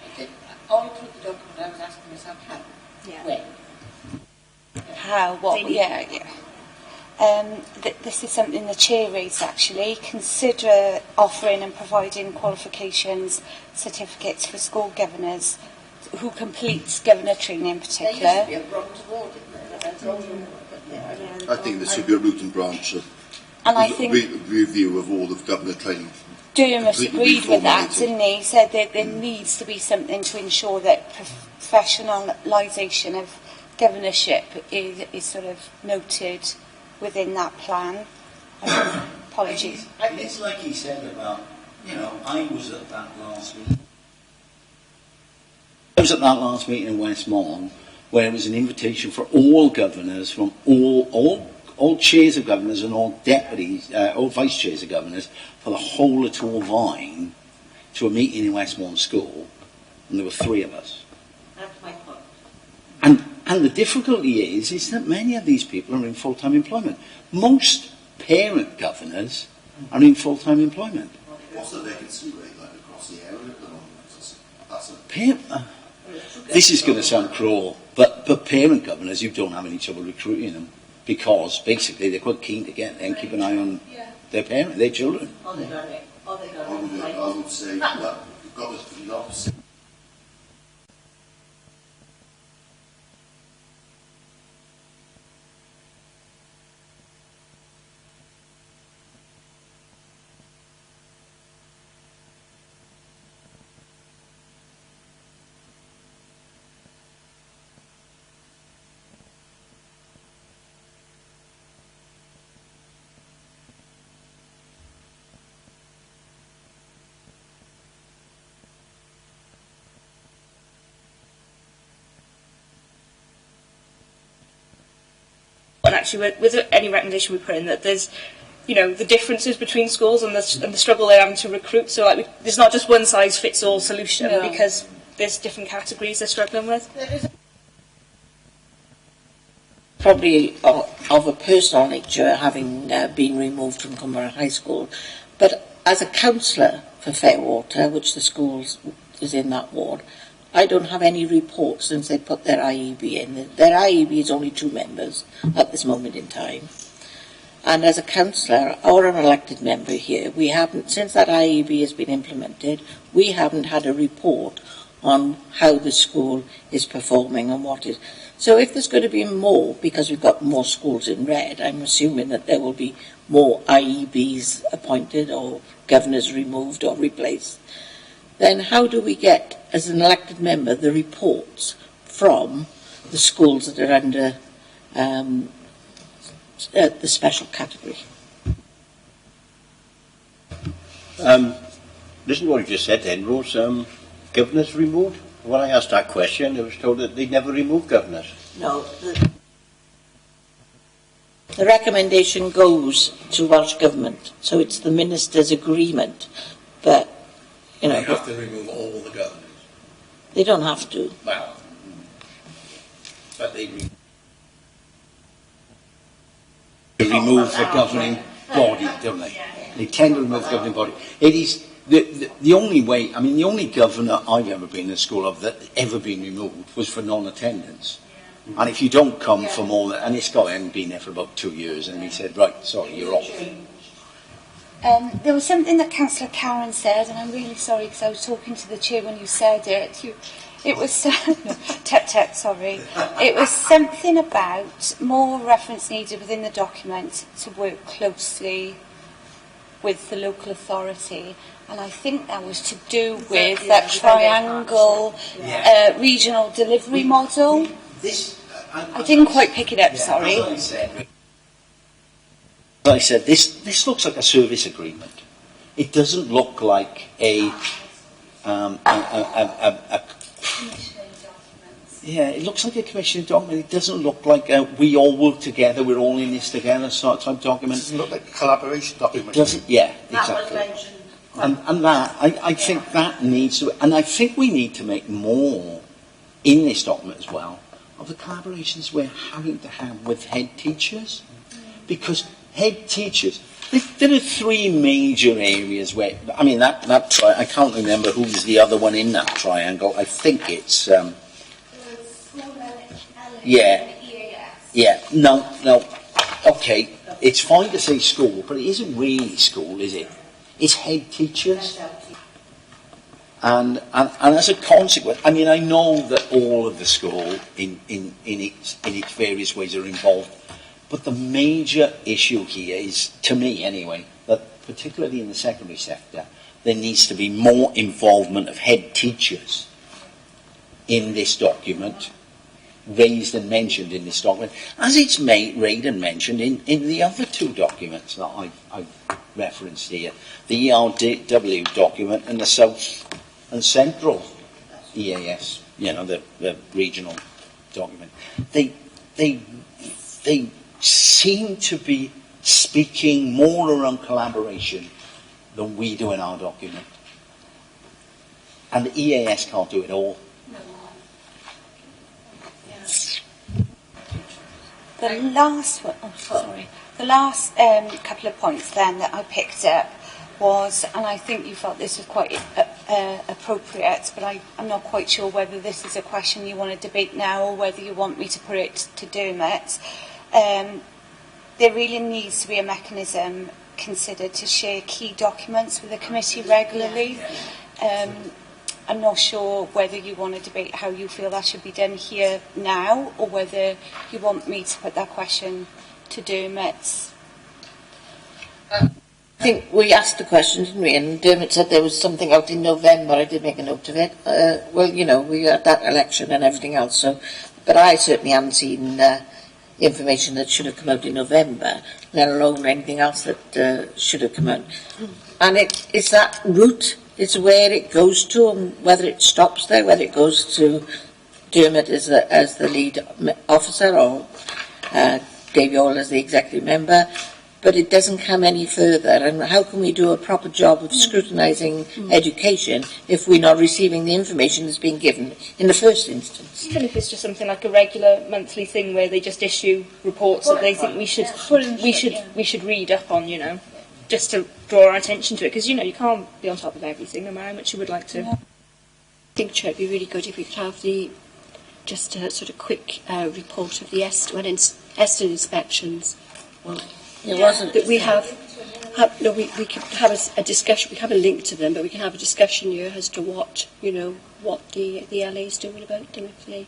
All through the document, I was asking myself how. Yeah. When? How? What? Yeah. This is something the chair raised actually. Consider offering and providing qualifications certificates for school governors who complete governor training in particular. There used to be a bronze award, isn't there? I think there should be a root and branch And I think review of all of governor training. Dermot agreed with that, didn't he? He said that there needs to be something to ensure that professionalisation of governorship is sort of noted within that plan. Apologies. It's like he said about, I was at that last meeting. I was at that last meeting in Westmorland, where it was an invitation for all governors from all chairs of governors and all deputies, all vice chairs of governors for the whole of Torvine to a meeting in Westmorland School, and there were 3 of us. That's my point. And the difficulty is that many of these people are in full-time employment. Most parent governors are in full-time employment. What's the vacancy rate like across the area at the moment? This is going to sound cruel, but parent governors, you don't have any trouble recruiting them, because basically they're quite keen to get there and keep an eye on their children. I would say that you've got the opposite. And actually, with any recommendation we put in, that there's, the differences between schools and the struggle they're having to recruit. So, there's not just one size fits all solution, because there's different categories they're struggling with. Probably of a personal nature, having been removed from Cumberland High School, but as a counsellor for Fairwater, which the school is in that ward, I don't have any reports since they put their IEB in. Their IEB is only 2 members at this moment in time. And as a councillor or an elected member here, we haven't, since that IEB has been implemented, we haven't had a report on how the school is performing and what is. So if there's going to be more, because we've got more schools in red, I'm assuming that there will be more IEBs appointed or governors removed or replaced. Then how do we get, as an elected member, the reports from the schools that are under the special category? Listen to what you just said then, Rose. Governors removed? When I asked that question, I was told that they never removed governors. No. The recommendation goes to Welsh Government, so it's the Minister's agreement. But, you know... They have to remove all the governors. They don't have to. Well, but they remove the governing body, don't they? They tend to remove the governing body. It is the only way, I mean, the only governor I've ever been in a school of that ever been removed was for non-attendance. And if you don't come for more than, and this guy hadn't been there for about 2 years, and he said, right, sorry, you're off. There was something that Councillor Karen said, and I'm really sorry because I was talking to the chair when you said it. It was sorry. It was something about more reference needed within the document to work closely with the local authority, and I think that was to do with that triangle regional delivery model. I didn't quite pick it up. Sorry. As I said, this looks like a service agreement. It doesn't look like it looks like a commissioning document. It doesn't look like we all work together, we're all in this together sort of type document. It doesn't look like a collaboration document. It doesn't, exactly. And that, I think that needs to, and I think we need to make more in this document as well of the collaborations we're having to have with head teachers. Because head teachers, there are three major areas where, I mean, I can't remember who's the other one in that triangle. I think it's, no, okay, it's fine to say school, but it isn't really school, is it? It's head teachers. And as a consequence, I mean, I know that all of the school in its various ways are involved, but the major issue here is, to me anyway, that particularly in the secondary sector, there needs to be more involvement of head teachers in this document, raised and mentioned in this document, as it's raised and mentioned in the other two documents that I've referenced here, the ERW document and the South and Central EAS, the regional document. They seem to be speaking more around collaboration than we do in our document. And the EAS can't do it all. The last one, the last couple of points then that I picked up was, and I think you felt this was quite appropriate, but I'm not quite sure whether this is a question you want to debate now or whether you want me to put it to Dermot. There really needs to be a mechanism considered to share key documents with the committee regularly. I'm not sure whether you want to debate how you feel that should be done here now, or whether you want me to put that question to Dermot. I think we asked the question, didn't we? And Dermot said there was something out in November. I did make a note of it. We had that election and everything else. So, but I certainly haven't seen information that should have come out in November, let alone anything else that should have come out. And it's that route. It's where it goes to, and whether it stops there, whether it goes to Dermot as the lead officer or Dave Yall as the executive member. But it doesn't come any further. And how can we do a proper job of scrutinising education if we're not receiving the information that's been given in the first instance? Even if it's just something like a regular monthly thing where they just issue reports that they think we should read up on, just to draw our attention to it, because you can't be on top of everything, no matter how much you would like to. I think, Chair, it'd be really good if we could have just a sort of quick report of the Eston inspections. Well, It wasn't. That we no, we could have a discussion, we have a link to them, but we can have a discussion here as to what, what the LA is doing about them if they...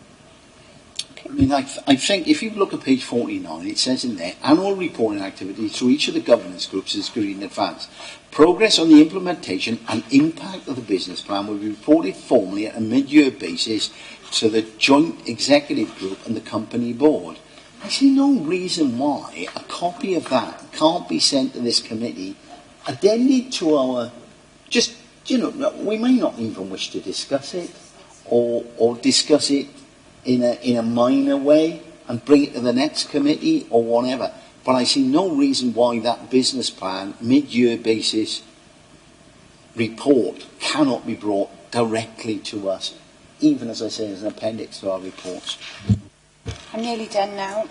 I mean, I think if you look at page 49, it says in there, annual reporting activity through each of the governance groups is agreed in advance. Progress on the implementation and impact of the business plan will be reported formally at a mid-year basis to the joint executive group and the company board. I see no reason why a copy of that can't be sent to this committee, addended to our, just, we may not even wish to discuss it, or discuss it in a minor way and bring it to the next committee or whatever. But I see no reason why that business plan, mid-year basis report cannot be brought directly to us, even, as I say, as an appendix to our reports. I'm nearly done now.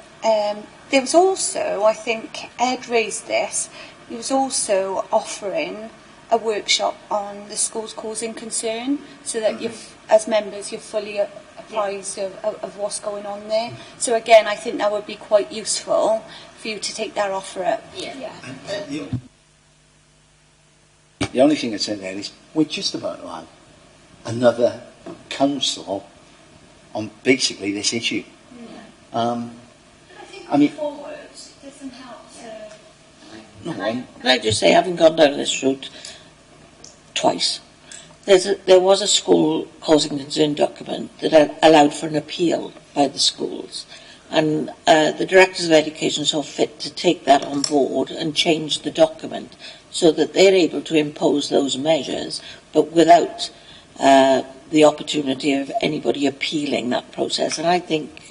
There was also, I think Ed raised this, he was also offering a workshop on the schools causing concern, so that as members you're fully apprised of what's going on there. So again, I think that would be quite useful for you to take that offer up. Yeah. The only thing I'd say there is we're just about to have another council on basically this issue. I mean, forwards, it doesn't help to... Can I just say, having gone down this route twice, there was a school causing concern document that allowed for an appeal by the schools, and the directors of education saw fit to take that on board and change the document so that they're able to impose those measures, but without the opportunity of anybody appealing that process. And I think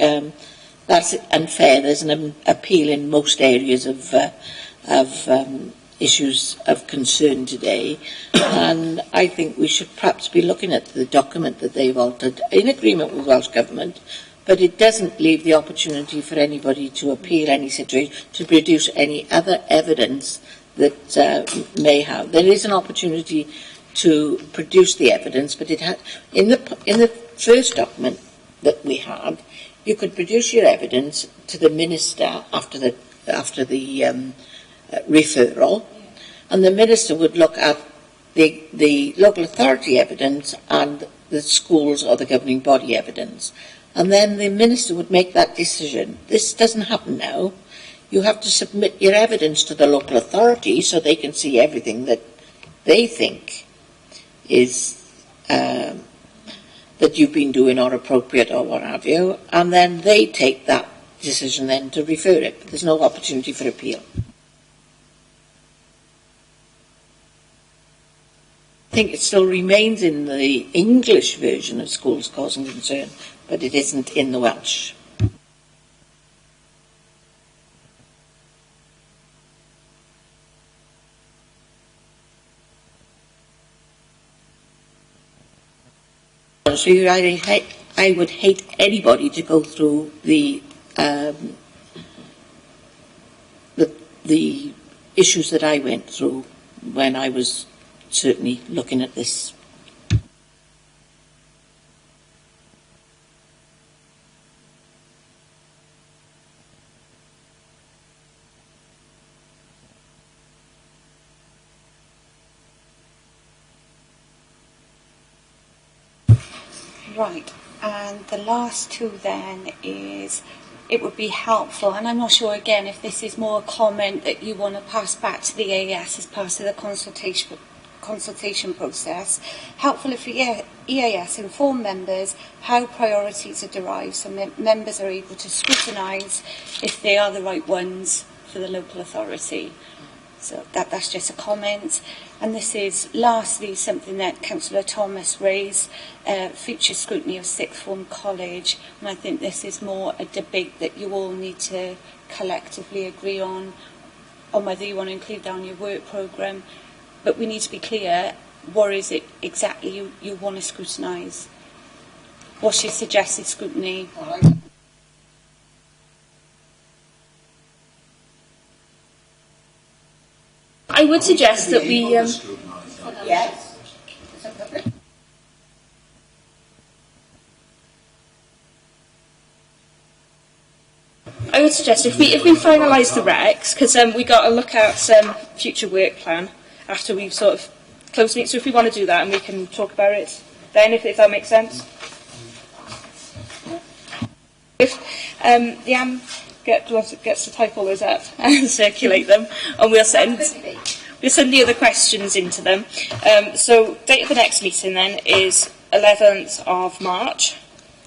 that's unfair. There's an appeal in most areas of issues of concern today, and I think we should perhaps be looking at the document that they've altered in agreement with Welsh Government, but it doesn't leave the opportunity for anybody to appeal any situation, to produce any other evidence that may have. There is an opportunity to produce the evidence, but it had in the first document that we had, you could produce your evidence to the minister after the referral, and the minister would look at the local authority evidence and the schools or the governing body evidence, and then the minister would make that decision. This doesn't happen now. You have to submit your evidence to the local authority so they can see everything that they think is that you've been doing or appropriate or what have you, and then they take that decision then to refer it. But there's no opportunity for appeal. I think it still remains in the English version of schools causing concern, but it isn't in the Welsh. So I would hate anybody to go through the issues that I went through when I was certainly looking at this. Right, and the last two then is, it would be helpful, and I'm not sure again if this is more a comment that you want to pass back to the EAS as part of the consultation process, helpful if EAS inform members how priorities are derived so members are able to scrutinise if they are the right ones for the local authority. So that's just a comment. And this is lastly something that Councillor Thomas raised, future scrutiny of sixth form college. And I think this is more a debate that you all need to collectively agree on whether you want to include down your work programme. But we need to be clear, what is it exactly you want to scrutinise? What's your suggested scrutiny? I would suggest that we... Yes. I would suggest if we finalise the recs, because we got to look at future work plan after we've sort of closed the meeting. So if we want to do that, and we can talk about it then, if that makes sense. If the AM gets to type all those up and circulate them, and we'll send the other questions into them. So date of the next meeting then is 11th of March.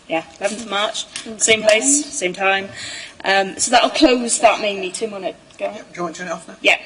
Yeah, 11th of March, same place, same time. So that'll close that main meeting, won't it? Go on. Do you want to turn it off now? Yeah.